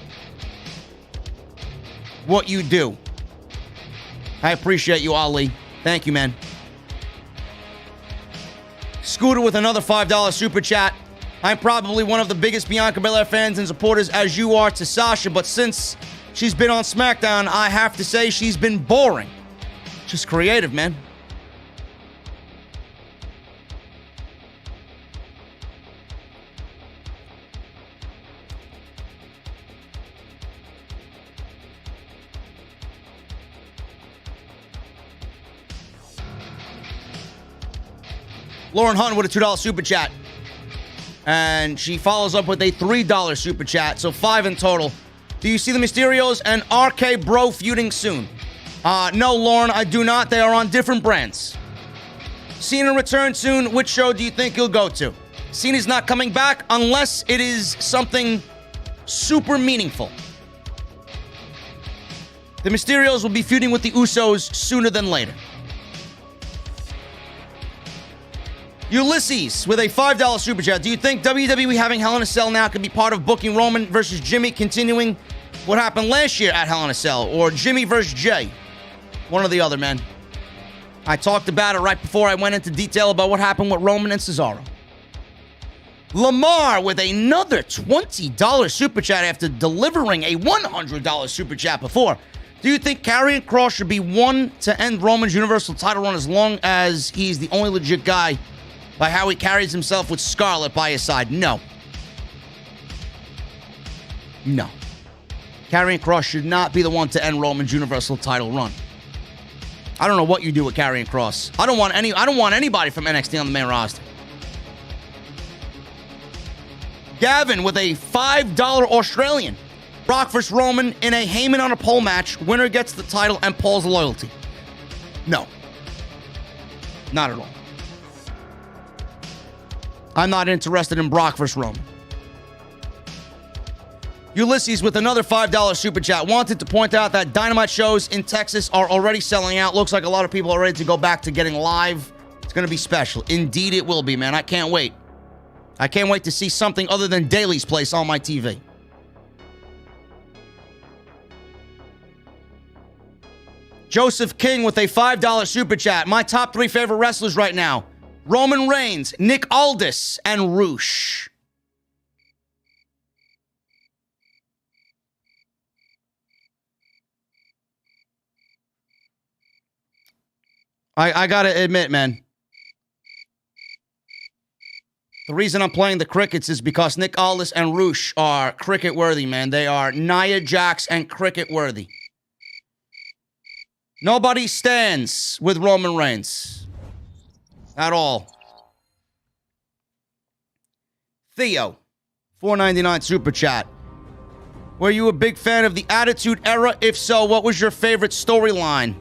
what you do. I appreciate you, Ali. Thank you, man. Scooter with another $5 super chat. I'm probably one of the biggest Bianca Belair fans and supporters as you are to Sasha, but since she's been on SmackDown, I have to say she's been boring. Just creative, man. Lauren Hunt with a $2 super chat. And she follows up with a $3 super chat. So 5 in total. Do you see the Mysterios and RK Bro feuding soon? No, Lauren, I do not. They are on different brands. Cena returns soon. Which show do you think he'll go to? Cena's not coming back unless it is something super meaningful. The Mysterios will be feuding with the Usos sooner than later. Ulysses with a $5 super chat. Do you think WWE having Hell in a Cell now could be part of booking Roman versus Jimmy, continuing what happened last year at Hell in a Cell, or Jimmy versus Jay? One or the other, man. I talked about it right before I went into detail about what happened with Roman and Cesaro. Lamar with another $20 super chat after delivering a $100 super chat before. Do you think Karrion Kross should be one to end Roman's Universal title run as long as he's the only legit guy by how he carries himself with Scarlett by his side? No. No. Karrion Kross should not be the one to end Roman's Universal title run. I don't know what you do with Karrion Kross. I don't want anybody from NXT on the main roster. Gavin with a $5 Australian. Brock vs. Roman in a Heyman on a pole match. Winner gets the title and Paul's loyalty. No. Not at all. I'm not interested in Brock vs. Roman. Ulysses with another $5 super chat. Wanted to point out that Dynamite shows in Texas are already selling out. Looks like a lot of people are ready to go back to getting live. It's going to be special. Indeed it will be, man. I can't wait. I can't wait to see something other than Daly's Place on my TV. Joseph King with a $5 super chat. My top 3 favorite wrestlers right now: Roman Reigns, Nick Aldis, and Roosh. I gotta admit, man, the reason I'm playing the Crickets is because Nick Aldis and Roosh are cricket-worthy, man. They are Nia Jax and cricket-worthy. Nobody stands with Roman Reigns. At all. Theo, $4.99 super chat. Were you a big fan of the Attitude Era? If so, what was your favorite storyline?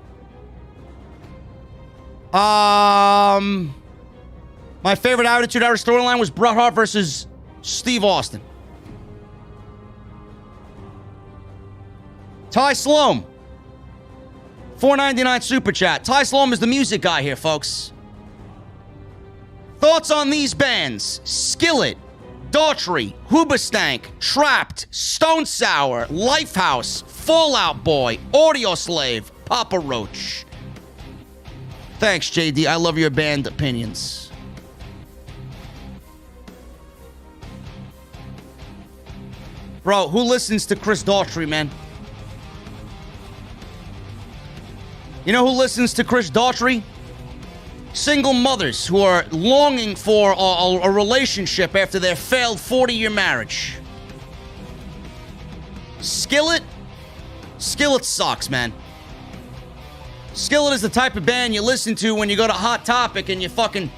My favorite Attitude Era storyline was Bret Hart versus Steve Austin. Ty Sloan, $4.99 super chat. Ty Sloan is the music guy here, folks. Thoughts on these bands? Skillet, Daughtry, Hoobastank, Trapped, Stone Sour, Lifehouse, Fallout Boy, Audio Slave, Papa Roach. Thanks, JD. I love your band opinions. Bro, who listens to Chris Daughtry, man? You know who listens to Chris Daughtry? Single mothers who are longing for a relationship after their failed 40-year marriage. Skillet? Skillet sucks, man. Skillet is the type of band you listen to when you go to Hot Topic and you're fucking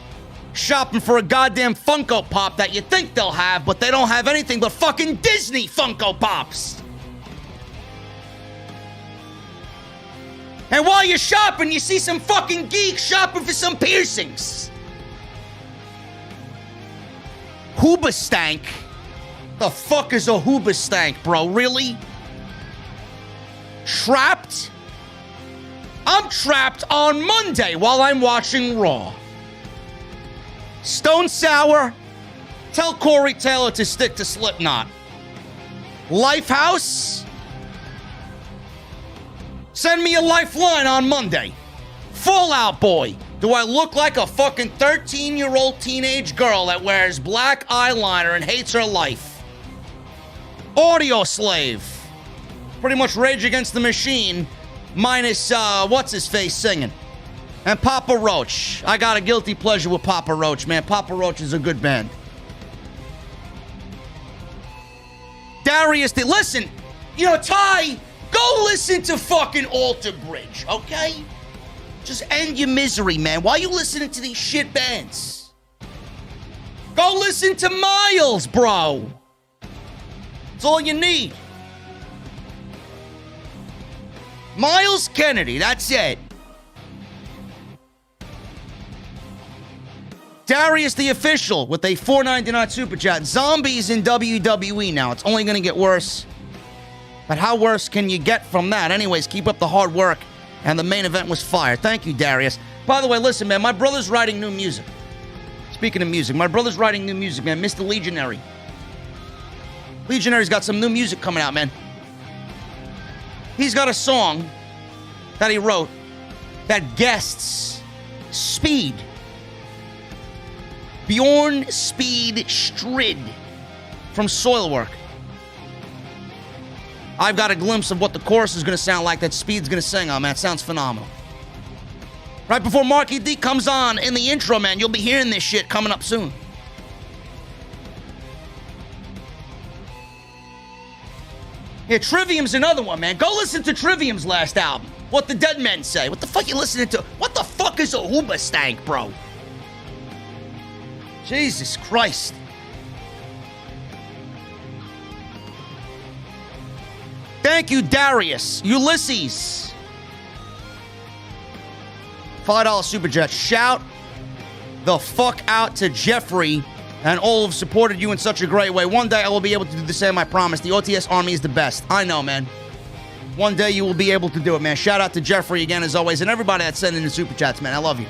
shopping for a goddamn Funko Pop that you think they'll have, but they don't have anything but fucking Disney Funko Pops. And while you're shopping, you see some fucking geek shopping for some piercings. Hoobastank? The fuck is a Hoobastank, bro? Really? Trapped? I'm trapped on Monday while I'm watching Raw. Stone Sour? Tell Corey Taylor to stick to Slipknot. Lifehouse? Send me a lifeline on Monday. Fallout Boy. Do I look like a fucking 13-year-old teenage girl that wears black eyeliner and hates her life? Audio Slave. Pretty much Rage Against the Machine, minus, what's-his-face singing. And Papa Roach. I got a guilty pleasure with Papa Roach, man. Papa Roach is a good band. Darius, listen, you know, Ty... Go listen to fucking Alter Bridge, okay? Just end your misery, man. Why are you listening to these shit bands? Go listen to Miles, bro. That's all you need. Miles Kennedy, that's it. Darius the Official with a $4.99 super chat. Zombies in WWE now. It's only going to get worse. But how worse can you get from that? Anyways, keep up the hard work. And the main event was fire. Thank you, Darius. By the way, listen, man, my brother's writing new music. Speaking of music, my brother's writing new music, man. Mr. Legionary. Legionary's got some new music coming out, man. He's got a song that he wrote that guests Speed. Bjorn Speed Strid from Soilwork. I've got a glimpse of what the chorus is going to sound like that Speed's going to sing on, man. It sounds phenomenal. Right before Marky D comes on in the intro, man, you'll be hearing this shit coming up soon. Yeah, Trivium's another one, man. Go listen to Trivium's last album. What the Dead Men Say. What the fuck you listening to? What the fuck is a Hoobastank, bro? Jesus Christ. Thank you, Darius. Ulysses. $5 super chat. Shout the fuck out to Jeffrey and all who've supported you in such a great way. One day I will be able to do the same, I promise. The OTS Army is the best. I know, man. One day you will be able to do it, man. Shout out to Jeffrey again, as always, and everybody that's sending in super chats, man. I love you.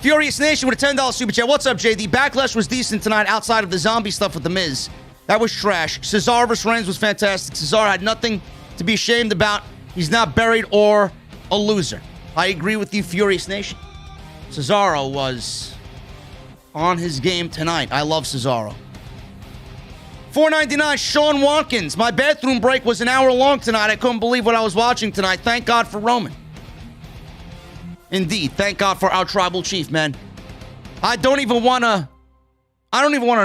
Furious Nation with a $10 super chat. What's up, JD? Backlash was decent tonight outside of the zombie stuff with The Miz. That was trash. Cesaro vs. Reigns was fantastic. Cesaro had nothing to be ashamed about. He's not buried or a loser. I agree with you, Furious Nation. Cesaro was on his game tonight. I love Cesaro. $4.99, Sean Watkins. My bathroom break was an hour long tonight. I couldn't believe what I was watching tonight. Thank God for Roman. Indeed, thank God for our tribal chief, man. I don't even want to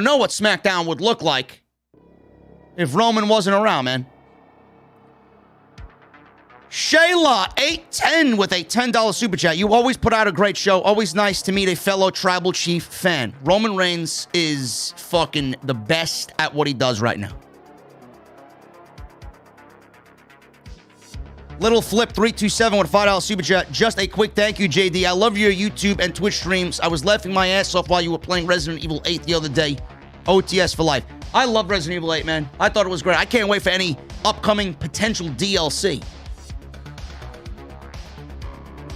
know what SmackDown would look like if Roman wasn't around, man. Shayla, 810 with a $10 super chat. You always put out a great show. Always nice to meet a fellow tribal chief fan. Roman Reigns is fucking the best at what he does right now. Little Flip 327 with a $5 super chat. Just a quick thank you, JD. I love your YouTube and Twitch streams. I was laughing my ass off while you were playing Resident Evil 8 the other day. OTS for life. I love Resident Evil 8, man. I thought it was great. I can't wait for any upcoming potential DLC.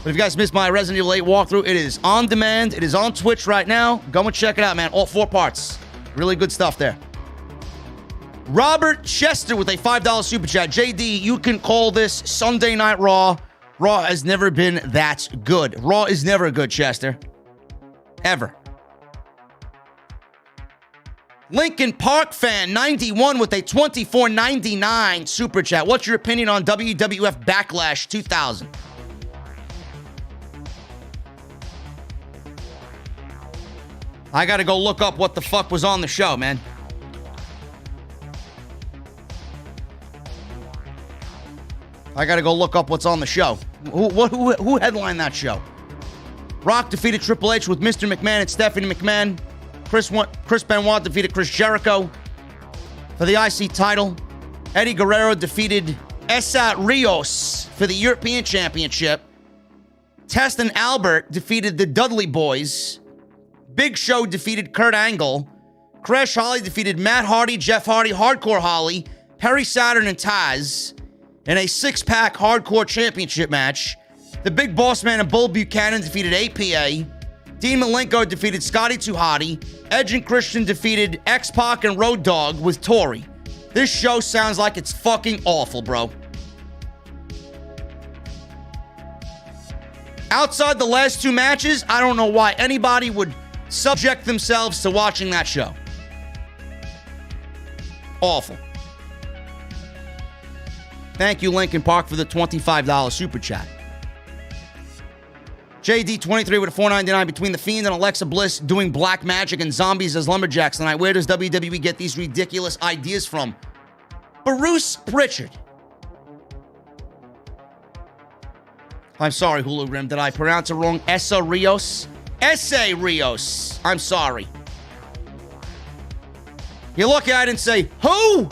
But if you guys missed my Resident Evil 8 walkthrough, it is on demand. It is on Twitch right now. Go and check it out, man. All 4 parts. Really good stuff there. Robert Chester with a $5 super chat. JD, you can call this Sunday Night Raw. Raw has never been that good. Raw is never good, Chester. Ever. Lincoln Park fan 91 with a $24.99 super chat. What's your opinion on WWF Backlash 2000? I gotta go look up what the fuck was on the show, man. I gotta go look up what's on the show. Who headlined that show? Rock defeated Triple H with Mr. McMahon and Stephanie McMahon. Chris Benoit defeated Chris Jericho for the IC title. Eddie Guerrero defeated Essa Rios for the European Championship. Test and Albert defeated the Dudley Boys. Big Show defeated Kurt Angle. Crash Holly defeated Matt Hardy, Jeff Hardy, Hardcore Holly, Perry Saturn, and Taz in a 6-pack Hardcore Championship match. The Big Boss Man and Bull Buchanan defeated APA. Dean Malenko defeated Scotty 2 Hotty. Edge and Christian defeated X-Pac and Road Dogg with Tori. This show sounds like it's fucking awful, bro. Outside the last 2 matches, I don't know why anybody would subject themselves to watching that show. Awful. Thank you, Lincoln Park, for the $25 super chat. JD23 with a $4.99 between The Fiend and Alexa Bliss doing black magic and zombies as lumberjacks tonight. Where does WWE get these ridiculous ideas from? Bruce Pritchard. I'm sorry, Hulu Grim. Did I pronounce it wrong? Essa Rios? Essa Rios. I'm sorry. You look at it and say, who?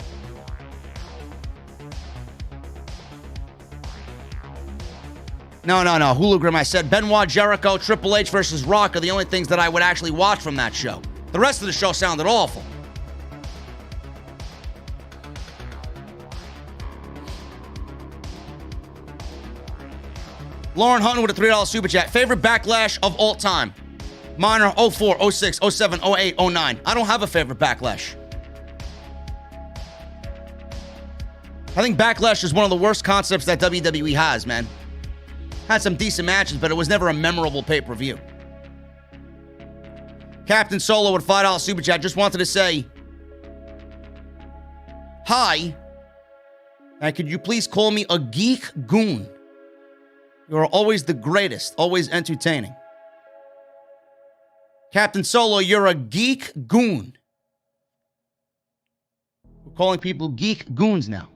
No. Hulu Grim, I said Benoit, Jericho, Triple H versus Rock are the only things that I would actually watch from that show. The rest of the show sounded awful. Lauren Hutton with a $3 super chat. Favorite Backlash of all time? Mine are 04, 06, 07, 08, 09. I don't have a favorite Backlash. I think Backlash is one of the worst concepts that WWE has, man. Had some decent matches, but it was never a memorable pay-per-view. Captain Solo with a $5 super chat. Just wanted to say, hi, and could you please call me a geek goon? You are always the greatest, always entertaining. Captain Solo, you're a geek goon. We're calling people geek goons now.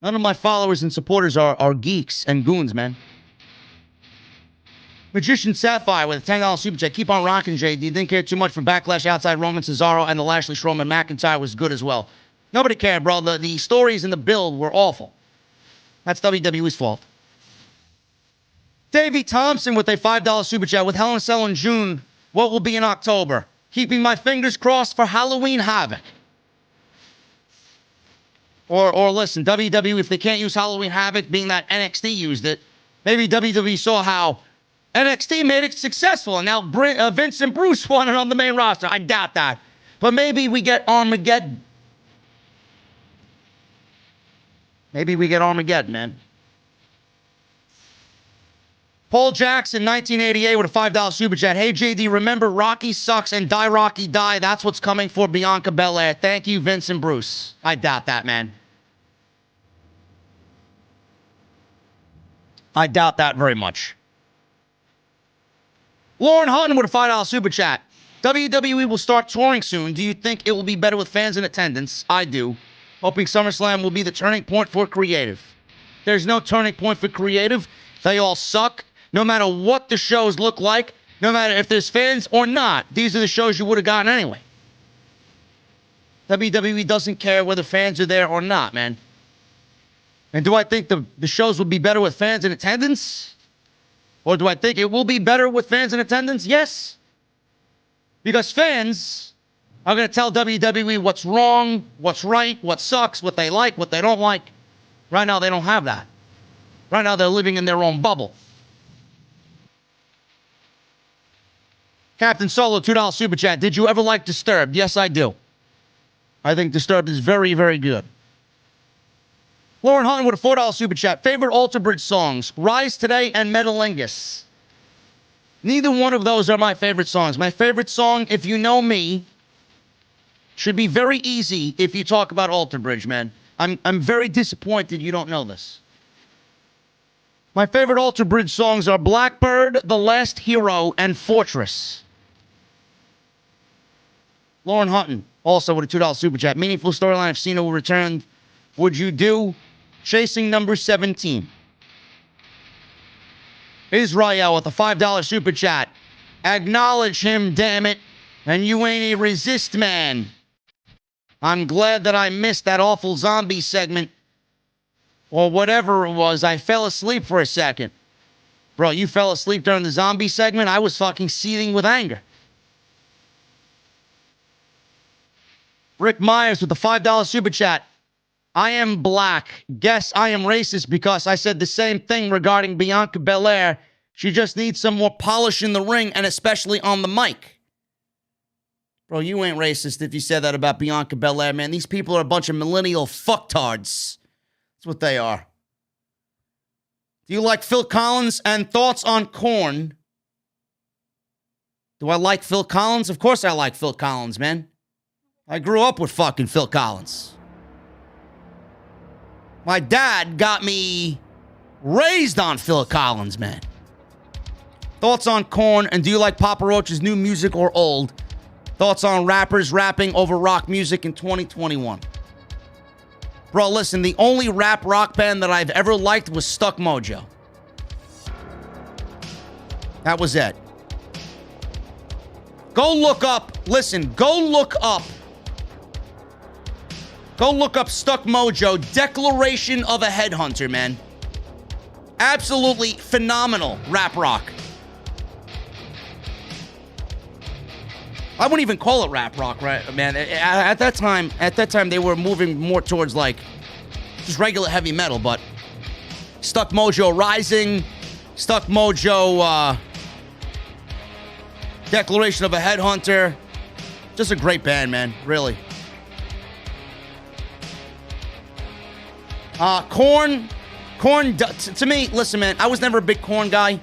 None of my followers and supporters are geeks and goons, man. Magician Sapphire with a $10 super chat. Keep on rocking, JD. Didn't care too much for Backlash outside Roman, Cesaro, and the Lashley Strowman McIntyre was good as well. Nobody cared, bro. The stories and the build were awful. That's WWE's fault. Davey Thompson with a $5 super chat. With Hell in a Cell in June, what will be in October? Keeping my fingers crossed for Halloween Havoc. Or listen, WWE, if they can't use Halloween Havoc, being that NXT used it, maybe WWE saw how NXT made it successful, and now Vince and Bruce want it on the main roster. I doubt that. But maybe we get Armageddon. Maybe we get Armageddon, man. Paul Jackson, 1988, with a $5 super chat. Hey, JD, remember Rocky sucks and Die Rocky Die. That's what's coming for Bianca Belair. Thank you, Vince and Bruce. I doubt that, man. I doubt that very much. Lauren Hutton with a $5 super chat. WWE will start touring soon. Do you think it will be better with fans in attendance? I do. Hoping SummerSlam will be the turning point for creative. There's no turning point for creative. They all suck. No matter what the shows look like, no matter if there's fans or not, these are the shows you would have gotten anyway. WWE doesn't care whether fans are there or not, man. And do I think the shows will be better with fans in attendance? Or do I think it will be better with fans in attendance? Yes. Because fans are going to tell WWE what's wrong, what's right, what sucks, what they like, what they don't like. Right now, they don't have that. Right now, they're living in their own bubble. Captain Solo, $2 Super Chat. Did you ever like Disturbed? Yes, I do. I think Disturbed is very, very good. Lauren Hunter with a $4 Super Chat. Favorite Alter Bridge songs? Rise Today and Metalingus. Neither one of those are my favorite songs. My favorite song, if you know me, should be very easy if you talk about Alter Bridge, man. I'm very disappointed you don't know this. My favorite Alter Bridge songs are Blackbird, The Last Hero, and Fortress. Lauren Hutton, also with a $2 Super Chat. Meaningful storyline if Cena will return. Would you do Chasing Number 17? Israel with a $5 Super Chat. Acknowledge him, damn it. And you ain't a resist man. I'm glad that I missed that awful zombie segment. Or whatever it was. I fell asleep for a second. Bro, you fell asleep during the zombie segment? I was fucking seething with anger. Rick Myers with a $5 Super Chat. I am black. Guess I am racist because I said the same thing regarding Bianca Belair. She just needs some more polish in the ring and especially on the mic. Bro, you ain't racist if you said that about Bianca Belair, man. These people are a bunch of millennial fucktards. That's what they are. Do you like Phil Collins? And thoughts on Korn? Do I like Phil Collins? Of course I like Phil Collins, man. I grew up with fucking Phil Collins. My dad got me raised on Phil Collins, man. Thoughts on Korn? And do you like Papa Roach's new music or old? Thoughts on rappers rapping over rock music in 2021? Bro, listen, the only rap rock band that I've ever liked was Stuck Mojo. That was it. Go look up Stuck Mojo, Declaration of a Headhunter, man. Absolutely phenomenal rap rock. I wouldn't even call it rap rock, right, man? At that time, they were moving more towards, like, just regular heavy metal, but Stuck Mojo Rising, Stuck Mojo, Declaration of a Headhunter. Just a great band, man, really. Korn, to me, listen, man, I was never a big Korn guy.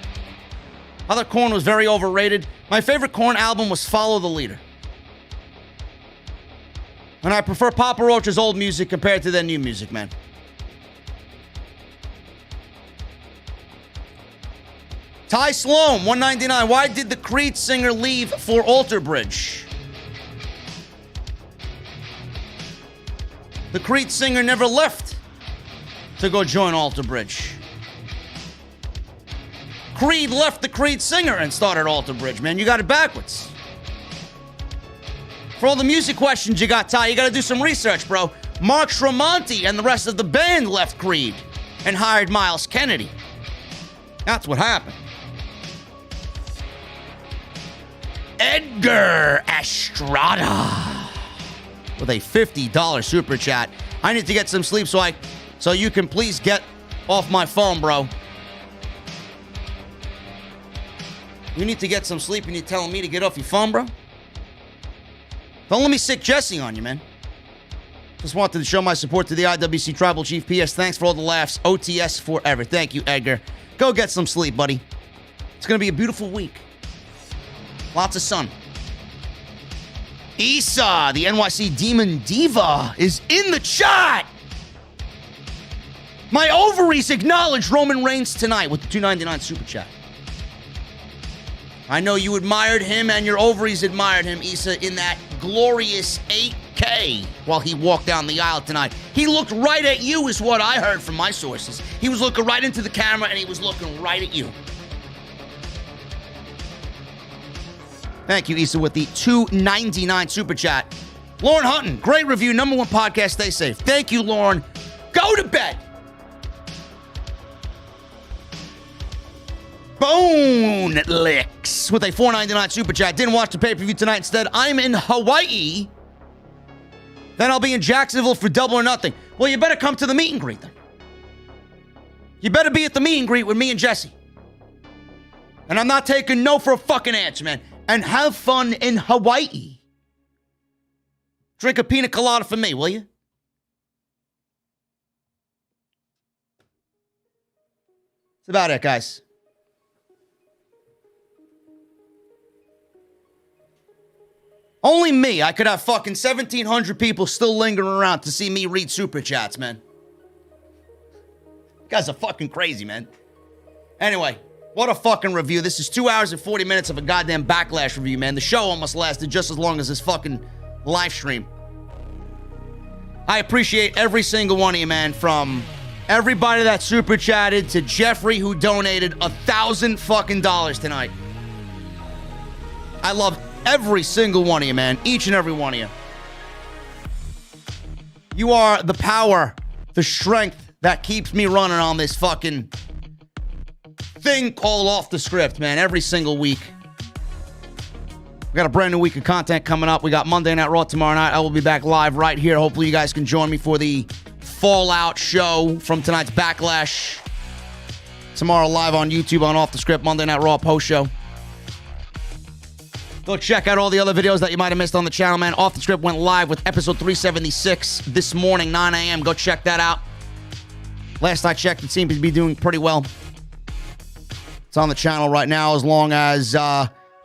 I thought Korn was very overrated. My favorite Korn album was Follow the Leader. And I prefer Papa Roach's old music compared to their new music, man. Ty Sloan, $1.99. Why did the Creed singer leave for Alter Bridge? The Creed singer never left to go join Alter Bridge. Creed left the Creed singer and started Alter Bridge, man. You got it backwards. For all the music questions you got, Ty, you got to do some research, bro. Mark Tremonti and the rest of the band left Creed and hired Miles Kennedy. That's what happened. Edgar Estrada with a $50 super chat. I need to get some sleep so you can please get off my phone, bro. You need to get some sleep and you're telling me to get off your phone, bro? Don't let me sick Jesse on you, man. Just wanted to show my support to the IWC Tribal Chief. P.S. Thanks for all the laughs. OTS forever. Thank you, Edgar. Go get some sleep, buddy. It's going to be a beautiful week. Lots of sun. Issa, the NYC Demon Diva, is in the chat. My ovaries acknowledge Roman Reigns tonight with the $2.99 super chat. I know you admired him and your ovaries admired him, Issa, in that glorious 8K while he walked down the aisle tonight. He looked right at you is what I heard from my sources. He was looking right into the camera and he was looking right at you. Thank you, Issa, with the $2.99 super chat. Lauren Hutton, great review, #1 podcast. Stay safe. Thank you, Lauren. Go to bed. Bone Licks with a $4.99 super chat. Didn't watch the pay-per-view tonight. Instead, I'm in Hawaii. Then I'll be in Jacksonville for Double or Nothing. Well, you better come to the meet and greet then. You better be at the meet and greet with me and Jesse. And I'm not taking no for a fucking answer, man. And have fun in Hawaii. Drink a pina colada for me, will you? That's about it, guys. Only me. I could have fucking 1,700 people still lingering around to see me read super chats, man. You guys are fucking crazy, man. Anyway, what a fucking review. This is 2 hours and 40 minutes of a goddamn Backlash review, man. The show almost lasted just as long as this fucking live stream. I appreciate every single one of you, man, from everybody that super chatted to Jeffrey who donated $1,000 fucking dollars tonight. I love every single one of you, man. Each and every one of you. You are the power, the strength that keeps me running on this fucking thing called Off the Script, man. Every single week. We got a brand new week of content coming up. We got Monday Night Raw tomorrow night. I will be back live right here. Hopefully you guys can join me for the Fallout show from tonight's Backlash. Tomorrow live on YouTube on Off the Script, Monday Night Raw post show. Go check out all the other videos that you might have missed on the channel, man. Off the Script went live with episode 376 this morning, 9 a.m. Go check that out. Last I checked, it seemed to be doing pretty well. It's on the channel right now. As long as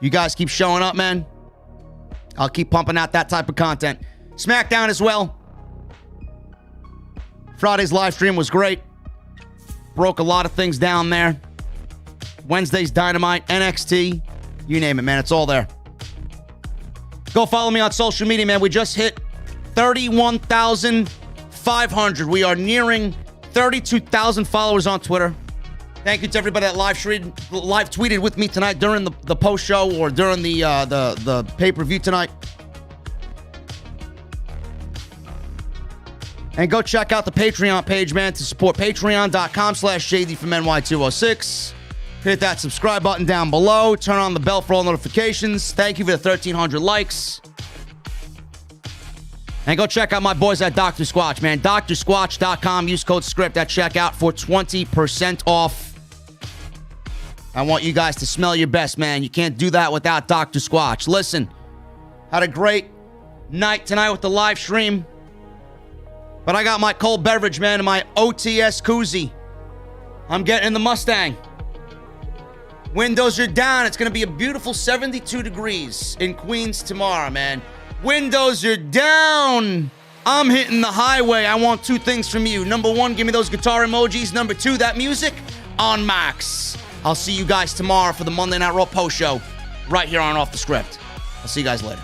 you guys keep showing up, man, I'll keep pumping out that type of content. SmackDown as well. Friday's live stream was great. Broke a lot of things down there. Wednesday's Dynamite, NXT, you name it, man. It's all there. Go follow me on social media, man. We just hit 31,500. We are nearing 32,000 followers on Twitter. Thank you to everybody that live tweeted with me tonight during the post show or during the pay-per-view tonight. And go check out the Patreon page, man, to support patreon.com/JDfromNY206. Hit that subscribe button down below. Turn on the bell for all notifications. Thank you for the 1,300 likes. And go check out my boys at Dr. Squatch, man. DrSquatch.com. Use code SCRIPT at checkout for 20% off. I want you guys to smell your best, man. You can't do that without Dr. Squatch. Listen, had a great night tonight with the live stream. But I got my cold beverage, man, and my OTS koozie. I'm getting the Mustang. Windows are down. It's going to be a beautiful 72 degrees in Queens tomorrow, man. Windows are down. I'm hitting the highway. I want two things from you. Number one, give me those guitar emojis. Number two, that music on max. I'll see you guys tomorrow for the Monday Night Raw post show right here on Off the Script. I'll see you guys later.